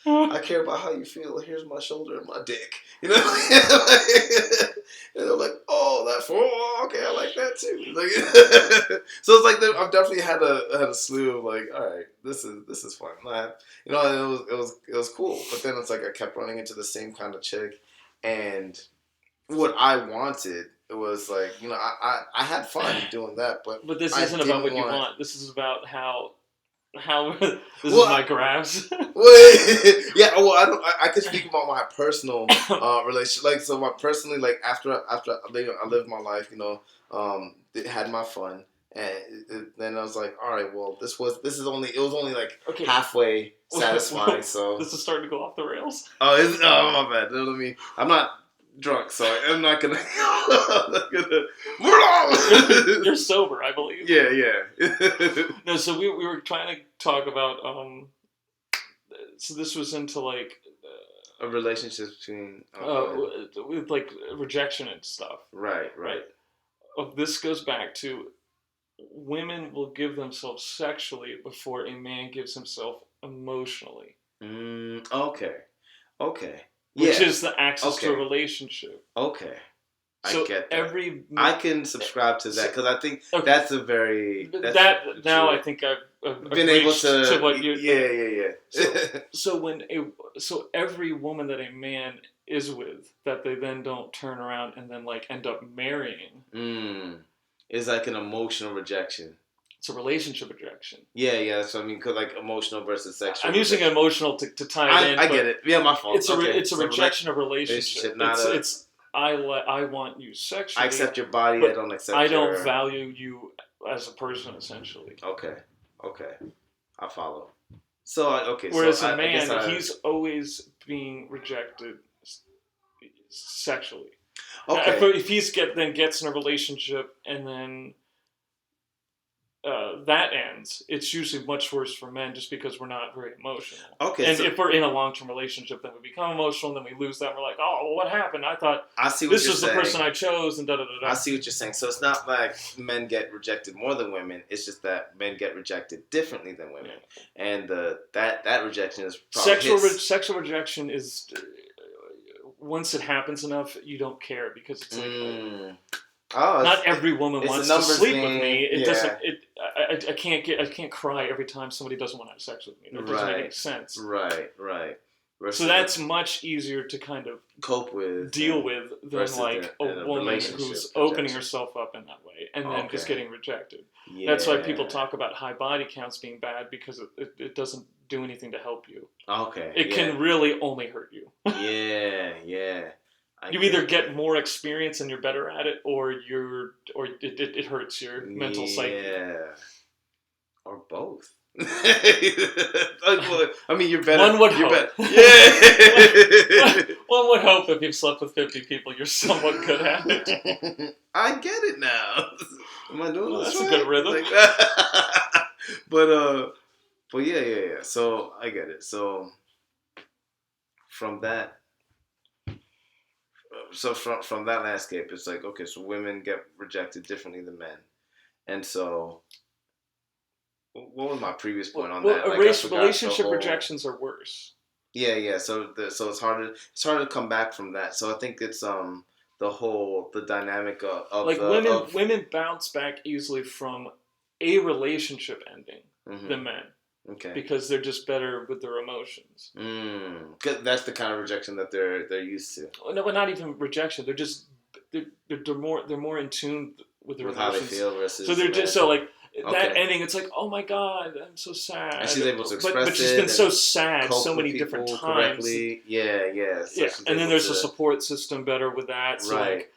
I care about how you feel. Here's my shoulder and my dick. And they're like, oh, that's okay. I like that too. Like, so it's like I've definitely had a slew of like, all right, this is fun. It was cool. But then it's like I kept running into the same kind of chick, and what I wanted. It was like I had fun doing that, but this isn't about what you want. This is about how this is my graphs. Yeah, well, I can speak about my personal relationship. Like, so personally, like after I lived my life, had my fun, and then I was like, all right, well, it was only like halfway satisfying. So this is starting to go off the rails. Oh, my bad. I mean, I'm not drunk, so I'm not gonna. You're sober, I believe. Yeah. No, so we were trying to talk about. So this was into like a relationship between with like rejection and stuff. Right. This goes back to women will give themselves sexually before a man gives himself emotionally. Okay. Which is the access to a relationship. Okay. So I get that. I can subscribe to that because I think that's a very... I think I've been able to what you... Yeah. So every woman that a man is with that they then don't turn around and then like end up marrying... is like an emotional rejection. It's a relationship rejection. Yeah, that's what I mean. Cause like emotional versus sexual. I'm using emotional to tie it in. I get it. Yeah, my fault. It's a rejection of relationship. It's I want you sexually. I accept your body. I don't accept. I don't value you as a person. Essentially. Okay. I follow. So whereas a man, he's always being rejected sexually. Okay. If he gets in a relationship and then. That ends. It's usually much worse for men just because we're not very emotional. Okay. And if we're in a long-term relationship, then we become emotional, and then we lose that. And we're like, oh, well, what happened? I thought this was the person I chose, and da-da-da-da. I see what you're saying. So it's not like men get rejected more than women. It's just that men get rejected differently than women. Yeah. And that rejection is probably sexual rejection is once it happens enough, you don't care because it's like... not every woman wants to sleep with me. It doesn't. I can't cry every time somebody doesn't want to have sex with me. That doesn't make any sense. Right. So that's much easier to kind of cope with, deal with than like a woman who's opening herself up in that way and then just getting rejected. Yeah. That's why people talk about high body counts being bad because it doesn't do anything to help you. Okay. It can really only hurt you. Yeah. You either get more experience and you're better at it, or it hurts your mental psyche. Yeah, or both. I mean, you're better. One would hope. Yeah. One would hope if you've slept with 50 people, you're somewhat good at it. I get it now. Am I doing this right? That's a good rhythm. But yeah. So I get it. So from that. So from that landscape, it's like, okay, so women get rejected differently than men. And so, what was my previous point on that? Relationship rejections are worse. Yeah. So it's harder to come back from that. So I think it's the the dynamic of like the women bounce back easily from a relationship ending than men. Okay. Because they're just better with their emotions. That's the kind of rejection that they're used to. No, but not even rejection. They're just they're more in tune with their emotions. How they feel versus. So they're just so like that ending. It's like, oh my god, I'm so sad. And she's able to express but she's been so sad so many different times. Correctly. Yeah. So and then there's a support system better with that. So right. Like,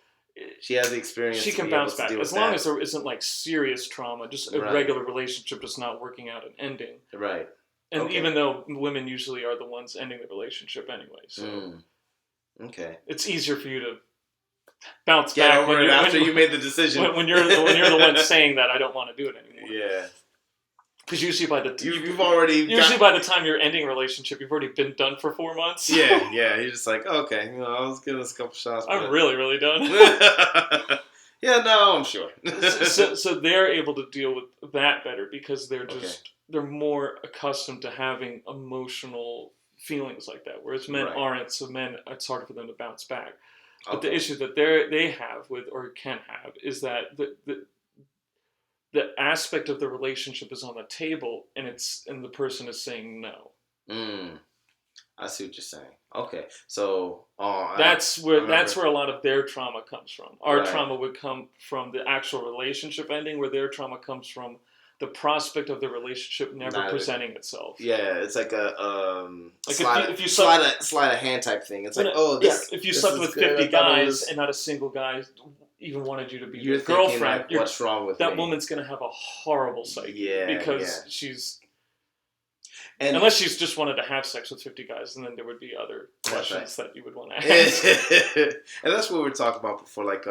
she has the experience. She can bounce back as long as there isn't like serious trauma. Just a regular relationship just not working out and ending. Right. And even though women usually are the ones ending the relationship anyway, so it's easier for you to bounce back over it after you made the decision. When you're the one saying that I don't want to do it anymore. Yeah. Because usually by the by the time you're ending a relationship, you've already been done for 4 months. Yeah. You're just like, okay, I was giving us a couple shots. I'm really done. Yeah, no, I'm sure. so they're able to deal with that better because they're just they're more accustomed to having emotional feelings like that, whereas men aren't. So men, it's harder for them to bounce back. But the issue that they have with or can have is that the aspect of the relationship is on the table, and the person is saying no. I see what you're saying. Okay, so that's where a lot of their trauma comes from. Our trauma would come from the actual relationship ending, where their trauma comes from the prospect of the relationship never presenting itself. Yeah, it's like a like if you sleight of hand type thing. It's like if you slept with 50 guys and not a single guy even wanted you to be your girlfriend, like, what's wrong with that woman's gonna have a horrible psyche because she's. And unless she's just wanted to have sex with 50 guys, and then there would be other questions that you would want to ask. And that's what we were talking about before, like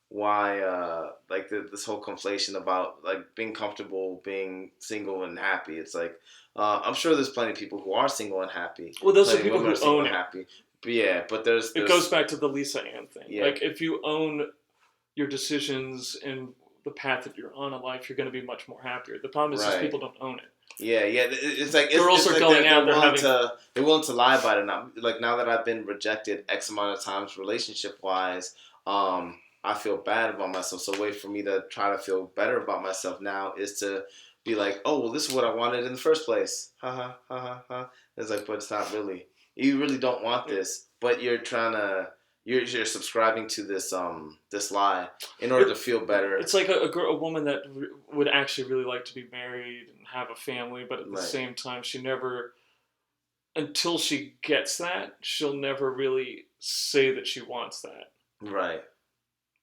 why like this whole conflation about like being comfortable being single and happy. It's like I'm sure there's plenty of people who are single and happy. Well, those are people who own it. Happy. But but there's it goes back to the Lisa Ann thing. Yeah. Like if you own your decisions and the path that you're on in life, you're going to be much more happier. The problem is people don't own it. Yeah. It's like girls are going out. They're willing to lie about it now. Like now that I've been rejected X amount of times, relationship wise, I feel bad about myself. So a way for me to try to feel better about myself now is to be like, oh well, this is what I wanted in the first place. Ha ha. It's like, but it's not really. You really don't want this, but you're trying to. You're subscribing to this this lie in order to feel better. It's like a woman that would actually really like to be married and have a family, but at the same time, she never, until she gets that, she'll never really say that she wants that. Right.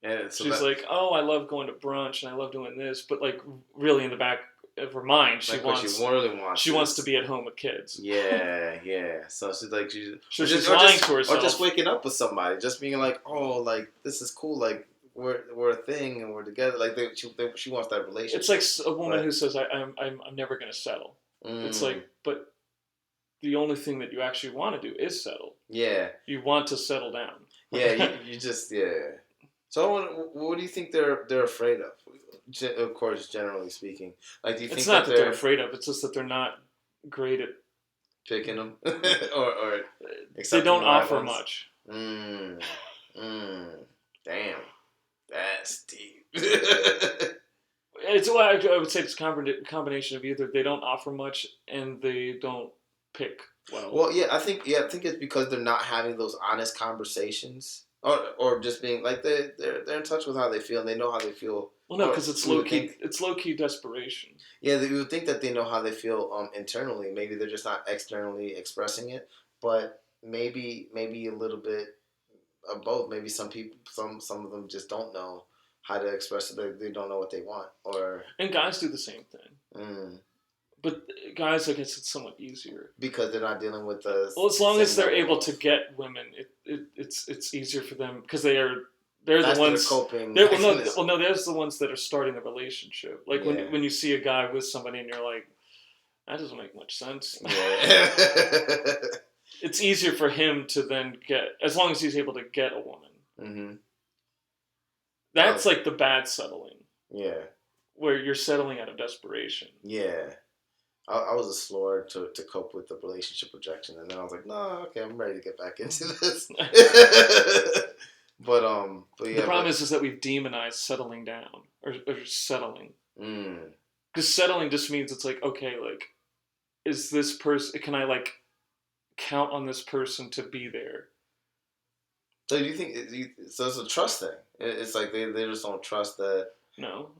And so she's like, oh, I love going to brunch and I love doing this, but like really in the back of her mind, she wants to be at home with kids. Yeah. So she's like, she's lying to herself, or just waking up with somebody, just being like, oh, like this is cool, like we're a thing and we're together. Like she wants that relationship. It's like a woman who says, I'm never gonna settle. It's like, but the only thing that you actually want to do is settle. Yeah. You want to settle down. Yeah. You just So what do you think they're afraid of? Of course, generally speaking, like do you think it's not that they're afraid of? It's just that they're not great at picking them, or they don't offer much. Damn, that's deep. It's why I would say it's a combination of either they don't offer much and they don't pick well. Well, I think it's because they're not having those honest conversations. Or just being like they're in touch with how they feel and they know how they feel. Well, no, because it's low key. It's low key desperation. Yeah, you would think that they know how they feel internally. Maybe they're just not externally expressing it, but maybe a little bit of both. Maybe some people, some of them just don't know how to express it. They don't know what they want. And guys do the same thing. But guys, I guess it's somewhat easier because they're not dealing with the. Well, as long as they're able to get women, it's easier for them because they're the ones coping. No, there's the ones that are starting the relationship. Like when you see a guy with somebody and you're like, that doesn't make much sense. Yeah. It's easier for him to then get, as long as he's able to get a woman. Mm-hmm. That's like the bad settling. Yeah. Where you're settling out of desperation. Yeah. I was a slower to cope with the relationship rejection, and then I was like, no, okay, I'm ready to get back into this. but yeah. The problem is that we've demonized settling down or settling. Mm. Because settling just means it's like, okay, like, is this person? Can I like count on this person to be there? So do you think? So it's a trust thing. It's like they just don't trust that. No,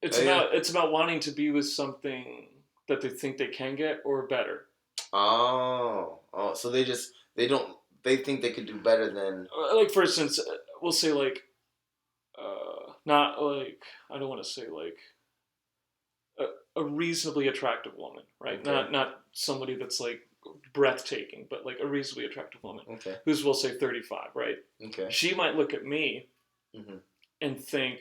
it's about wanting to be with something that they think they can get or better. Oh, so they think they could do better than. Like for instance, we'll say like, not like I don't want to say like a reasonably attractive woman, right? Okay. Not somebody that's like breathtaking, but like a reasonably attractive woman. Okay. Who's we'll say 35, right? Okay. She might look at me Mm-hmm. and think,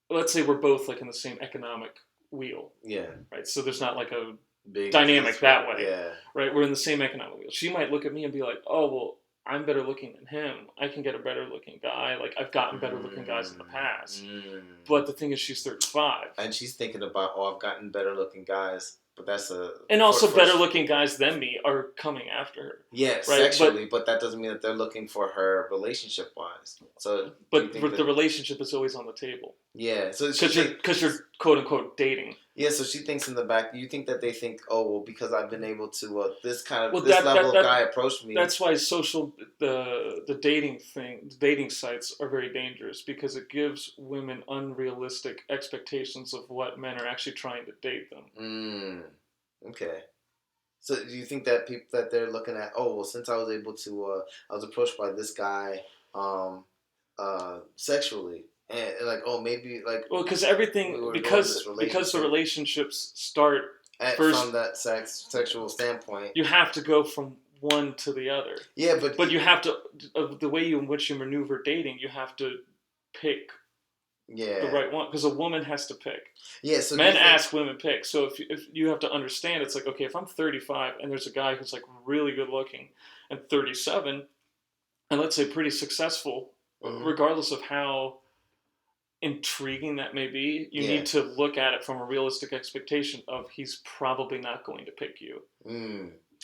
let's say we're both like in the same economic wheel. Yeah. Right. So there's not like a Big dynamic that way. Yeah. Right. We're in the same economic wheel. She might look at me and be like, oh, well, I'm better looking than him. I can get a better looking guy. Like I've gotten better looking guys in the past. But the thing is, she's 35. And she's thinking about, I've gotten better looking guys. But that's and also better looking guys than me are coming after her. Yeah, right? Sexually, but that doesn't mean that they're looking for her relationship wise. So, but the relationship is always on the table. Yeah, so because you're quote unquote dating. Yeah, so she thinks in the back. You think that they think, oh well, because I've been able to this level of guy approached me. That's why the dating sites are very dangerous because it gives women unrealistic expectations of what men are actually trying to date them. Okay. So do you think that people that they're looking at? Oh well, since I was able to, I was approached by this guy, sexually. And like, oh, maybe like because everything because the relationships start first from that sexual standpoint. You have to go from one to the other. Yeah, but you have to the way in which you maneuver dating. You have to pick the right one because a woman has to pick. Yeah, so men ask, women pick. So if you have to understand, it's like okay, if I'm 35 and there's a guy who's like really good looking and 37, and let's say pretty successful, regardless of how intriguing that may be, you need to look at it from a realistic expectation of he's probably not going to pick you.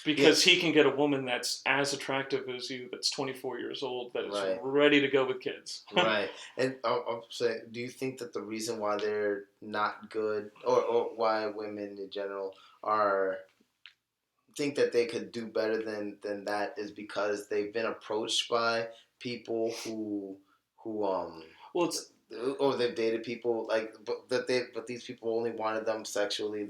Because he can get a woman that's as attractive as you, that's 24 years old, that is ready to go with kids. Right. And I'm saying, do you think that the reason why they're not good, or why women in general think that they could do better than that is because they've been approached by people who well, it's or they've dated people like but these people only wanted them sexually,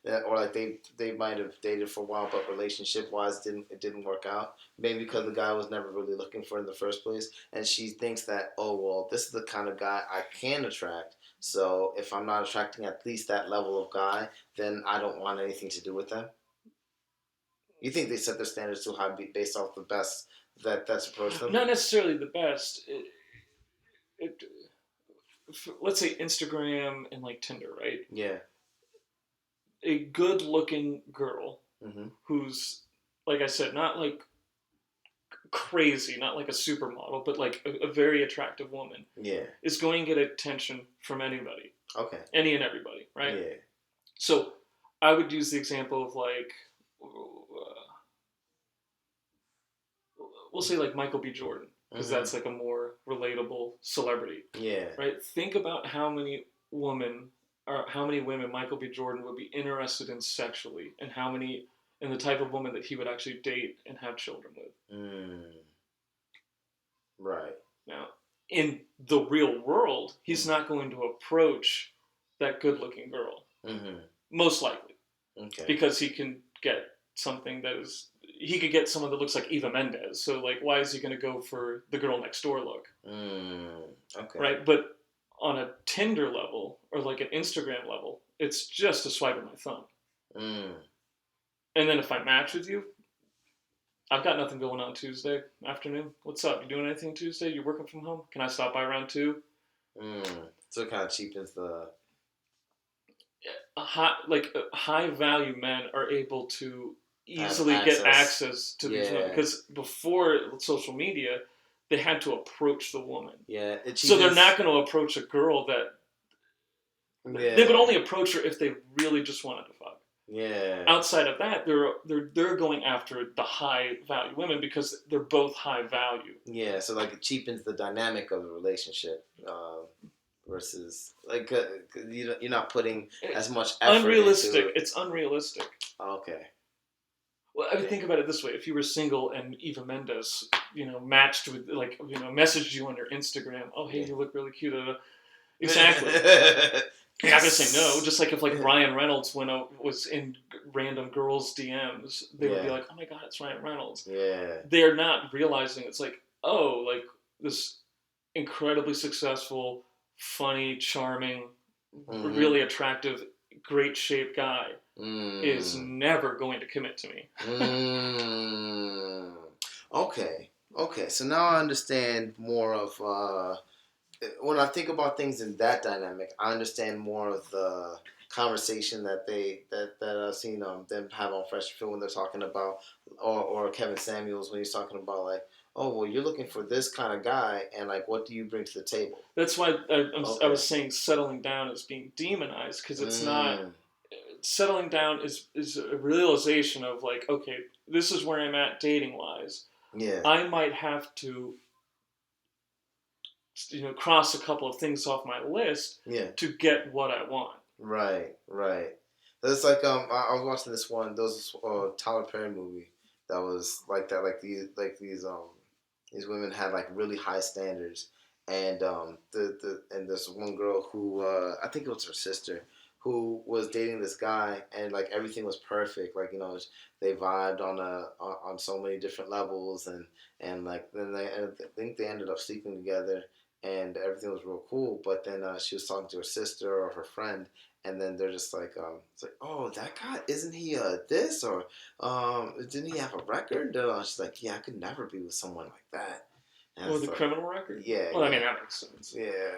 or like they might have dated for a while but relationship wise it didn't work out, maybe because the guy was never really looking for it in the first place, and she thinks that, oh well, this is the kind of guy I can attract, so if I'm not attracting at least that level of guy, then I don't want anything to do with them. You think they set their standards too high based off the best that's approached them? Not necessarily the best. Let's say Instagram and like Tinder, right? Yeah. A good-looking girl who's, like I said, not like crazy, not like a supermodel, but like a very attractive woman. Yeah. Is going to get attention from anybody. Okay. Any and everybody, right? Yeah. So I would use the example of like, we'll say like Michael B. Jordan. Because that's like a more relatable celebrity. Yeah. Right? Think about how many women Michael B. Jordan would be interested in sexually, and the type of woman that he would actually date and have children with. Right. Now, in the real world, he's not going to approach that good-looking girl. Most likely. Okay. Because he can get something that is... He could get someone that looks like Eva Mendes. So, like, why is he going to go for the girl next door look? Okay. Right? But on a Tinder level or like an Instagram level, it's just a swipe of my thumb. And then if I match with you, I've got nothing going on Tuesday afternoon. What's up? You doing anything Tuesday? You working from home? Can I stop by around 2? So it kind of cheapens the... high value men are able to easily get access to these women, because before social media, they had to approach the woman. Yeah, so they're not going to approach a girl that they would only approach her if they really just wanted to fuck. Yeah. Outside of that, they're going after the high value women because they're both high value. Yeah, so like it cheapens the dynamic of the relationship versus like you're not putting as much effort Unrealistic. into it. It's unrealistic. Okay. Well, I mean, think about it this way: if you were single and Eva Mendes, matched with messaged you on your Instagram, oh hey, you look really cute. Exactly. You're not gonna say no. Just like if Ryan Reynolds was in random girls' DMs, they would be like, "Oh my god, it's Ryan Reynolds." Yeah. They're not realizing it's like, oh, like this incredibly successful, funny, charming, really attractive, great shaped guy is never going to commit to me. Okay. So now I understand more of. When I think about things in that dynamic, I understand more of the conversation that I've seen them have on Fresh Field when they're talking about, or Kevin Samuels when he's talking about like, oh well, you're looking for this kind of guy, and like, what do you bring to the table? That's why I was saying settling down is being demonized because it's not. Settling down is a realization of like, okay, this is where I'm at dating wise. Yeah, I might have to cross a couple of things off my list to get what I want. Right. It's like I was watching this one. There was this Tyler Perry movie that was like that. Like these women had like really high standards, and and this one girl who I think it was her sister who was dating this guy, and like everything was perfect. Like they vibed on so many different levels, and like then I think they ended up sleeping together. And everything was real cool, but then she was talking to her sister or her friend, and then they're just like, it's like, oh, that guy, isn't he this or didn't he have a record? She's like, yeah, I could never be with someone like that. And the criminal record? Yeah. Well, I mean that makes sense. Yeah.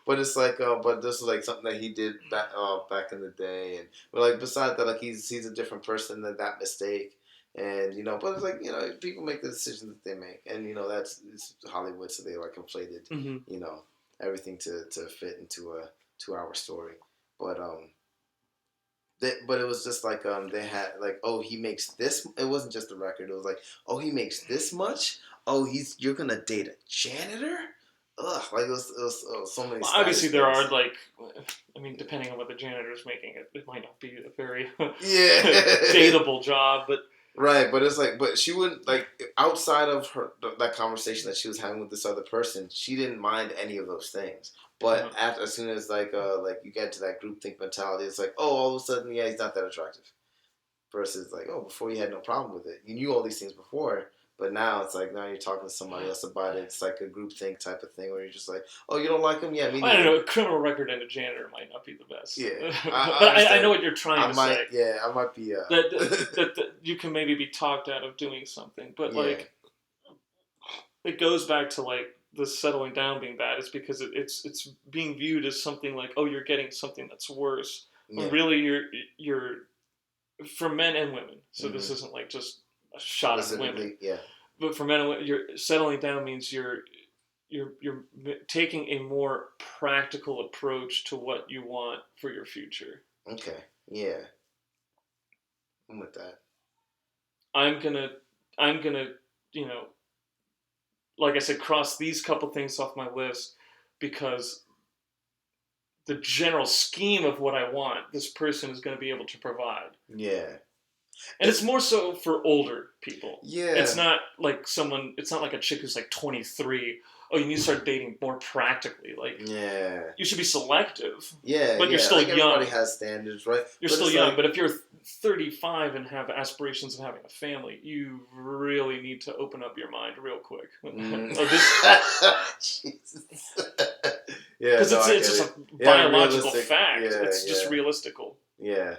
But it's like, but this is like something that he did back in the day, and but like besides that, like he's a different person than that mistake. And but it's like people make the decisions that they make, and it's Hollywood, so they like inflated, everything to fit into a 2-hour story. But but it was just like they had like, oh, he makes this. It wasn't just the record. It was like, oh, he makes this much. Oh, you're gonna date a janitor. Ugh, like it was so many. Well, obviously, there are like, I mean, depending on what the janitor's making, it might not be a very dateable job, but. Right, but it's like, but she wouldn't like outside of that conversation that she was having with this other person. She didn't mind any of those things. But as soon as like you get to that groupthink mentality, it's like, oh, all of a sudden, yeah, he's not that attractive. Versus like, oh, before you had no problem with it, you knew all these things before, but now it's like now you're talking to somebody else about it. It's like a groupthink type of thing where you're just like, oh, you don't like him, yeah, me neither. I don't know. A criminal record and a janitor might not be the best. Yeah, but I know what you're trying to say. Yeah, I might be. That you can maybe be talked out of doing something, but like, it goes back to like the settling down being bad. It's because it's being viewed as something like, oh, you're getting something that's worse. Yeah. Really, you're for men and women. So this isn't like just a shot at women. Yeah. But for men and women, you're settling down means you're taking a more practical approach to what you want for your future. Okay. Yeah. I'm with that. I'm gonna, like I said, cross these couple things off my list because the general scheme of what I want, this person is going to be able to provide. Yeah. And it's more so for older people. Yeah. It's not like it's not like a chick who's like 23. Oh, you need to start dating more practically. Like, you should be selective. Yeah. But you're still young. Everybody has standards, right? You're still young. But if you're 35 and have aspirations of having a family, you really need to open up your mind real quick. Jesus. Because it's just a biological fact. It's just realistical. Yeah.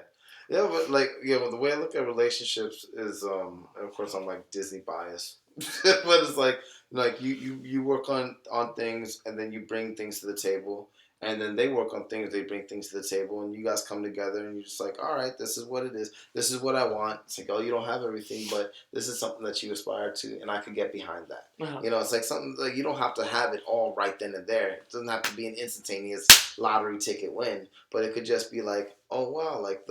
Yeah, but well, the way I look at relationships is, of course, I'm like Disney biased, but it's like you work on things and then you bring things to the table, and then they work on things, they bring things to the table, and you guys come together and you're just like, all right, this is what it is, this is what I want. It's like, oh, you don't have everything, but this is something that you aspire to, and I could get behind that. It's like something like you don't have to have it all right then and there. It doesn't have to be an instantaneous lottery ticket win, but it could just be like, oh wow, like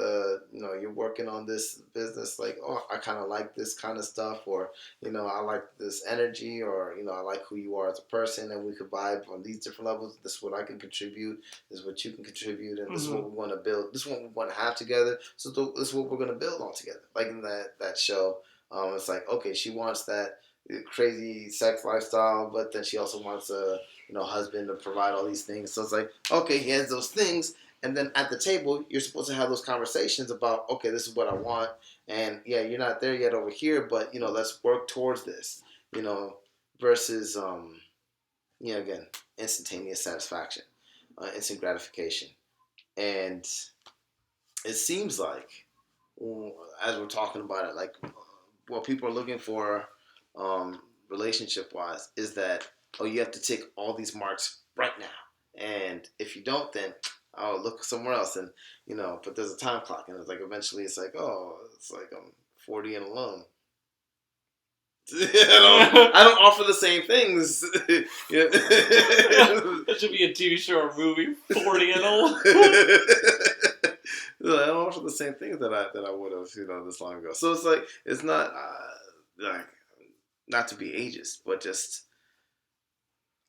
you're working on this business, like, oh, I kind of like this kind of stuff, or I like this energy, or I like who you are as a person, and we could vibe on these different levels. This is what I can contribute. This is what you can contribute, and this is what we want to build. This is what we want to have together. So this is what we're going to build all together. Like in that show, it's like, okay, she wants that crazy sex lifestyle, but then she also wants a husband to provide all these things. So it's like, okay, he has those things. And then at the table, you're supposed to have those conversations about, okay, this is what I want. And yeah, you're not there yet over here, but, let's work towards this, versus, again, instantaneous satisfaction, instant gratification. And it seems like, as we're talking about it, like what people are looking for relationship-wise is that, you have to tick all these marks right now. And if you don't, then I'll look somewhere else, and but there's a time clock, and it's like eventually it's like, I'm 40 and alone. I don't offer the same things. That should be a TV show or movie. 40 and alone. I don't offer the same things that I would have this long ago. So it's like it's not like not to be ageist, but just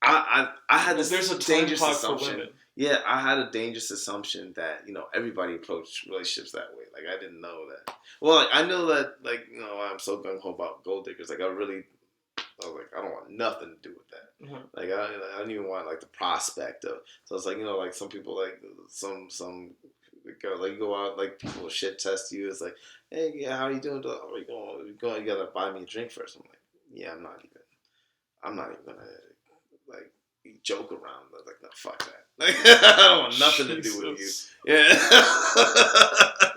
I had this there's a dangerous time clock assumption. for women. Yeah, I had a dangerous assumption that everybody approached relationships that way. Like I didn't know that. Well, like, I know that I'm so gung ho about gold diggers. Like I was like, I don't want nothing to do with that. Mm-hmm. Like I don't even want like the prospect of. So it's like like some people like some girls like you go out, like people shit test you. It's like, hey, yeah, how are you doing? Where you going? You gotta buy me a drink first. I'm like, yeah, I'm not even gonna like joke around. I was like, no, fuck that. Like, I don't want nothing to do with you. Yeah.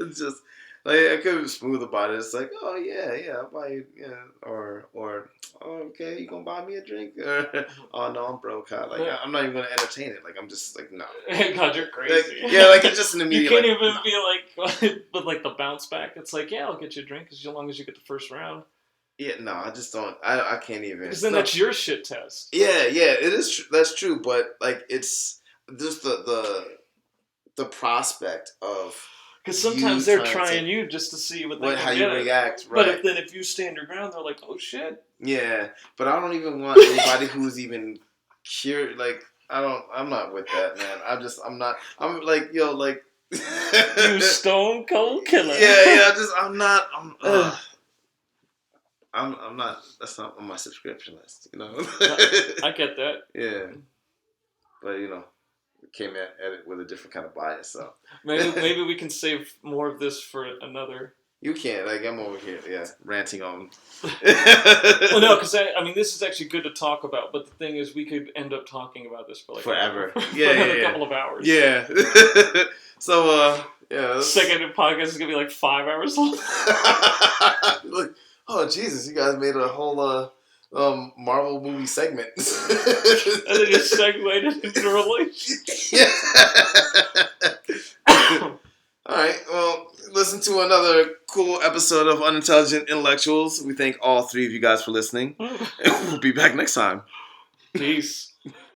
It's just like I could be smooth about it. It's like, oh yeah, I'll buy you, or oh, okay, you gonna buy me a drink? Or, oh no, I'm broke. Like I'm not even gonna entertain it. Like I'm just like, no. God, you're crazy. Like, yeah, like it's just an immediate. You can't even be like, with like the bounce back. It's like, yeah, I'll get you a drink as long as you get the first round. Yeah, no, I just don't. I can't even. Because then that's your shit test. Yeah, it is. That's true, but like it's just the prospect of. Because sometimes they're trying you just to see what they can how you react, But right? then if you stand your ground, they're like, oh shit. Yeah, but I don't even want anybody who's even curious. Like I'm not with that, man. I'm not. I'm like, yo, like. You stone cold killer. Yeah. I'm not. I'm not. That's not on my subscription list. I get that. Yeah, but came at it with a different kind of bias. So maybe we can save more of this for another. You can't. Like I'm over here, ranting on. Well, no, because I mean, this is actually good to talk about. But the thing is, we could end up talking about this for like forever. for another couple of hours. Yeah. So second podcast is gonna be like 5 hours long. Like, oh Jesus, you guys made a whole Marvel movie segment. And then you segued into relations. Yeah. All right. Well, listen to another cool episode of Unintelligent Intellectuals. We thank all three of you guys for listening. And we'll be back next time. Peace.